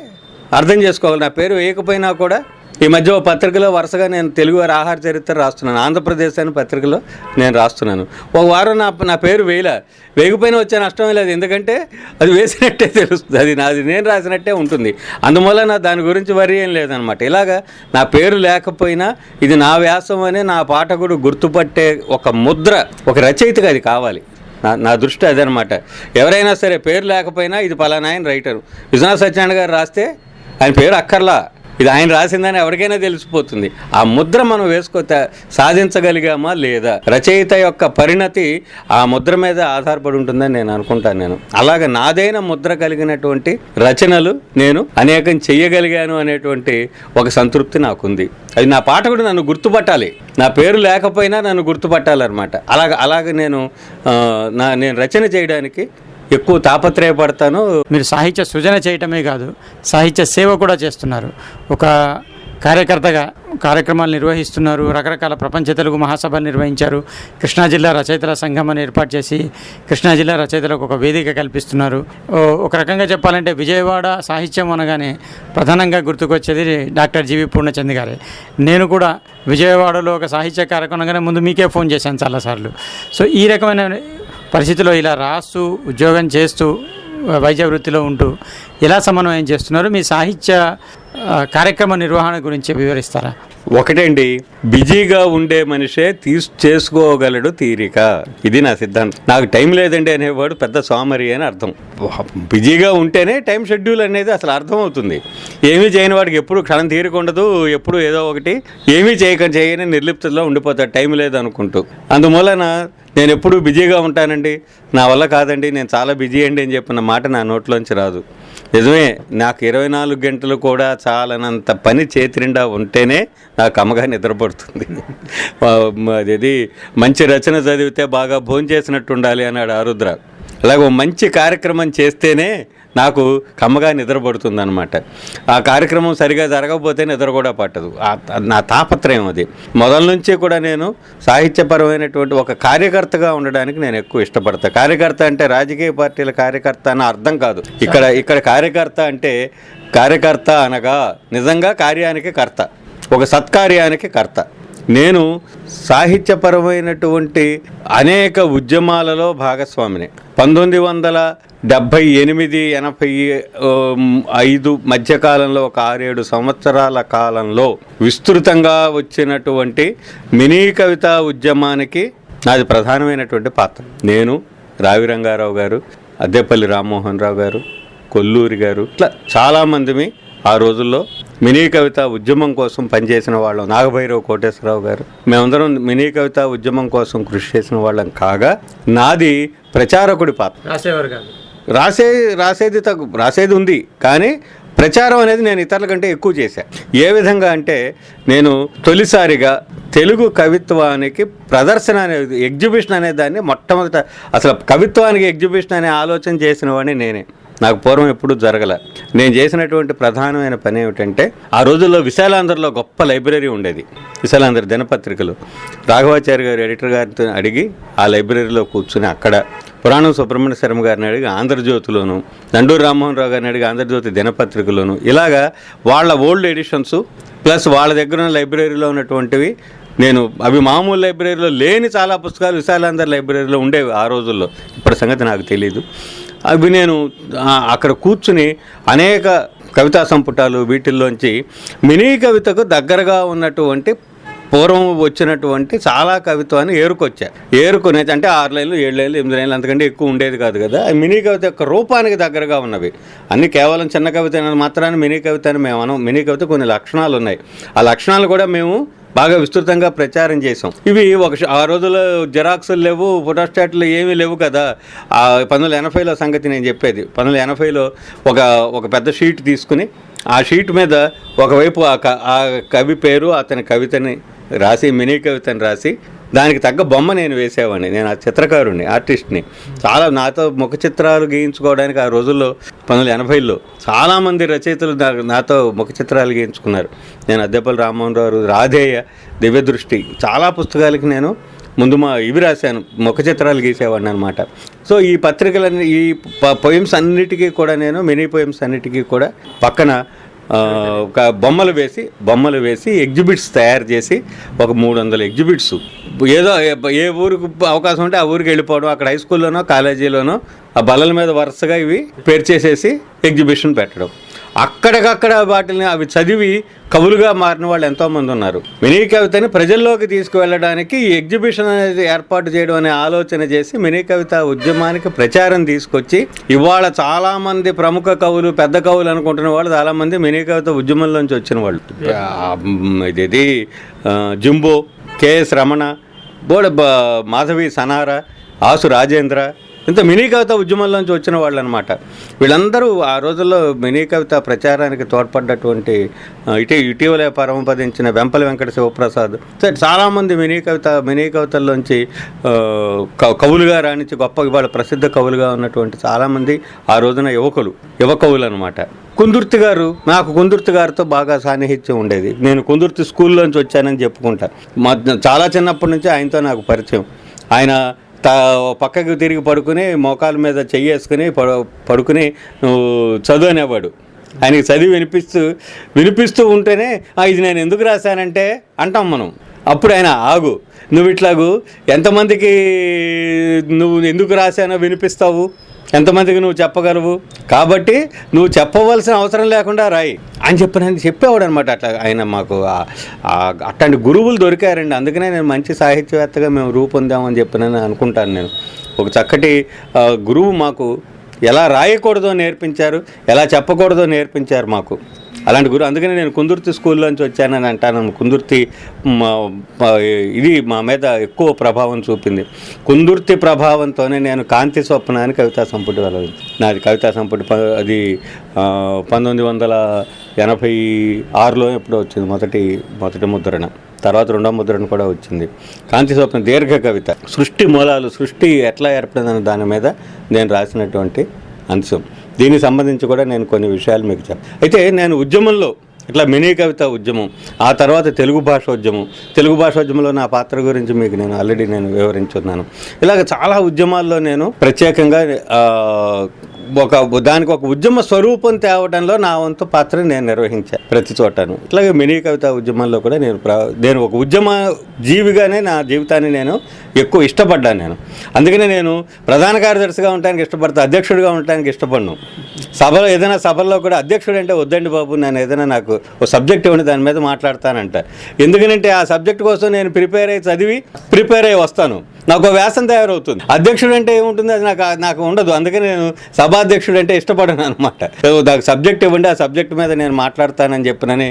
Speaker 2: అర్థం చేసుకోవాలి. నా పేరు వేయకపోయినా కూడా ఈ మధ్య ఓ పత్రికలో వరుసగా నేను తెలుగువారి ఆహార చరిత్ర రాస్తున్నాను, ఆంధ్రప్రదేశ్ అని పత్రికలో నేను రాస్తున్నాను. ఒక వారం నా పేరు వేయకపోయినా వచ్చే నష్టమే లేదు, ఎందుకంటే అది వేసినట్టే తెలుస్తుంది, అది నేను రాసినట్టే ఉంటుంది. అందువల్ల దాని గురించి వరి ఏం లేదనమాట. ఇలాగా నా పేరు లేకపోయినా ఇది నా వ్యాసం అనే నా పాఠకుడు గుర్తుపట్టే ఒక ముద్ర, ఒక రచయితగా అది కావాలి. నా దృష్టి అదనమాట. ఎవరైనా సరే పేరు లేకపోయినా ఇది పలానా ఆయన రైటరు, విశ్వనాథ సత్యనారాయణ గారు రాస్తే ఆయన పేరు అక్కర్లా, ఇది ఆయన రాసిందని ఎవరికైనా తెలిసిపోతుంది. ఆ ముద్ర మనం సాధించగలిగామా లేదా, రచయిత యొక్క పరిణతి ఆ ముద్ర మీద ఆధారపడి ఉంటుందని నేను అనుకుంటాను. అలాగే నాదైన ముద్ర కలిగినటువంటి రచనలు నేను అనేకం చెయ్యగలిగాను అనేటువంటి ఒక సంతృప్తి నాకుంది. అది నా పాఠకుడు నన్ను గుర్తుపట్టాలి, నా పేరు లేకపోయినా నన్ను గుర్తుపట్టాలన్నమాట. అలాగే నేను రచన చేయడానికి ఎక్కువ తాపత్రయపడతాను.
Speaker 1: మీరు సాహిత్య సృజన చేయటమే కాదు, సాహిత్య సేవ కూడా చేస్తున్నారు. ఒక కార్యకర్తగా కార్యక్రమాలు నిర్వహిస్తున్నారు. రకరకాల ప్రపంచ తెలుగు మహాసభలు నిర్వహించారు. కృష్ణా జిల్లా రచయితల సంఘం అని ఏర్పాటు చేసి కృష్ణా జిల్లా రచయితలకు ఒక వేదిక కల్పిస్తున్నారు. ఒక రకంగా చెప్పాలంటే విజయవాడ సాహిత్యం అనగానే ప్రధానంగా గుర్తుకొచ్చేది డాక్టర్ జీవి పూర్ణచంద్ గారే. నేను కూడా విజయవాడలో ఒక సాహిత్య కార్యక్రమంగానే ముందు మీకే ఫోన్ చేశాను చాలాసార్లు. సో ఈ రకమైన పరిస్థితిలో ఇలా రాస్తూ ఉద్యోగం చేస్తూ వైద్య వృత్తిలో ఉంటూ ఎలా సమన్వయం చేస్తున్నారు? మీ సాహిత్య కార్యక్రమ నిర్వహణ గురించి వివరిస్తారా?
Speaker 2: ఒకటండి, బిజీగా ఉండే మనిషే చేసుకోగలడు తీరిక. ఇది నా సిద్ధాంతం. నాకు టైం లేదండి అనేవాడు పెద్ద సోమరి అని అర్థం. బిజీగా ఉంటేనే టైం షెడ్యూల్ అనేది అసలు అర్థం అవుతుంది. ఏమీ చేయని వాడికి ఎప్పుడు క్షణం తీరిక ఉండదు, ఎప్పుడు ఏదో ఒకటి ఏమీ చేయని నిర్లిప్తలో ఉండిపోతాడు టైం లేదు అనుకుంటూ. అందువలన నేను ఎప్పుడు బిజీగా ఉంటానండి, నా వల్ల కాదండి, నేను చాలా బిజీ అండి అని చెప్పిన మాట నా నోట్లోంచి రాదు. నిజమే, నాకు 24 గంటలు కూడా చాలనంత పని చేతి నిండా ఉంటేనే నాకు అమ్మగా నిద్రపడుతుంది. అది మంచి రచన చదివితే బాగా భోంచేసినట్టు ఉండాలి అన్నాడు ఆరుద్ర. అలాగే మంచి కార్యక్రమం చేస్తేనే నాకు కమ్మగా నిద్రపడుతుంది అనమాట. ఆ కార్యక్రమం సరిగా జరగకపోతే నిద్ర కూడా పట్టదు. నా తాపత్రయం అది. మొదల నుంచి కూడా నేను సాహిత్యపరమైనటువంటి ఒక కార్యకర్తగా ఉండడానికి నేను ఎక్కువ ఇష్టపడతాను. కార్యకర్త అంటే రాజకీయ పార్టీల కార్యకర్త అన్న అర్థం కాదు. ఇక్కడ కార్యకర్త అంటే కార్యకర్త అనగా నిజంగా కార్యానికి కర్త, ఒక సత్కార్యానికి కర్త. నేను సాహిత్యపరమైనటువంటి అనేక ఉద్యమాలలో భాగస్వామిని. 1978-85 మధ్యకాలంలో ఒక 6-7 సంవత్సరాల కాలంలో విస్తృతంగా వచ్చినటువంటి మినీ కవితా ఉద్యమానికి నాది ప్రధానమైనటువంటి పాత్ర. నేను, రావి రంగారావు గారు, అద్దెపల్లి రామ్మోహన్ రావు గారు, కొల్లూరి గారు, ఇట్లా చాలామందిమి ఆ రోజుల్లో మినీ కవితా ఉద్యమం కోసం పనిచేసిన వాళ్ళం. నాగభైరవ కోటేశ్వరరావు గారు, మేమందరం మినీ కవితా ఉద్యమం కోసం కృషి చేసిన వాళ్ళం. కాగా నాది ప్రచారకుడి పాత్ర.
Speaker 1: రాసేవారు కాదు.
Speaker 2: రాసేది ఉంది, కానీ ప్రచారం అనేది నేను ఇతరుల కంటే ఎక్కువ చేశాను. ఏ విధంగా అంటే, నేను తొలిసారిగా తెలుగు కవిత్వానికి ప్రదర్శన అనేది, ఎగ్జిబిషన్ అనే దాన్ని మొట్టమొదట, అసలు కవిత్వానికి ఎగ్జిబిషన్ అనే ఆలోచన చేసిన వాడిని నేనే. నాకు పూర్వం ఎప్పుడూ జరగల. నేను చేసినటువంటి ప్రధానమైన పని ఏమిటంటే, ఆ రోజుల్లో విశాలాంధ్రలో గొప్ప లైబ్రరీ ఉండేది. విశాలాంధ్ర దినపత్రికలు. రాఘవాచారి గారు ఎడిటర్ గారితో అడిగి ఆ లైబ్రరీలో కూర్చుని అక్కడ పురాణం సుబ్రహ్మణ్య శర్మ గారిని అడిగి ఆంధ్రజ్యోతిలోను, నండూరు రామ్మోహన్ రావు గారిని అడిగి ఆంధ్రజ్యోతి దినపత్రికలోను, ఇలాగా వాళ్ళ ఓల్డ్ ఎడిషన్స్ ప్లస్ వాళ్ళ దగ్గర ఉన్న లైబ్రరీలో ఉన్నటువంటివి, నేను అవి మామూలు లైబ్రరీలో లేని చాలా పుస్తకాలు విశాలాంధ్ర లైబ్రరీలో ఉండేవి ఆ రోజుల్లో. ఇప్పటి సంగతి నాకు తెలియదు. అవి నేను అక్కడ కూర్చుని అనేక కవితా సంపుటాలు వీటిల్లోంచి మినీ కవితకు దగ్గరగా ఉన్నటువంటి పూర్వం వచ్చినటువంటి చాలా కవిత్వాన్ని ఏరుకునే అంటే 6 లైన్లు 7 లైన్లు 8 లైన్లు అంతకంటే ఎక్కువ ఉండేది కాదు కదా. మినీ కవిత యొక్క రూపానికి దగ్గరగా ఉన్నవి అన్ని. కేవలం చిన్న కవిత మాత్రాన్ని మినీ కవిత అని మేము అనం. మినీ కవిత కొన్ని లక్షణాలు ఉన్నాయి. ఆ లక్షణాలు కూడా మేము బాగా విస్తృతంగా ప్రచారం చేసాం. ఇవి ఆ రోజుల్లో జిరాక్సులు లేవు, ఫోటోస్టాట్లు ఏమీ లేవు కదా. 1980లో సంగతి నేను చెప్పేది. 1980లో ఒక పెద్ద షీట్ తీసుకుని ఆ షీట్ మీద ఒకవైపు ఆ కవి పేరు, అతని కవితని రాసి, మినీ కవితని రాసి, దానికి తగ్గ బొమ్మ నేను వేసేవాడిని. నేను ఆ చిత్రకారుడిని, ఆర్టిస్ట్ని. చాలా నాతో ముఖ చిత్రాలు గీయించుకోవడానికి ఆ రోజుల్లో 1980లో చాలామంది రచయితలు నాతో ముఖ చిత్రాలు గీయించుకున్నారు. నేను అద్దెపల్లి రామ్మోహన్ రావు, రాధేయ, దివ్యదృష్టి, చాలా పుస్తకాలకి నేను ముందు ఇవి రాశాను, ముఖ చిత్రాలు గీసేవాడిని అనమాట. సో ఈ పత్రికలన్నీ, ఈ పోయిమ్స్ అన్నిటికీ కూడా నేను మినీ పోయిమ్స్ అన్నిటికీ కూడా పక్కన ఒక బొమ్మలు వేసి ఎగ్జిబిట్స్ తయారు చేసి, ఒక 300 ఎగ్జిబిట్స్, ఏదో ఏ ఊరికి అవకాశం ఉంటే ఆ ఊరికి వెళ్ళిపోవడం, అక్కడ హై స్కూల్లోనో కాలేజీలోనో ఆ బల్లల మీద వరుసగా ఇవి పేర్చేసేసి ఎగ్జిబిషన్ పెట్టడం. అక్కడికక్కడ వాటిని అవి చదివి కవులుగా మారిన వాళ్ళు ఎంతోమంది ఉన్నారు. మినీ కవితని ప్రజల్లోకి తీసుకువెళ్ళడానికి ఈ ఎగ్జిబిషన్ అనేది ఏర్పాటు చేయడం అనే ఆలోచన చేసి మినీ కవిత ఉద్యమానికి ప్రచారం తీసుకొచ్చి, ఇవాళ చాలామంది ప్రముఖ కవులు, పెద్ద కవులు అనుకుంటున్న వాళ్ళు చాలామంది మినీ కవిత ఉద్యమంలోంచి వచ్చిన వాళ్ళు. ఇది జంబో, కెఎస్ రమణ, మాధవి సనారా, ఆసు రాజేంద్ర, ఇంత మినీ కవిత ఉద్యమంలోంచి వచ్చిన వాళ్ళు అనమాట. వీళ్ళందరూ ఆ రోజుల్లో మినీ కవిత ప్రచారానికి తోడ్పడ్డటువంటి ఇటీవల పరమపదించిన వెంపల వెంకట శివప్రసాద్, చాలామంది మినీ కవితల్లోంచి కవులుగా రాణించి గొప్ప ఇవాళ ప్రసిద్ధ కవులుగా ఉన్నటువంటి చాలామంది ఆ రోజున యువ కవులు అనమాట. కుందుర్తి గారు, నాకు కుందుర్తి గారితో బాగా సాన్నిహిత్యం ఉండేది. నేను కుందుర్తి స్కూల్లోంచి వచ్చానని చెప్పుకుంటాను. చాలా చిన్నప్పటి నుంచి ఆయనతో నాకు పరిచయం. ఆయన పక్కకు తిరిగి పడుకుని మోకాల మీద చెయ్యేసుకుని పడుకుని నువ్వు చదువు అనేవాడు. ఆయనకి చదివి వినిపిస్తూ ఉంటేనే ఇది నేను ఎందుకు రాశానంటే అంటాం మనం. అప్పుడు ఆయన ఆగు, నువ్వు ఇట్లాగు ఎంతమందికి నువ్వు ఎందుకు రాశానో వినిపిస్తావు ఎంతమందికి నువ్వు చెప్పగలవు, కాబట్టి నువ్వు చెప్పవలసిన అవసరం లేకుండా రాయి అని చెప్పేవాడు అనమాట. అట్లా ఆయన మాకు అట్లాంటి గురువులు దొరికారండి. అందుకనే నేను మంచి సాహిత్యవేత్తగా మేము రూపొందామని చెప్పినని అనుకుంటాను. నేను ఒక చక్కటి గురువు మాకు ఎలా రాయకూడదో నేర్పించారు, ఎలా చెప్పకూడదో నేర్పించారు మాకు అలాంటి గురువు. అందుకని నేను కుందుర్తి స్కూల్లోంచి వచ్చానని అంటాను. కుందుర్తి ఇది మా మీద ఎక్కువ ప్రభావం చూపింది. కుందుర్తి ప్రభావంతోనే నేను కాంతి స్వప్న అని కవితా సంపుటి వెళ్ళవచ్చు. నాది కవితా సంపుటి అది 1986లో ఎప్పుడో వచ్చింది మొదటి ముద్రణ. తర్వాత రెండో ముద్రణ కూడా వచ్చింది. కాంతి స్వప్న దీర్ఘ కవిత, సృష్టి మూలాలు, సృష్టి ఎట్లా ఏర్పడిందన్న దాని మీద నేను రాసినటువంటి అంశం. దీనికి సంబంధించి కూడా నేను కొన్ని విషయాలు మీకు అయితే నేను ఉద్యమంలో ఇట్లా మినీ కవిత ఉద్యమం, ఆ తర్వాత తెలుగు భాష ఉద్యమంలో నా పాత్ర గురించి మీకు నేను ఆల్రెడీ వివరించున్నాను. ఇలాగ చాలా ఉద్యమాల్లో నేను ప్రత్యేకంగా దానికి ఒక ఉద్యమ స్వరూపం తేవడంలో నా వంతు పాత్ర నేను నిర్వహించాను ప్రతి చోటను. ఇట్లాగే మినీ కవిత ఉద్యమంలో కూడా నేను ఒక ఉద్యమ జీవిగానే నా జీవితాన్ని నేను ఎక్కువ ఇష్టపడ్డాను. అందుకనే నేను ప్రధాన కార్యదర్శిగా ఉండడానికి ఇష్టపడతాను, అధ్యక్షుడిగా ఉండడానికి ఇష్టపడను. ఏదైనా సభల్లో కూడా అధ్యక్షుడు అంటే వద్దండి బాబు, నేను ఏదైనా నాకు ఒక సబ్జెక్ట్ ఇవ్వండి, దాని మీద మాట్లాడతానంట. ఎందుకంటే ఆ సబ్జెక్ట్ కోసం నేను ప్రిపేర్ అయ్యి వస్తాను, నాకు వ్యాసం తయారవుతుంది. అధ్యక్షుడు అంటే ఏముంటుంది, అది నాకు ఉండదు. అందుకని నేను సభాధ్యక్షుడు అంటే ఇష్టపడను అనమాట. నాకు సబ్జెక్ట్ ఇవ్వండి, ఆ సబ్జెక్ట్ మీద నేను మాట్లాడతానని చెప్పినని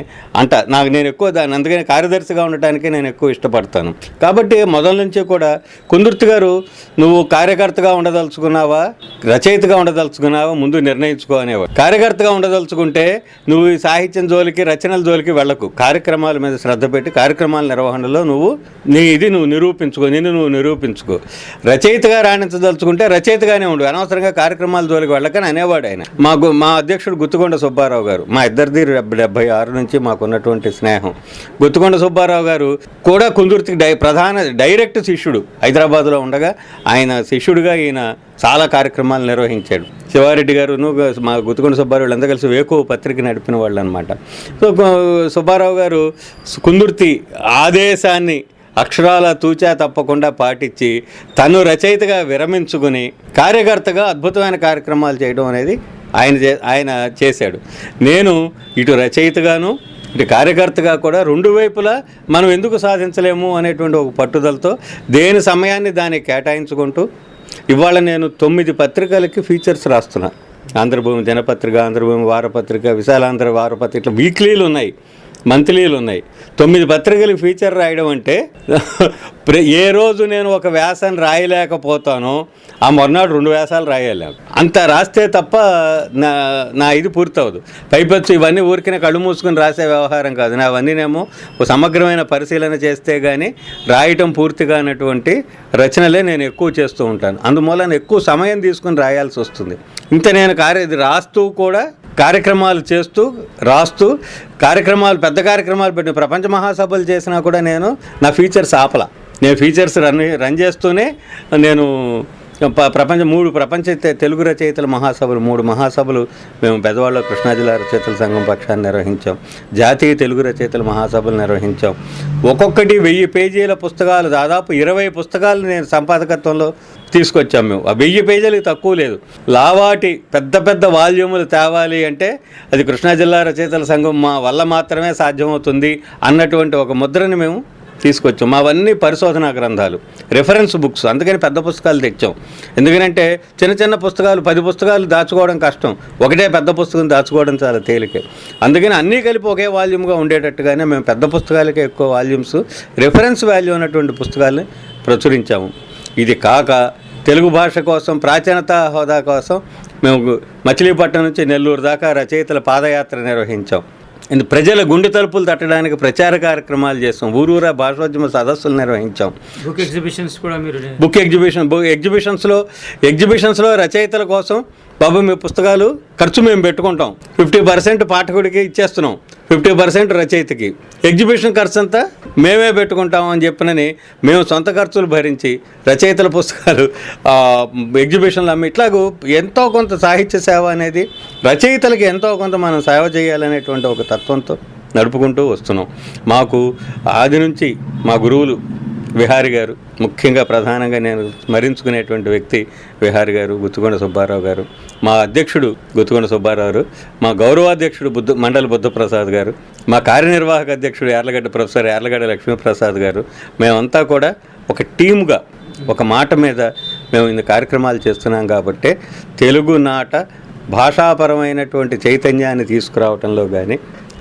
Speaker 2: నేను ఎక్కువ అందుకని కార్యదర్శిగా ఉండటానికి నేను ఎక్కువ ఇష్టపడతాను. కాబట్టి మొదల నుంచి కూడా కుందుర్తి గారు, నువ్వు కార్యకర్తగా ఉండదలుచుకున్నావా, రచయితగా ఉండదలుచుకున్నావా, ముందు నిర్ణయించుకో అనేవాడు. కార్యకర్తగా ఉండదలుచుకుంటే నువ్వు ఈ సాహిత్యం జోలికి, రచనల జోలికి వెళ్ళకు, కార్యక్రమాల మీద శ్రద్ధ పెట్టి కార్యక్రమాల నిర్వహణలో నువ్వు నిరూపించుకో. రచయితగా రాణించదలుచుకుంటే రచయితగానే ఉండు, అనవసరంగా కార్యక్రమాల జోలికి వెళ్ళకని అనేవాడు ఆయన. మా అధ్యక్షుడు గుత్తుకొండ సుబ్బారావు గారు, మా ఇద్దరిది 76 నుంచి మాకున్నటువంటి స్నేహం. గుత్తుకొండ సుబ్బారావు గారు కూడా కుందుర్తికి డైరెక్ట్ శిష్యుడు. హైదరాబాద్లో ఉండగా ఆయన శిష్యుడిగా ఈయన చాలా కార్యక్రమాలు నిర్వహించాడు. శివారెడ్డి గారు, మా గుత్తుకొండ సుబ్బారావు వాళ్ళంతా కలిసి వేకువ పత్రిక నడిపిన వాళ్ళు అనమాట. సో సుబ్బారావు గారు కుందుర్తి ఆదేశాన్ని అక్షరాల తూచా తప్పకుండా పాటించి తను రచయితగా విరమించుకుని కార్యకర్తగా అద్భుతమైన కార్యక్రమాలు చేయడం అనేది ఆయన చేశాడు. నేను ఇటు రచయితగాను ఇటు కార్యకర్తగా కూడా రెండు వైపులా మనం ఎందుకు సాధించలేము అనేటువంటి ఒక పట్టుదలతో దేని సమయాన్ని దానికి కేటాయించుకుంటూ ఇవాళ నేను 9 పత్రికలకి ఫీచర్స్ రాస్తున్నా. ఆంధ్రభూమి దినపత్రిక, ఆంధ్రభూమి వారపత్రిక, విశాలాంధ్ర వారపత్రిక, ఇట్లా వీక్లీలు ఉన్నాయి, మంత్లీలు ఉన్నాయి. 9 పత్రికలకు ఫీచర్ రాయడం అంటే ఏ రోజు నేను ఒక వ్యాసం రాయలేకపోతానో ఆ మొన్నటి 2 వ్యాసాలు రాయాలి. అంత రాస్తే తప్ప నా ఇది పూర్తవదు. పైపచ్చు ఇవన్నీ ఊరికినే కళ్ళు మూసుకుని రాసే వ్యవహారం కాదు. అవన్నీనేమో ఒక సమగ్రమైన పరిశీలన చేస్తే కానీ రాయటం పూర్తిగా అన్నటువంటి రచనలే నేను ఎక్కువ చేస్తూ ఉంటాను. అందువల్ల ఎక్కువ సమయం తీసుకుని రాయాల్సి వస్తుంది. ఇంత నేను రాస్తూ కూడా కార్యక్రమాలు చేస్తూ రాస్తూ పెద్ద కార్యక్రమాలు పెట్టిన ప్రపంచ మహాసభలు చేసినా కూడా నేను నా ఫీచర్స్ ఆపల. నేను ఫీచర్స్ రన్ చేస్తూనే నేను ప్రపంచ తెలుగు రచయితల మహాసభలు 3 మహాసభలు మేము పెద్దవాళ్ళలో కృష్ణా జిల్లా రచయితల సంఘం పక్షాన్ని నిర్వహించాం. జాతీయ తెలుగు రచయితల మహాసభలు నిర్వహించాం. ఒక్కొక్కటి 1000 పేజీల పుస్తకాలు, దాదాపు 20 పుస్తకాలు నేను సంపాదకత్వంలో తీసుకొచ్చాం. మేము ఆ 1000 పేజీలకు తక్కువ లేదు. లావాటి పెద్ద వాల్యూములు తేవాలి అంటే అది కృష్ణా జిల్లా రచయితల సంఘం మా వల్ల మాత్రమే సాధ్యమవుతుంది అన్నటువంటి ఒక ముద్రని మేము తీసుకొచ్చాం. అవన్నీ పరిశోధనా గ్రంథాలు, రెఫరెన్స్ బుక్స్. అందుకని పెద్ద పుస్తకాలు తెచ్చాం. ఎందుకంటే చిన్న పుస్తకాలు 10 పుస్తకాలు దాచుకోవడం కష్టం, ఒకటే పెద్ద పుస్తకం దాచుకోవడం చాలా తేలికే. అందుకని అన్నీ కలిపి ఒకే వాల్యూమ్గా ఉండేటట్టుగానే మేము పెద్ద పుస్తకాలకే ఎక్కువ వాల్యూమ్స్, రెఫరెన్స్ వాల్యూ ఉన్నటువంటి పుస్తకాలని ప్రచురించాము. ఇది కాక తెలుగు భాష కోసం, ప్రాచీనత హోదా కోసం మేము మచిలీపట్నం నుంచి నెల్లూరు దాకా రచయితల పాదయాత్ర నిర్వహించాం. ప్రజల గుండె తలుపులు తట్టడానికి ప్రచార కార్యక్రమాలు చేస్తాం. ఊరూరా భాషోద్యమ సదస్సులు నిర్వహించాం. బుక్ ఎగ్జిబిషన్స్లో రచయితల కోసం బాబు మీ పుస్తకాలు ఖర్చు మేము పెట్టుకుంటాం, 50% పాఠకుడికి ఇచ్చేస్తున్నాం, 50% రచయితకి, ఎగ్జిబిషన్ ఖర్చు అంతా మేమే పెట్టుకుంటాం అని చెప్పినని మేము సొంత ఖర్చులు భరించి రచయితల పుస్తకాలు ఎగ్జిబిషన్లు అమ్మి ఇట్లాగూ ఎంతో కొంత సాహిత్య సేవ అనేది రచయితలకి ఎంతో కొంత మనం సేవ చేయాలనేటువంటి ఒక తత్వంతో నడుపుకుంటూ వస్తున్నాం. మాకు ఆది నుంచి మా గురువులు విహారి గారు, ముఖ్యంగా ప్రధానంగా నేను స్మరించుకునేటువంటి వ్యక్తి విహారి గారు, గుత్తుకొండ సుబ్బారావు గారు, మా అధ్యక్షుడు గుత్తుకొండ సుబ్బారావు గారు, మా గౌరవాధ్యక్షుడు మండలి బుద్ధప్రసాద్ గారు, మా కార్యనిర్వాహక అధ్యక్షుడు ప్రొఫెసర్ యార్లగడ్డ లక్ష్మీప్రసాద్ గారు, మేమంతా కూడా ఒక టీముగా ఒక మాట మీద మేము ఇన్ని కార్యక్రమాలు చేస్తున్నాం. కాబట్టి తెలుగునాట భాషాపరమైనటువంటి చైతన్యాన్ని తీసుకురావడంలో కానీ,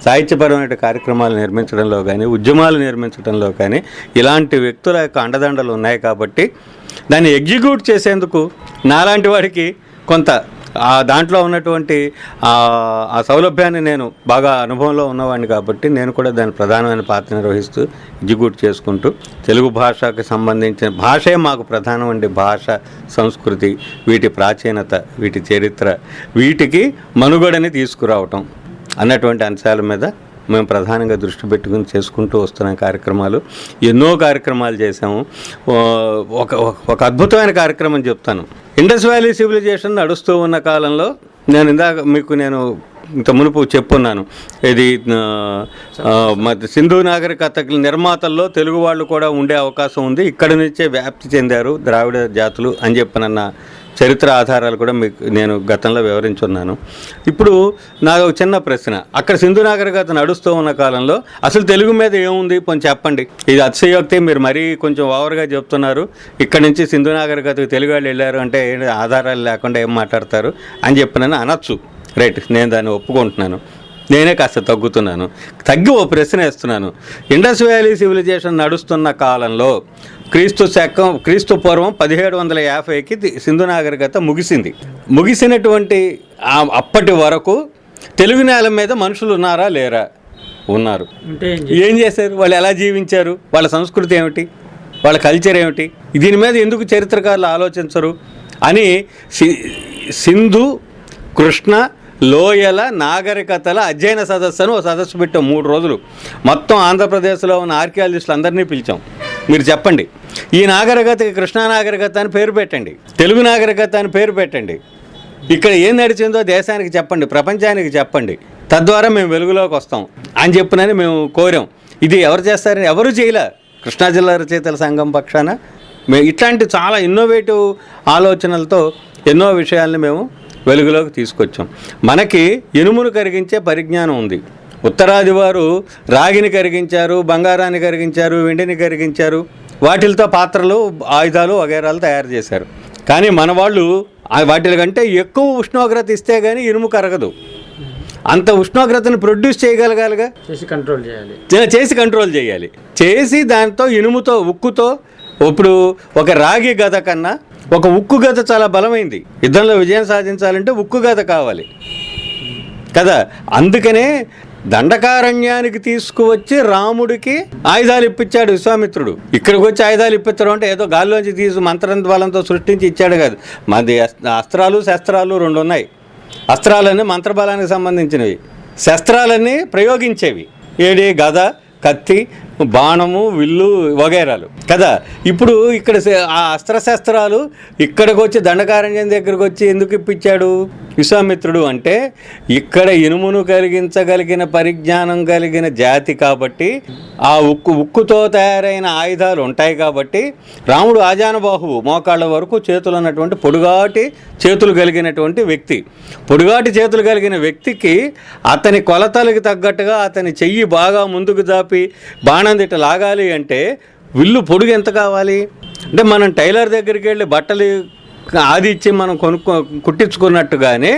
Speaker 2: సాహిత్యపరమైన కార్యక్రమాలు నిర్మించడంలో కానీ, ఉద్యమాలు నిర్మించడంలో కానీ ఇలాంటి వ్యక్తుల యొక్క అండదండలు ఉన్నాయి. కాబట్టి దాన్ని ఎగ్జిక్యూట్ చేసేందుకు నాలాంటి వాడికి కొంత దాంట్లో ఉన్నటువంటి ఆ సౌలభ్యాన్ని నేను బాగా అనుభవంలో ఉన్నవాడిని కాబట్టి నేను కూడా దాని ప్రధానమైన పాత్ర నిర్వహిస్తూ ఎగ్జిక్యూట్ చేసుకుంటూ తెలుగు భాషకు సంబంధించిన భాషే మాకు ప్రధానమండి. భాష, సంస్కృతి, వీటి ప్రాచీనత, వీటి చరిత్ర, వీటికి మనుగడని తీసుకురావటం అన్నటువంటి అంశాల మీద మేము ప్రధానంగా దృష్టి పెట్టుకుని చేసుకుంటూ వస్తున్న కార్యక్రమాలు, ఎన్నో కార్యక్రమాలు చేశాము. ఒక అద్భుతమైన కార్యక్రమం చెప్తాను. ఇండస్ వ్యాలీ సివిలైజేషన్ నడుస్తూ ఉన్న కాలంలో నేను ఇంత మునుపు చెప్పున్నాను, ఇది సింధు నాగరికత నిర్మాతల్లో తెలుగు వాళ్ళు కూడా ఉండే అవకాశం ఉంది, ఇక్కడి నుంచే వ్యాప్తి చెందారు ద్రావిడ జాతులు అని చెప్పినన్న చరిత్ర ఆధారాలు కూడా మీకు నేను గతంలో వివరించున్నాను. ఇప్పుడు నాకు ఒక చిన్న ప్రశ్న, అక్కడ సింధు నాగరికత నడుస్తూ ఉన్న కాలంలో అసలు తెలుగు మీద ఏముంది కొంచెం చెప్పండి. ఇది అతిశయోక్తి, మీరు మరీ కొంచెం ఓవర్గా చెప్తున్నారు. ఇక్కడి నుంచి సింధు నాగరికతకు తెలుగు వాళ్ళు వెళ్ళారు అంటే ఆధారాలు లేకుండా ఏం మాట్లాడతారు అని చెప్పినని అనొచ్చు. రైట్, నేను దాన్ని ఒప్పుకుంటున్నాను. నేనే కాస్త తగ్గి ఓ ప్రశ్న వేస్తున్నాను. ఇండస్ వ్యాలీ సివిలైజేషన్ నడుస్తున్న కాలంలో క్రీస్తు పూర్వం 1750కి సింధు నాగరికత ముగిసినటువంటి అప్పటి వరకు తెలుగు నేల మీద మనుషులు ఉన్నారా లేరా? ఉన్నారు. ఏం చేశారు వాళ్ళు? ఎలా జీవించారు? వాళ్ళ సంస్కృతి ఏమిటి? వాళ్ళ కల్చర్ ఏమిటి? దీని మీద ఎందుకు చరిత్రకారులు ఆలోచించరు అని సింధు, కృష్ణ, లోయల నాగరికతల అధ్యయన సదస్సును ఓ సదస్సు పెట్టాం 3 రోజులు. మొత్తం ఆంధ్రప్రదేశ్లో ఉన్న ఆర్కియాలజిస్టులు అందరినీ పిలిచాం. మీరు చెప్పండి, ఈ నాగరికతకి కృష్ణా నాగరికత అని పేరు పెట్టండి, తెలుగు నాగరికత అని పేరు పెట్టండి, ఇక్కడ ఏం నడిచిందో దేశానికి చెప్పండి, ప్రపంచానికి చెప్పండి, తద్వారా మేము వెలుగులోకి వస్తాం అని చెప్పినని మేము కోరాం. ఇది ఎవరు చేస్తారని ఎవరు చేయలే. కృష్ణా జిల్లా రచయితల సంఘం పక్షాన మేము ఇట్లాంటి చాలా ఇన్నోవేటివ్ ఆలోచనలతో ఎన్నో విషయాల్ని మేము వెలుగులోకి తీసుకొచ్చాం. మనకి ఇనుమును కరిగించే పరిజ్ఞానం ఉంది. ఉత్తరాది వారు రాగిని కరిగించారు, బంగారాన్ని కరిగించారు, వెండిని కరిగించారు, వాటితో పాత్రలు, ఆయుధాలు వగైరాలు తయారు చేశారు. కానీ మన వాళ్ళు వాటి కంటే ఎక్కువ ఉష్ణోగ్రత ఇస్తే కానీ ఇనుము కరగదు. అంత ఉష్ణోగ్రతను ప్రొడ్యూస్ చేయగలగాలిగా, చేసి కంట్రోల్ చేయాలి. చేసి దాంతో ఇనుముతో, ఉక్కుతో, ఇప్పుడు ఒక రాగి గద కన్నా ఒక ఉక్కు గద చాలా బలమైంది. యుద్ధంలో విజయం సాధించాలంటే ఉక్కు గద కావాలి కదా. అందుకనే దండకారణ్యానికి తీసుకువచ్చి రాముడికి ఆయుధాలు ఇప్పించాడు విశ్వామిత్రుడు. ఇక్కడికి వచ్చి ఆయుధాలు ఇప్పించడం అంటే ఏదో గాల్లోంచి తీసి మంత్రబలంతో సృష్టించి ఇచ్చాడు కాదు. మాది అస్త్రాలు, శస్త్రాలు 2 ఉన్నాయి. అస్త్రాలన్నీ మంత్రబలానికి సంబంధించినవి, శస్త్రాలన్నీ ప్రయోగించేవి. గద, కత్తి, బాణము, విల్లు వగైరాలు కదా. ఇప్పుడు ఇక్కడ ఆ అస్త్రశస్త్రాలు ఇక్కడికి వచ్చి దండకారణ్యం దగ్గరకు వచ్చి ఎందుకు ఇప్పించాడు విశ్వామిత్రుడు అంటే, ఇక్కడ ఇనుమును కలిగించగలిగిన పరిజ్ఞానం కలిగిన జాతి కాబట్టి, ఆ ఉక్కుతో తయారైన ఆయుధాలు ఉంటాయి కాబట్టి, రాముడు ఆజానుబాహువు, మోకాళ్ళ వరకు చేతులు ఉన్నటువంటి పొడుగాటి చేతులు కలిగినటువంటి వ్యక్తి. పొడుగాటి చేతులు కలిగిన వ్యక్తికి అతని కొలతలకు తగ్గట్టుగా అతని చెయ్యి బాగా ముందుకు దాపి బాణం తిట్ట లాగాలి అంటే విల్లు పొడుగు ఎంత కావాలి అంటే, మనం టైలర్ దగ్గరికి వెళ్ళి బట్టలు ఆది ఇచ్చి మనం కుట్టించుకున్నట్టుగానే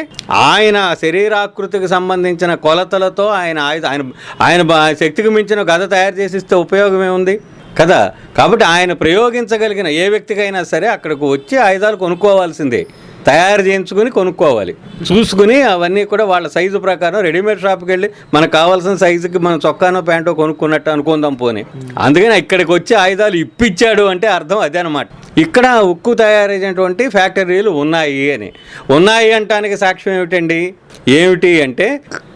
Speaker 2: ఆయన శరీరాకృతికి సంబంధించిన కొలతలతో ఆయన శక్తికి మించిన గద తయారు చేసిస్తే ఉపయోగం ఏముంది కదా. కాబట్టి ఆయన ప్రయోగించగలిగిన ఏ వ్యక్తికైనా సరే అక్కడికి వచ్చి ఆయుధాలు కొనుక్కోవాల్సిందే, తయారు చేయించుకుని కొనుక్కోవాలి, చూసుకుని అవన్నీ కూడా వాళ్ళ సైజు ప్రకారం రెడీమేడ్ షాప్కి వెళ్ళి మనకు కావాల్సిన సైజుకి మనం చొక్కానో ప్యాంటో కొనుక్కున్నట్టు అనుకుందాం పోనీ. అందుకని ఇక్కడికి వచ్చి ఆయుధాలు ఇప్పించాడు అంటే అర్థం అదే అనమాట. ఇక్కడ ఉక్కు తయారైనటువంటి ఫ్యాక్టరీలు ఉన్నాయి అంటానికి సాక్ష్యం ఏమిటి అంటే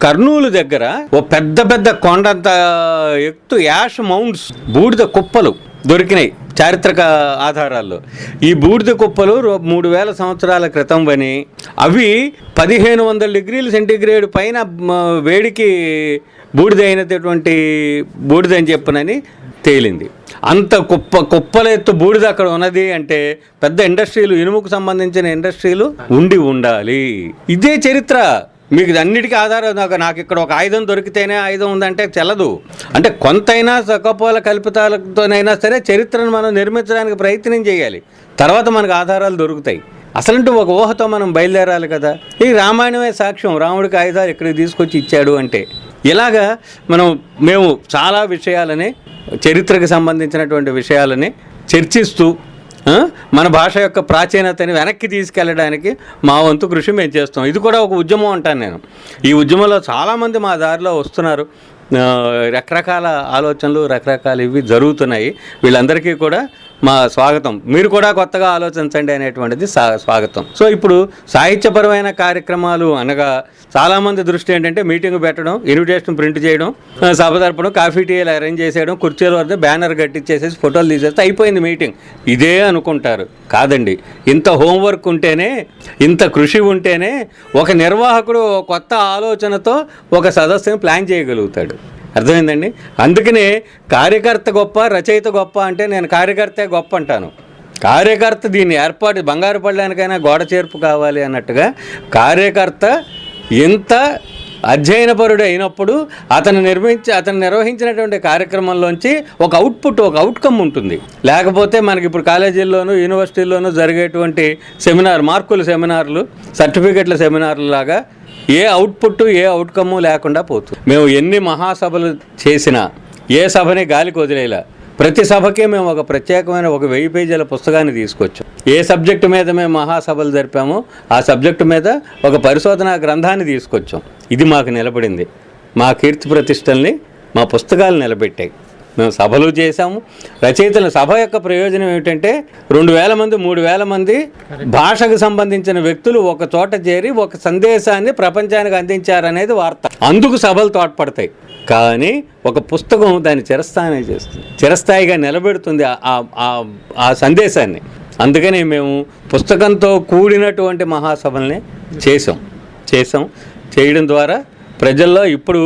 Speaker 2: కర్నూలు దగ్గర ఓ పెద్ద కొండంత ఎత్తు యాష్ మౌంట్స్, బూడిద కుప్పలు దొరికినాయి చారిత్రక ఆధారాల్లో. ఈ బూడిద కుప్పలు 3000 సంవత్సరాల క్రితం అని, అవి 1500 డిగ్రీల సెంటీగ్రేడ్ పైన వేడికి బూడిద అయినటువంటి బూడిదని చెప్పనని తేలింది. అంత కుప్పల ఎత్తు బూడిద అక్కడ ఉన్నది అంటే పెద్ద ఇండస్ట్రీలు, ఇనుముకు సంబంధించిన ఇండస్ట్రీలు ఉండాలి. ఇదే చరిత్ర. మీకు అన్నిటికీ ఆధారం నాకు ఇక్కడ ఒక ఆయుధం దొరికితేనే ఆయుధం ఉందంటే చెల్లదు. అంటే కొంతైనా సకపోల కల్పితాలతోనైనా సరే చరిత్రను మనం నిర్మించడానికి ప్రయత్నం చేయాలి. తర్వాత మనకు ఆధారాలు దొరుకుతాయి. అసలంటూ ఒక ఊహతో మనం బయలుదేరాలి కదా. ఈ రామాయణమే సాక్ష్యం. రాముడికి ఆయుధాలు ఇక్కడికి తీసుకొచ్చి ఇచ్చాడు అంటే ఇలాగా మేము చాలా విషయాలని, చరిత్రకు సంబంధించినటువంటి విషయాలని చర్చిస్తూ మన భాష యొక్క ప్రాచీనతని వెనక్కి తీసుకెళ్ళడానికి మా వంతు కృషి మేము చేస్తాం. ఇది కూడా ఒక ఉద్యమం అంటాను నేను. ఈ ఉద్యమంలో చాలామంది మా దారిలో వస్తున్నారు. రకరకాల ఆలోచనలు, రకరకాల ఇవి జరుగుతున్నాయి. వీళ్ళందరికీ కూడా మా స్వాగతం. మీరు కూడా కొత్తగా ఆలోచించండి అనేటువంటిది స్వాగతం. సో ఇప్పుడు సాహిత్యపరమైన కార్యక్రమాలు అనగా చాలామంది దృష్టి ఏంటంటే మీటింగ్ పెట్టడం, ఇన్విటేషన్ ప్రింట్ చేయడం, సభ జరపడం, కాఫీ టీలు అరేంజ్ చేసేయడం, కుర్చీల వద్ద బ్యానర్ కట్టించేసేసి ఫోటోలు తీసేస్తే అయిపోయింది మీటింగ్. ఇదే అనుకుంటారు. కాదండి. ఇంత హోంవర్క్ ఉంటేనే, ఇంత కృషి ఉంటేనే ఒక నిర్వాహకుడు కొత్త ఆలోచనతో ఒక సదస్సుని ప్లాన్ చేయగలుగుతాడు. అర్థమైందండి. అందుకనే కార్యకర్త గొప్ప, రచయిత గొప్ప అంటే నేను కార్యకర్తే గొప్ప అంటాను. కార్యకర్త దీన్ని ఏర్పాటు బంగారు పళ్ళానికైనా గోడ చేర్పు కావాలి అన్నట్టుగా కార్యకర్త ఎంత అధ్యయనపరుడు అయినప్పుడు అతను నిర్వహించినటువంటి కార్యక్రమంలోంచి ఒక అవుట్పుట్, ఒక అవుట్కమ్ ఉంటుంది. లేకపోతే మనకి ఇప్పుడు కాలేజీల్లోనూ యూనివర్సిటీల్లోనూ జరిగేటువంటి మార్కుల సెమినార్లు, సర్టిఫికెట్ల సెమినార్లు లాగా ఏ అవుట్పుట్, ఏ అవుట్కమ్ లేకుండా పోతుంది. మేము ఎన్ని మహాసభలు చేసినా ఏ సభని గాలికి వదిలేలా ప్రతి సభకే మేము ఒక ప్రత్యేకమైన 1000 పేజీల పుస్తకాన్ని తీసుకొచ్చాం. ఏ సబ్జెక్టు మీద మేము మహాసభలు జరిపామో ఆ సబ్జెక్టు మీద ఒక పరిశోధనా గ్రంథాన్ని తీసుకొచ్చాం. ఇది మాకు నిలబడింది. మా కీర్తి ప్రతిష్టల్ని మా పుస్తకాలు నిలబెట్టాయి. మేము సభలు చేశాము. రచయితల సభ యొక్క ప్రయోజనం ఏమిటంటే 2000 మంది, 3000 మంది భాషకు సంబంధించిన వ్యక్తులు ఒక చోట చేరి ఒక సందేశాన్ని ప్రపంచానికి అందించారనేది వార్త. అందుకు సభలు తోడ్పడతాయి. కానీ ఒక పుస్తకం దాన్ని చిరస్థాయి చేస్తుంది, చిరస్థాయిగా నిలబెడుతుంది ఆ సందేశాన్ని. అందుకని మేము పుస్తకంతో కూడినటువంటి మహాసభల్ని చేయడం ద్వారా ప్రజల్లో ఇప్పుడు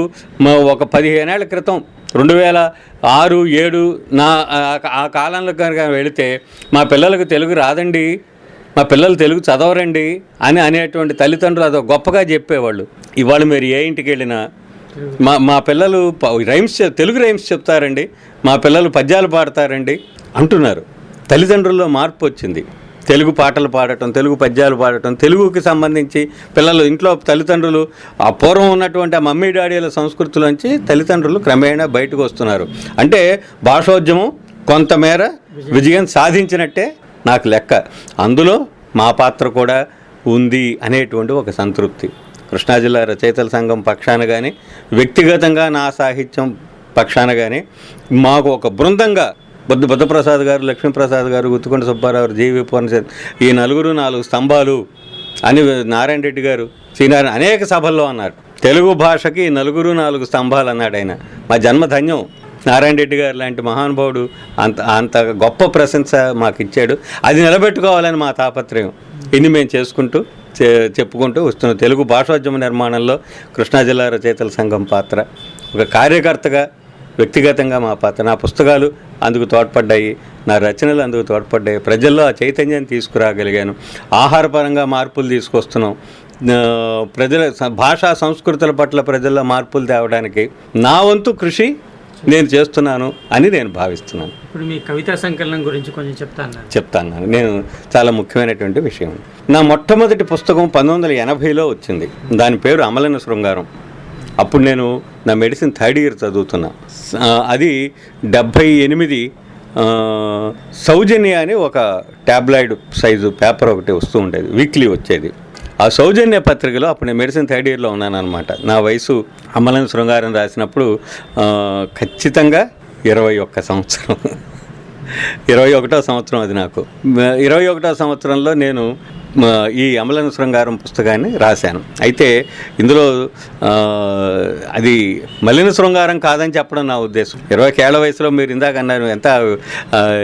Speaker 2: ఒక 15 ఏళ్ల క్రితం 2006, 2007 ఆ కాలంలో కనుక వెళితే మా పిల్లలకు తెలుగు రాదండి, మా పిల్లలు తెలుగు చదవరండి అనేటువంటి తల్లిదండ్రులు అదో గొప్పగా చెప్పేవాళ్ళు. ఇవాళ మీరు ఏ ఇంటికి వెళ్ళినా మా పిల్లలు తెలుగు రైమ్స్ చెప్తారండి, మా పిల్లలు పద్యాలు పాడతారండి అంటున్నారు. తల్లిదండ్రుల్లో మార్పు వచ్చింది. తెలుగు పాటలు పాడటం, తెలుగు పద్యాలు పాడటం, తెలుగుకి సంబంధించి పిల్లలు ఇంట్లో తల్లిదండ్రులు ఆ పూర్వం ఉన్నటువంటి ఆ మమ్మీ డాడీల సంస్కృతిలోంచి తల్లిదండ్రులు క్రమేణా బయటకు వస్తున్నారు. అంటే భాషోద్యమం కొంతమేర విజయం సాధించినట్టే నాకు లెక్క. అందులో మా పాత్ర కూడా ఉంది అనేటువంటి ఒక సంతృప్తి. కృష్ణా జిల్లా రచయితల సంఘం పక్షాన కానీ, వ్యక్తిగతంగా నా సాహిత్యం పక్షాన కానీ మాకు ఒక బృందంగా బుద్ధప్రసాద్ గారు, లక్ష్మీప్రసాద్ గారు, గుత్తుకొండ సుబ్బారావు, జీవి పూర్ణచంద్ర, ఈ 4 స్తంభాలు అని నారాయణ రెడ్డి గారు, శ్రీనారాయణ అనేక సభల్లో అన్నారు. తెలుగు భాషకి 4 స్తంభాలు అన్నాడు ఆయన. మా జన్మధన్యం. నారాయణ రెడ్డి గారు లాంటి మహానుభావుడు అంత గొప్ప ప్రశంస మాకు ఇచ్చాడు. అది నిలబెట్టుకోవాలని మా తాపత్రయం. ఇన్ని మేము చెప్పుకుంటూ వస్తున్నాం. తెలుగు భాషోద్యమ నిర్మాణంలో కృష్ణా జిల్లా రచయితల సంఘం పాత్ర, ఒక కార్యకర్తగా వ్యక్తిగతంగా మా పాత్ర. నా పుస్తకాలు అందుకు తోడ్పడ్డాయి, నా రచనలు అందుకు తోడ్పడ్డాయి. ప్రజల్లో ఆ చైతన్యాన్ని తీసుకురాగలిగాను. ఆహారపరంగా మార్పులు తీసుకొస్తున్నాం. ప్రజల భాషా సంస్కృతుల పట్ల ప్రజల్లో మార్పులు తేవడానికి నా వంతు కృషి నేను చేస్తున్నాను అని నేను భావిస్తున్నాను.
Speaker 1: ఇప్పుడు మీ కవితా సంకలనం గురించి కొంచెం
Speaker 2: చెప్తాను. నేను చాలా ముఖ్యమైనటువంటి విషయం. నా మొట్టమొదటి పుస్తకం 1980లో వచ్చింది. దాని పేరు అమలన శృంగారం. అప్పుడు నేను నా మెడిసిన్ 3rd ఇయర్ చదువుతున్నా. అది 78 సౌజన్య అని ఒక ట్యాబ్లాయిడ్ సైజు పేపర్ ఒకటి వస్తూ ఉండేది, వీక్లీ వచ్చేది. ఆ సౌజన్య పత్రికలో అప్పుడు నేను మెడిసిన్ 3rd ఇయర్లో ఉన్నాను అనమాట. నా వయసు అమలన శృంగారం రాసినప్పుడు ఖచ్చితంగా 21 సంవత్సరం. 21వ సంవత్సరం అది నాకు. 21వ సంవత్సరంలో నేను ఈ అమలన శృంగారం పుస్తకాన్ని రాశాను. అయితే ఇందులో అది మలిన శృంగారం కాదని చెప్పడం నా ఉద్దేశం. 20 ఏళ్ల వయసులో మీరు ఇందాక అన్నారు ఎంత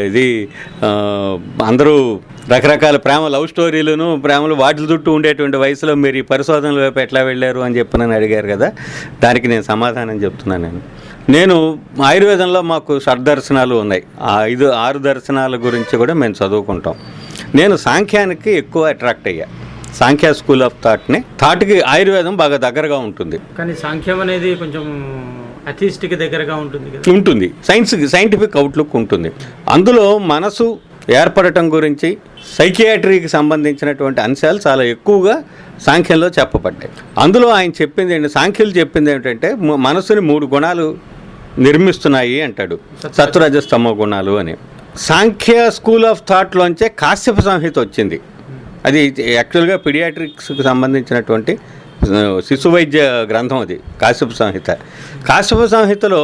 Speaker 2: ఇది అందరూ రకరకాల లవ్ స్టోరీలను ప్రేమలు వాటి చుట్టూ ఉండేటువంటి వయసులో మీరు ఈ పరిశోధనల వైపు ఎట్లా వెళ్ళారు అని చెప్పి నన్ను అడిగారు కదా. దానికి నేను సమాధానం చెప్తున్నాను. నేను నేను ఆయుర్వేదంలో మాకు షడ్దర్శనాలు ఉన్నాయి. ఆ 6 దర్శనాల గురించి కూడా మేము చదువుకుంటాం. నేను సాంఖ్యానికి ఎక్కువ అట్రాక్ట్ అయ్యా. సాంఖ్య స్కూల్ ఆఫ్ థాట్కి ఆయుర్వేదం బాగా దగ్గరగా ఉంటుంది.
Speaker 1: కానీ సాంఖ్యం అనేది కొంచెం అథీస్ట్కి దగ్గరగా ఉంటుంది కదా.
Speaker 2: ఉంటుంది, సైంటిఫిక్ అవుట్లుక్ ఉంటుంది. అందులో మనసు ఏర్పడటం గురించి సైకియాట్రీకి సంబంధించినటువంటి అంశాలు చాలా ఎక్కువగా సాంఖ్యంలో చెప్పబడ్డాయి. అందులో ఆయన చెప్పింది ఏంటి, సాంఖ్యులు చెప్పింది ఏమిటంటే మనసుని 3 గుణాలు నిర్మిస్తున్నాయి అంటాడు, సత్వరజస్తమో గుణాలు అని. సాంఖ్య స్కూల్ ఆఫ్ థాట్లోంచే కాశ్యప సంహిత వచ్చింది. అది యాక్చువల్గా పీడియాట్రిక్స్కి సంబంధించినటువంటి శిశు వైద్య గ్రంథం అది, కాశ్యప సంహిత. కాశ్యప సంహితలో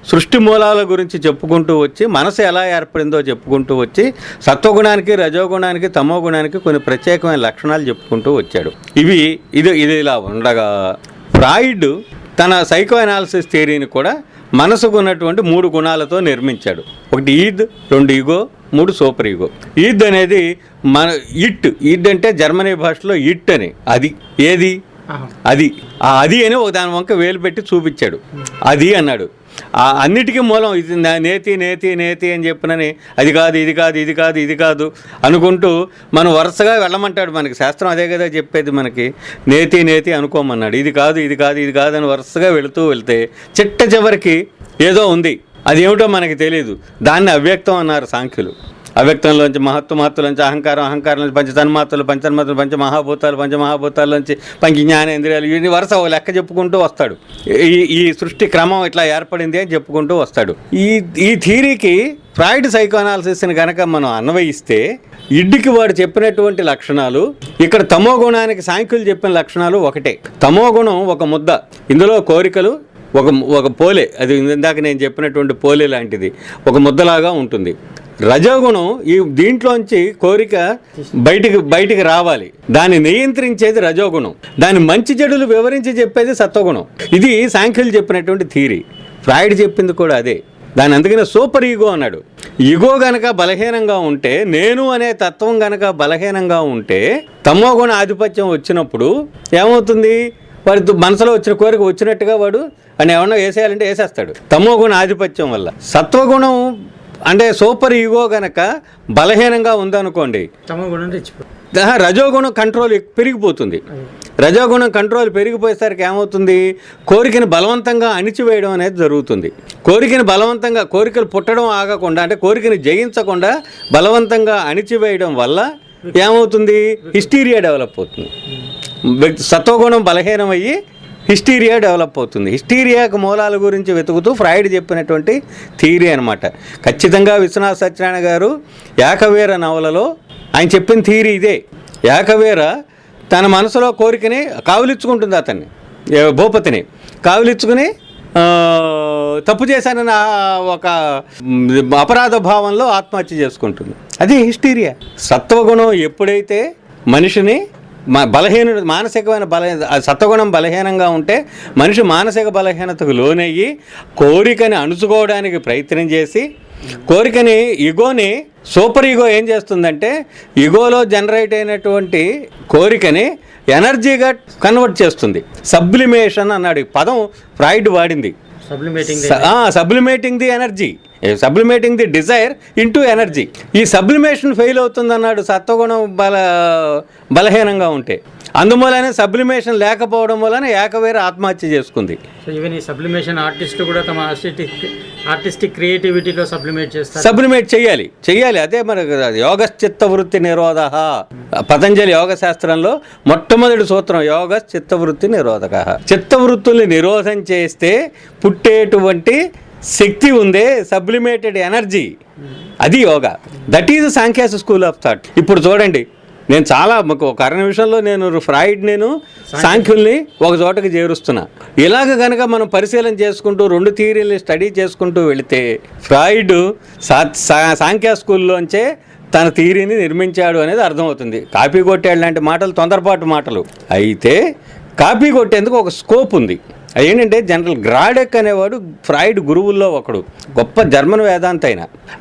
Speaker 2: సృష్టి మూలాల గురించి చెప్పుకుంటూ వచ్చి మనసు ఎలా ఏర్పడిందో చెప్పుకుంటూ వచ్చి సత్వగుణానికి, రజోగుణానికి, తమో గుణానికి కొన్ని ప్రత్యేకమైన లక్షణాలు చెప్పుకుంటూ వచ్చాడు. ఇది ఇలా ఉండగా ఫ్రాయిడ్ తన సైకో అనాలిసిస్ థియరీని కూడా మనసుకు ఉన్నటువంటి 3 గుణాలతో నిర్మించాడు. ఒకటి Eid, 2 ego, 3 super ego. Eid అనేది ఇడ్ అంటే జర్మనీ భాషలో ఇట్ అని, అది ఏది అది అది అని ఒక దాని వంక వేలు పెట్టి చూపించాడు. అది అన్నాడు. అన్నిటికీ మూలం ఇది నేతి నేతి నేతి అని చెప్పినని అది కాదు ఇది కాదు ఇది కాదు ఇది కాదు అనుకుంటూ మనం వరుసగా వెళ్ళమంటాడు. మనకి శాస్త్రం అదే కదా చెప్పేది, మనకి నేతి నేతి అనుకోమన్నాడు. ఇది కాదు ఇది కాదు ఇది కాదు అని వరుసగా వెళితే చిట్ట చివరికి ఏదో ఉంది, అది ఏమిటో మనకి తెలియదు. దాన్ని అవ్యక్తం అన్నారు సాంఖ్యులు. అవ్యక్తంలోంచి మహత్తులోంచి అహంకారంలోంచి పంచతన్మాత్రలు, పంచమహాభూతాల్లోంచి పంచ జ్ఞానేంద్రియాలు, ఇవన్నీ వరుస లెక్క చెప్పుకుంటూ వస్తాడు. ఈ సృష్టి క్రమం ఇట్లా ఏర్పడింది అని చెప్పుకుంటూ వస్తాడు. ఈ థియరీకి ఫ్రాయిడ్ సైకో అనాలిసిస్ని కనుక మనం అన్వయిస్తే ఇడ్డికి వాడు చెప్పినటువంటి లక్షణాలు, ఇక్కడ తమో గుణానికి సాంఖ్యులు చెప్పిన లక్షణాలు ఒకటే. తమో గుణం ఒక ముద్ద, ఇందులో కోరికలు ఒక పోలే, అది ఇందాక నేను చెప్పినటువంటి పోలే లాంటిది, ఒక ముద్దలాగా ఉంటుంది. రజోగుణం దీంట్లోంచి కోరిక బయటికి రావాలి, దాన్ని నియంత్రించేది రజోగుణం, దాని మంచి చెడులు వివరించి చెప్పేది సత్వగుణం. ఇది సాంఖ్యులు చెప్పినటువంటి థియరీ. ఫ్రాయిడ్ చెప్పింది కూడా అదే. దాని అందుకనే సూపర్ ఈగో అన్నాడు. ఈగో గనక బలహీనంగా ఉంటే, నేను అనే తత్వం గనక బలహీనంగా ఉంటే, తమోగుణ ఆధిపత్యం వచ్చినప్పుడు ఏమవుతుంది, వాడి మనసులో వచ్చిన కోరిక వచ్చినట్టుగా వాడు అని ఏమన్నా వేసేయాలంటే వేసేస్తాడు, తమోగుణ ఆధిపత్యం వల్ల. సత్వగుణం అంటే సూపర్ ఈగో గనక బలహీనంగా ఉందనుకోండి, రజోగుణం కంట్రోల్ పెరిగిపోతుంది. రజోగుణం కంట్రోల్ పెరిగిపోయేసరికి ఏమవుతుంది, కోరికని బలవంతంగా అణిచివేయడం అనేది జరుగుతుంది. కోరికలు పుట్టడం ఆగకుండా, అంటే కోరికని జయించకుండా బలవంతంగా అణిచివేయడం వల్ల ఏమవుతుంది, హిస్టీరియా డెవలప్ అవుతుంది. సత్వగుణం బలహీనమయ్యి హిస్టీరియా డెవలప్ అవుతుంది. హిస్టీరియాకు మూలాల గురించి వెతుకుతూ ఫ్రాయిడ్ చెప్పినటువంటి థియరీ అనమాట. ఖచ్చితంగా విశ్వనాథ సత్యనారాయణ గారు ఏకవీర నవలలో ఆయన చెప్పిన థియరీ ఇదే. ఏకవీర తన మనసులో కోరికని కావులిచ్చుకుంటుంది, అతన్ని భూపతిని కావులిచ్చుకుని తప్పు చేశానని ఒక అపరాధ భావంలో ఆత్మహత్య చేసుకుంటుంది. అది హిస్టీరియా. సత్వగుణం ఎప్పుడైతే మనిషిని మానసికమైన సత్వగుణం బలహీనంగా ఉంటే మనిషి మానసిక బలహీనతకు లోనయ్యి కోరికని అణుచుకోవడానికి ప్రయత్నం చేసి, కోరికని ఈగోని సూపర్ ఈగో ఏం చేస్తుందంటే, ఈగోలో జనరేట్ అయినటువంటి కోరికని ఎనర్జీగా కన్వర్ట్ చేస్తుంది. సబ్లిమేషన్ అన్నాడు పదం ఫ్రాయిడ్ వాడింది. Sublimating the energy, sublimating the desire into energy. ఈ సబ్లిమేషన్ ఫెయిల్ అవుతుంది అన్నాడు సత్వగుణం బలహీనంగా ఉంటే. అందువల్లనే సబ్లిమేషన్ లేకపోవడం వలన ఏకవీర ఆత్మహత్య చేసుకుంది.
Speaker 1: సో ఈవెన్ ఈ సబ్లిమేషన్ ఆర్టిస్టులు కూడా తమ ఆర్టిస్టిక్ క్రియేటివిటీలో
Speaker 2: సబ్లిమేట్ చేయాలి. అదే మన యోగశ్చిత్త వృత్తి నిరోధ, పతంజలి యోగ శాస్త్రంలో మొట్టమొదటి సూత్రం యోగశ్చిత్తవృత్తి నిరోధక. చిత్తవృత్తుల్ని నిరోధం చేస్తే పుట్టేటువంటి శక్తి ఉందే, సబ్లిమేటెడ్ ఎనర్జీ, అది yoga. That is Samkhya's school of thought. ఇప్పుడు చూడండి, నేను చాలా ఒక అర నిమిషంలో నేను సాంఖ్యుల్ని ఒక చోటకి చేరుస్తున్నా. ఇలాగ కనుక మనం పరిశీలన చేసుకుంటూ 2 థియరీని స్టడీ చేసుకుంటూ వెళితే ఫ్రాయిడ్ సాంఖ్య స్కూల్లోంచే తన థియరీని నిర్మించాడు అనేది అర్థమవుతుంది. కాపీ కొట్టాడు లాంటి మాటలు తొందరపాటు మాటలు. అయితే కాపీ కొట్టేందుకు ఒక స్కోప్ ఉంది. ఏంటంటే జనరల్ గ్రాడెక్ అనేవాడు ఫ్రాయిడ్ గురువుల్లో ఒకడు, గొప్ప జర్మన్ వేదాంత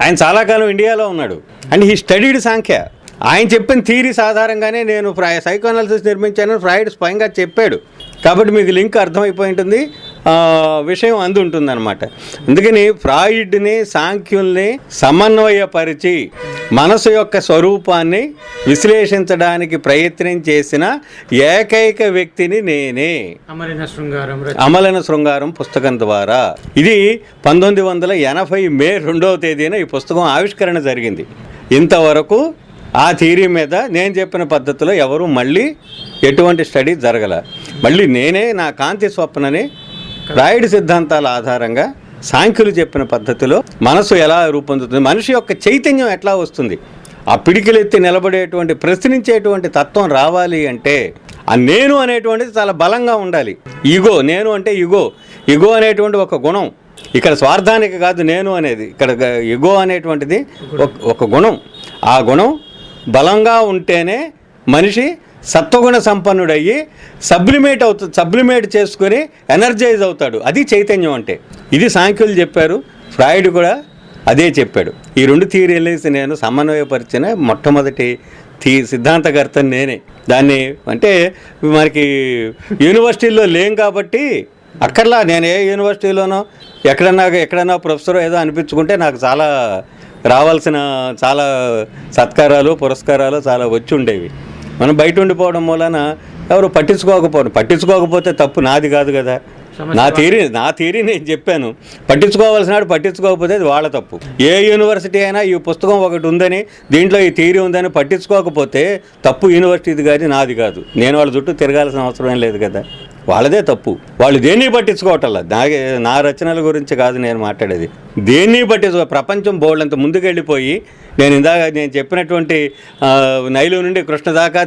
Speaker 2: ఆయన చాలా కాలం ఇండియాలో ఉన్నాడు. అండ్ హీ స్టడీడ్ సాంఖ్య. ఆయన చెప్పిన థియరీస్ ఆధారంగానే నేను సైకో అనాలిసిస్ నిర్మించానని ఫ్రాయిడ్ స్వయంగా చెప్పాడు. కాబట్టి మీకు లింక్ అర్థమైపోయి ఉంటుంది. విషయం అందుంటుందన్నమాట. అందుకని ఫ్రాయిడ్ని, సాంఖ్యుల్ని సమన్వయపరిచి మనసు యొక్క స్వరూపాన్ని విశ్లేషించడానికి ప్రయత్నం చేసిన ఏకైక వ్యక్తిని నేనే. అమలిన శృంగారం పుస్తకం ద్వారా. ఇది 1980 మే 2వ తేదీన ఈ పుస్తకం ఆవిష్కరణ జరిగింది. ఇంతవరకు ఆ థియరీ మీద నేను చెప్పిన పద్ధతిలో ఎవరు మళ్ళీ ఎటువంటి స్టడీ జరగల. మళ్ళీ నేనే నా కాంతి స్వప్నని ఫ్రాయిడ్ సిద్ధాంతాల ఆధారంగా సాంఖ్యులు చెప్పిన పద్ధతిలో మనసు ఎలా రూపొందుతుంది, మనిషి యొక్క చైతన్యం ఎట్లా వస్తుంది, ఆ పిడికిలెత్తి నిలబడేటువంటి ప్రశ్నించేటువంటి తత్వం రావాలి అంటే ఆ నేను అనేటువంటిది చాలా బలంగా ఉండాలి. ఈగో, నేను అంటే ఈగో అనేటువంటి ఒక గుణం. ఇక్కడ స్వార్థానికి కాదు నేను అనేది, ఇక్కడ ఈగో అనేటువంటిది ఒక గుణం. ఆ గుణం బలంగా ఉంటేనే మనిషి సత్వగుణ సంపన్నుడయ్యి సబ్లిమేట్ చేసుకొని ఎనర్జైజ్ అవుతాడు. అది చైతన్యం అంటే. ఇది సాంఖ్యులు చెప్పారు, ఫ్రాయిడ్ కూడా అదే చెప్పాడు. ఈ రెండు థియరీలు నేను సమన్వయపరిచిన మొట్టమొదటి సిద్ధాంతకర్తని నేనే. దాన్ని అంటే మనకి యూనివర్సిటీల్లో లేం కాబట్టి అక్కర్లా, నేను ఏ యూనివర్సిటీలోనో ఎక్కడన్నా ప్రొఫెసర్ ఏదో అనిపించుకుంటే నాకు చాలా రావాల్సిన చాలా సత్కారాలు పురస్కారాలు చాలా వచ్చి ఉండేవి. మనం బయట ఉండిపోవడం మూలన ఎవరు పట్టించుకోకపోతే తప్పు నాది కాదు కదా. నా థియరీ నేను చెప్పాను. పట్టించుకోకపోతే అది వాళ్ళ తప్పు. ఏ యూనివర్సిటీ అయినా ఈ పుస్తకం ఒకటి ఉందని, దీంట్లో ఈ థియరీ ఉందని పట్టించుకోకపోతే తప్పు యూనివర్సిటీది కాదు, నాది కాదు. నేను వాళ్ళ చుట్టూ తిరగాల్సిన అవసరం ఏం లేదు కదా. వాళ్ళదే తప్పు. వాళ్ళు దేన్ని పట్టించుకోవటంలా. నా రచనల గురించి కాదు నేను మాట్లాడేది. దేన్ని ప్రపంచం బోర్డంత ముందుకెళ్ళిపోయి నేను చెప్పినటువంటి నైలు నుండి కృష్ణ దాకా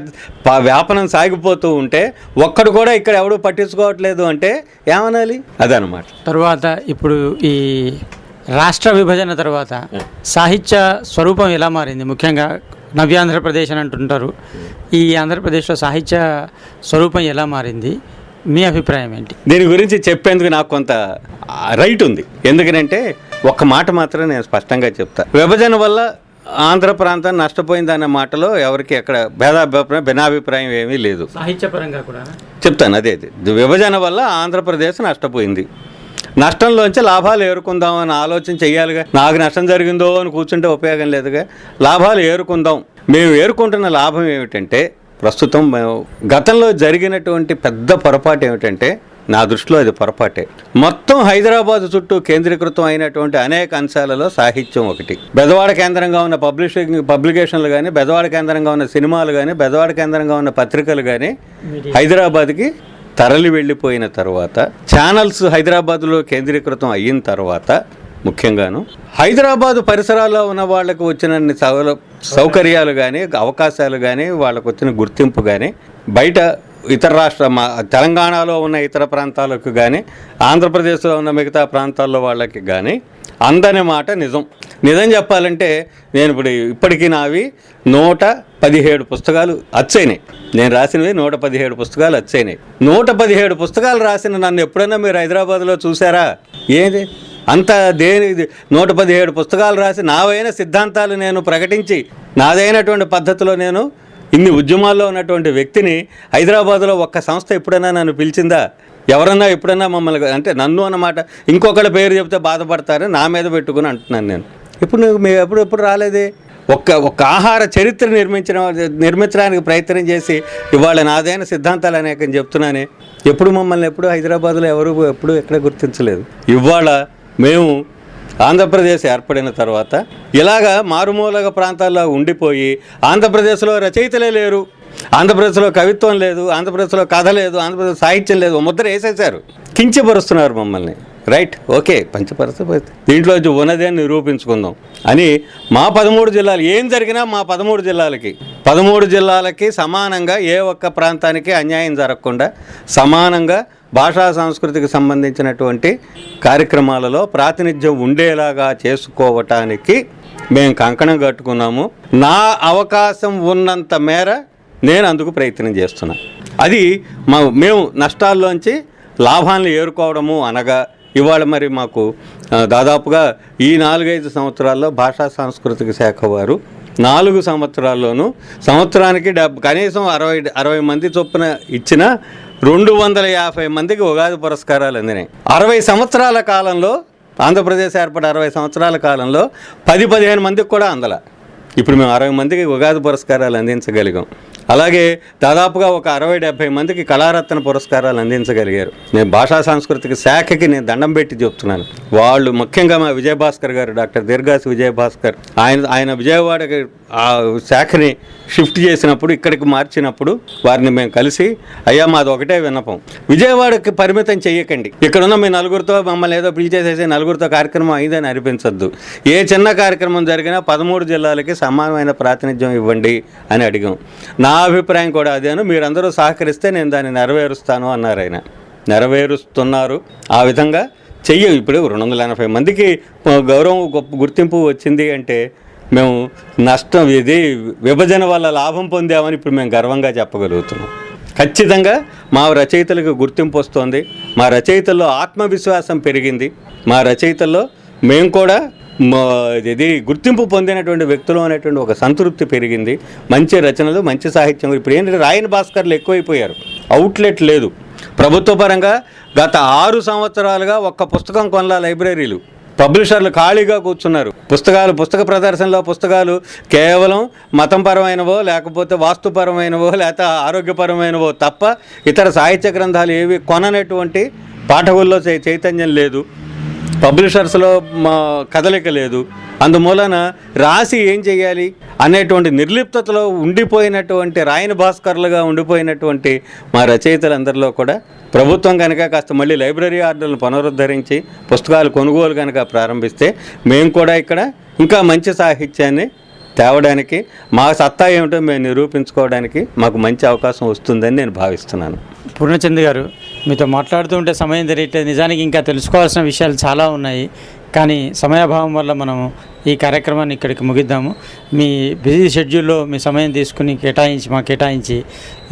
Speaker 2: వ్యాపనం సాగిపోతూ ఉంటే ఒక్కడు కూడా ఇక్కడ ఎవడూ పట్టించుకోవట్లేదు అంటే ఏమనాలి? అదనమాట.
Speaker 1: తర్వాత ఇప్పుడు ఈ రాష్ట్ర విభజన తర్వాత సాహిత్య స్వరూపం ఎలా మారింది? ముఖ్యంగా నవ్యాంధ్రప్రదేశ్ అని అంటుంటారు. ఈ ఆంధ్రప్రదేశ్లో సాహిత్య స్వరూపం ఎలా మారింది? మీ అభిప్రాయం ఏంటి?
Speaker 2: దీని గురించి చెప్పేందుకు నాకు కొంత రైట్ ఉంది. ఎందుకంటే ఒక్క మాట మాత్రం నేను స్పష్టంగా చెప్తా. విభజన వల్ల ఆంధ్ర ప్రాంతం నష్టపోయిందన్న మాటలో ఎవరికి ఎక్కడ భిన్నాభిప్రాయం ఏమీ లేదు.
Speaker 1: సాహిత్యపరంగా కూడా
Speaker 2: చెప్తాను. అదే విభజన వల్ల ఆంధ్రప్రదేశ్ నష్టపోయింది. నష్టంలోంచి లాభాలు ఏరుకుందాం ఆలోచన చెయ్యాలిగా. నాకు నష్టం జరిగిందో అని కూర్చుంటే ఉపయోగం లేదుగా. లాభాలు ఏరుకుందాం. మేము ఏరుకుంటున్న లాభం ఏమిటంటే, ప్రస్తుతం గతంలో జరిగినటువంటి పెద్ద పొరపాటు ఏమిటంటే, నా దృష్టిలో అది పొరపాటే. మొత్తం హైదరాబాద్ చుట్టూ కేంద్రీకృతం అయినటువంటి అనేక అంశాలలో సాహిత్యం ఒకటి. బెజవాడ కేంద్రంగా ఉన్న పబ్లికేషన్లు కానీ, బెజవాడ కేంద్రంగా ఉన్న సినిమాలు కానీ, బెజవాడ కేంద్రంగా ఉన్న పత్రికలు కానీ హైదరాబాద్కి తరలి వెళ్ళిపోయిన తర్వాత, ఛానల్స్ హైదరాబాద్లో కేంద్రీకృతం అయిన తర్వాత, ముఖ్యంగాను హైదరాబాదు పరిసరాల్లో ఉన్న వాళ్ళకు వచ్చిన సౌకర్యాలు కానీ, అవకాశాలు కానీ, వాళ్ళకు వచ్చిన గుర్తింపు కానీ బయట ఇతర తెలంగాణలో ఉన్న ఇతర ప్రాంతాలకు కానీ, ఆంధ్రప్రదేశ్లో ఉన్న మిగతా ప్రాంతాల్లో వాళ్ళకి కానీ అందని మాట నిజం చెప్పాలంటే, నేను ఇప్పటికీ నావి 117 పుస్తకాలు అచ్చైనాయి. నేను రాసినవి 117 పుస్తకాలు అచ్చైనాయి. 117 పుస్తకాలు రాసిన నన్ను ఎప్పుడైనా మీరు హైదరాబాద్లో చూసారా? ఏది అంత 117 పుస్తకాలు రాసి నావైన సిద్ధాంతాలు నేను ప్రకటించి నాదైనటువంటి పద్ధతిలో నేను ఇన్ని ఉద్యమాల్లో ఉన్నటువంటి వ్యక్తిని హైదరాబాద్లో ఒక్క సంస్థ ఎప్పుడైనా నన్ను పిలిచిందా? ఎవరన్నా ఎప్పుడన్నా మమ్మల్ని అంటే నన్ను అన్నమాట ఇంకొకళ్ళ పేరు చెప్తే బాధపడతారని నా మీద పెట్టుకుని అంటున్నాను నేను. ఎప్పుడు రాలేదే. ఒక్క ఆహార చరిత్ర నిర్మించడానికి ప్రయత్నం చేసి ఇవాళ నాదైన సిద్ధాంతాలు అనేకం చెప్తున్నానే. మమ్మల్ని ఎప్పుడు హైదరాబాద్లో ఎప్పుడు ఎక్కడ గుర్తించలేదు. ఇవాళ మేము ఆంధ్రప్రదేశ్ ఏర్పడిన తర్వాత ఇలాగా మారుమూల ప్రాంతాల్లో ఉండిపోయి ఆంధ్రప్రదేశ్లో రచయితలే లేరు, ఆంధ్రప్రదేశ్లో కవిత్వం లేదు, ఆంధ్రప్రదేశ్లో కథ లేదు, ఆంధ్రప్రదేశ్ సాహిత్యం లేదు, ముద్ర వేసేశారు. కించపరుస్తున్నారు మమ్మల్ని. రైట్, ఓకే, పంచపరచపోతే దీంట్లో ఉన్నదే నిరూపించుకుందాం అని మా 13 జిల్లాలు ఏం జరిగినా మా 13 జిల్లాలకి సమానంగా ఏ ఒక్క ప్రాంతానికి అన్యాయం జరగకుండా సమానంగా భాషా సంస్కృతికి సంబంధించినటువంటి కార్యక్రమాలలో ప్రాతినిధ్యం ఉండేలాగా చేసుకోవటానికి మేము కంకణం కట్టుకున్నాము. నా అవకాశం ఉన్నంత మేర నేను అందుకు ప్రయత్నం చేస్తున్నా. అది మేము నష్టాల్లోంచి లాభాలను ఏరుకోవడము అనగా ఇవాళ మరి మాకు దాదాపుగా ఈ 4-5 సంవత్సరాల్లో భాషా సాంస్కృతిక శాఖ వారు 4 సంవత్సరాల్లోనూ సంవత్సరానికి కనీసం 60 మంది చొప్పున ఇచ్చిన 250 మందికి ఉగాది పురస్కారాలు అందినాయి. 60 సంవత్సరాల కాలంలో, ఆంధ్రప్రదేశ్ ఏర్పడి 60 సంవత్సరాల కాలంలో 10-15 మందికి కూడా అందల. ఇప్పుడు మేము 60 మందికి ఉగాది పురస్కారాలు అందించగలిగాం. అలాగే దాదాపుగా ఒక 60-70 మందికి కళారత్న పురస్కారాలు అందించగలిగారు. నేను భాషా సాంస్కృతిక శాఖకి నేను దండం పెట్టి చెప్తున్నాను. వాళ్ళు ముఖ్యంగా మా విజయభాస్కర్ గారు, డాక్టర్ దీర్ఘాసి విజయభాస్కర్, ఆయన విజయవాడకి ఆ శాఖని షిఫ్ట్ చేసినప్పుడు, ఇక్కడికి మార్చినప్పుడు వారిని మేము కలిసి, అయ్యా మాది ఒకటే విన్నపం, విజయవాడకి పరిమితం చెయ్యకండి, ఇక్కడున్న మీ నలుగురితో మమ్మల్ని ఏదో పిలిచేసేసి నలుగురితో కార్యక్రమం అయిందని అనిపించద్దు, ఏ చిన్న కార్యక్రమం జరిగినా 13 జిల్లాలకి సమానమైన ప్రాతినిధ్యం ఇవ్వండి అని అడిగాం. నా అభిప్రాయం కూడా అదేను, మీరందరూ సహకరిస్తే నేను దాన్ని నెరవేరుస్తాను అన్నారు. ఆయన నెరవేరుస్తున్నారు. ఆ విధంగా చెయ్యం. ఇప్పుడు 280 మందికి గౌరవం, గొప్ప గుర్తింపు వచ్చింది అంటే మేము నష్టం, ఇది విభజన వల్ల లాభం పొందామని ఇప్పుడు మేము గర్వంగా చెప్పగలుగుతున్నాం. ఖచ్చితంగా మా రచయితలకు గుర్తింపు వస్తుంది, మా రచయితల్లో ఆత్మవిశ్వాసం పెరిగింది, మా రచయితల్లో మేము కూడా ఇది గుర్తింపు పొందినటువంటి వ్యక్తులు అనేటువంటి ఒక సంతృప్తి పెరిగింది. మంచి రచనలు, మంచి సాహిత్యం. ఇప్పుడు ఏంటంటే రాయని భాస్కర్లు ఎక్కువైపోయారు, అవుట్లెట్ లేదు. ప్రభుత్వ పరంగా గత 6 సంవత్సరాలుగా ఒక్క పుస్తకం కొనలా లైబ్రరీలు, పబ్లిషర్లు ఖాళీగా కూర్చున్నారు. పుస్తక ప్రదర్శనలో పుస్తకాలు కేవలం మతంపరమైనవో, లేకపోతే వాస్తుపరమైనవో, లేకపోతే ఆరోగ్యపరమైనవో తప్ప ఇతర సాహిత్య గ్రంథాలు ఏవి కొననటువంటి పాఠకుల్లో చైతన్యం లేదు, పబ్లిషర్స్లో కదలిక లేదు. అందుమూలన రాసి ఏం చేయాలి అనేటువంటి నిర్లిప్తతలో ఉండిపోయినటువంటి రాయని భాస్కర్లుగా ఉండిపోయినటువంటి మా రచయితలందరిలో కూడా ప్రభుత్వం కనుక కాస్త మళ్ళీ లైబ్రరీ ఆర్డర్లను పునరుద్ధరించి పుస్తకాలు కొనుగోలు కనుక ప్రారంభిస్తే మేము కూడా ఇక్కడ ఇంకా మంచి సాహిత్యాన్ని తేవడానికి, మా సత్తా ఏమిటో మేము నిరూపించుకోవడానికి మాకు మంచి అవకాశం వస్తుందని నేను భావిస్తున్నాను.
Speaker 1: పూర్ణచంద్ గారు, మీతో మాట్లాడుతూ ఉంటే సమయం తెలియట్లేదు. నిజానికి ఇంకా తెలుసుకోవాల్సిన విషయాలు చాలా ఉన్నాయి, కానీ సమయాభావం వల్ల మనము ఈ కార్యక్రమాన్ని ఇక్కడికి ముగిద్దాము. మీ బిజీ షెడ్యూల్లో మీ సమయం తీసుకుని కేటాయించి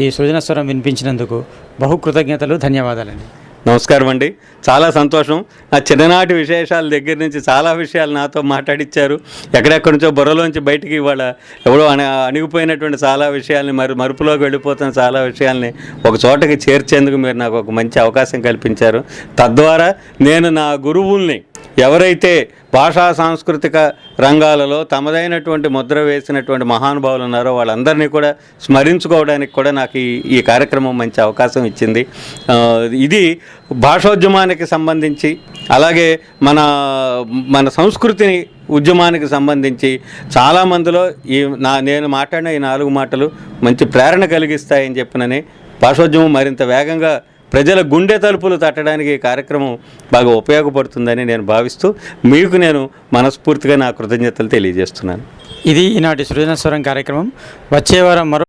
Speaker 1: ఈ సృజనస్వరం వినిపించినందుకు బహు కృతజ్ఞతలు, ధన్యవాదాలండి.
Speaker 2: నమస్కారం అండి. చాలా సంతోషం. నా చిన్ననాటి విశేషాల దగ్గర నుంచి చాలా విషయాలు నాతో మాట్లాడిచ్చారు. ఎక్కడెక్కడి నుంచో బుర్రలోంచి బయటికి ఇవాళ ఎవడో అణిగిపోయినటువంటి చాలా విషయాల్ని, మరుపులోకి వెళ్ళిపోతున్న చాలా విషయాల్ని ఒక చోటకి చేర్చేందుకు మీరు నాకు ఒక మంచి అవకాశం కల్పించారు. తద్వారా నేను నా గురువుల్ని, ఎవరైతే భాషా సాంస్కృతిక రంగాలలో తమదైనటువంటి ముద్ర వేసినటువంటి మహానుభావులు ఉన్నారో వాళ్ళందరినీ కూడా స్మరించుకోవడానికి కూడా నాకు ఈ కార్యక్రమం మంచి అవకాశం ఇచ్చింది. ఇది భాషోద్యమానికి సంబంధించి, అలాగే మన సంస్కృతిని ఉద్యమానికి సంబంధించి చాలామందిలో నేను మాట్లాడిన ఈ 4 మాటలు మంచి ప్రేరణ కలిగిస్తాయని చెప్పినని, భాషోద్యమం మరింత వేగంగా ప్రజల గుండె తలుపులు తట్టడానికి ఈ కార్యక్రమం బాగా ఉపయోగపడుతుందని నేను భావిస్తూ మీకు నేను మనస్ఫూర్తిగా నా కృతజ్ఞతలు తెలియజేస్తున్నాను.
Speaker 1: ఇది ఈనాటి సృజనస్వరం కార్యక్రమం. వచ్చే వారం మరో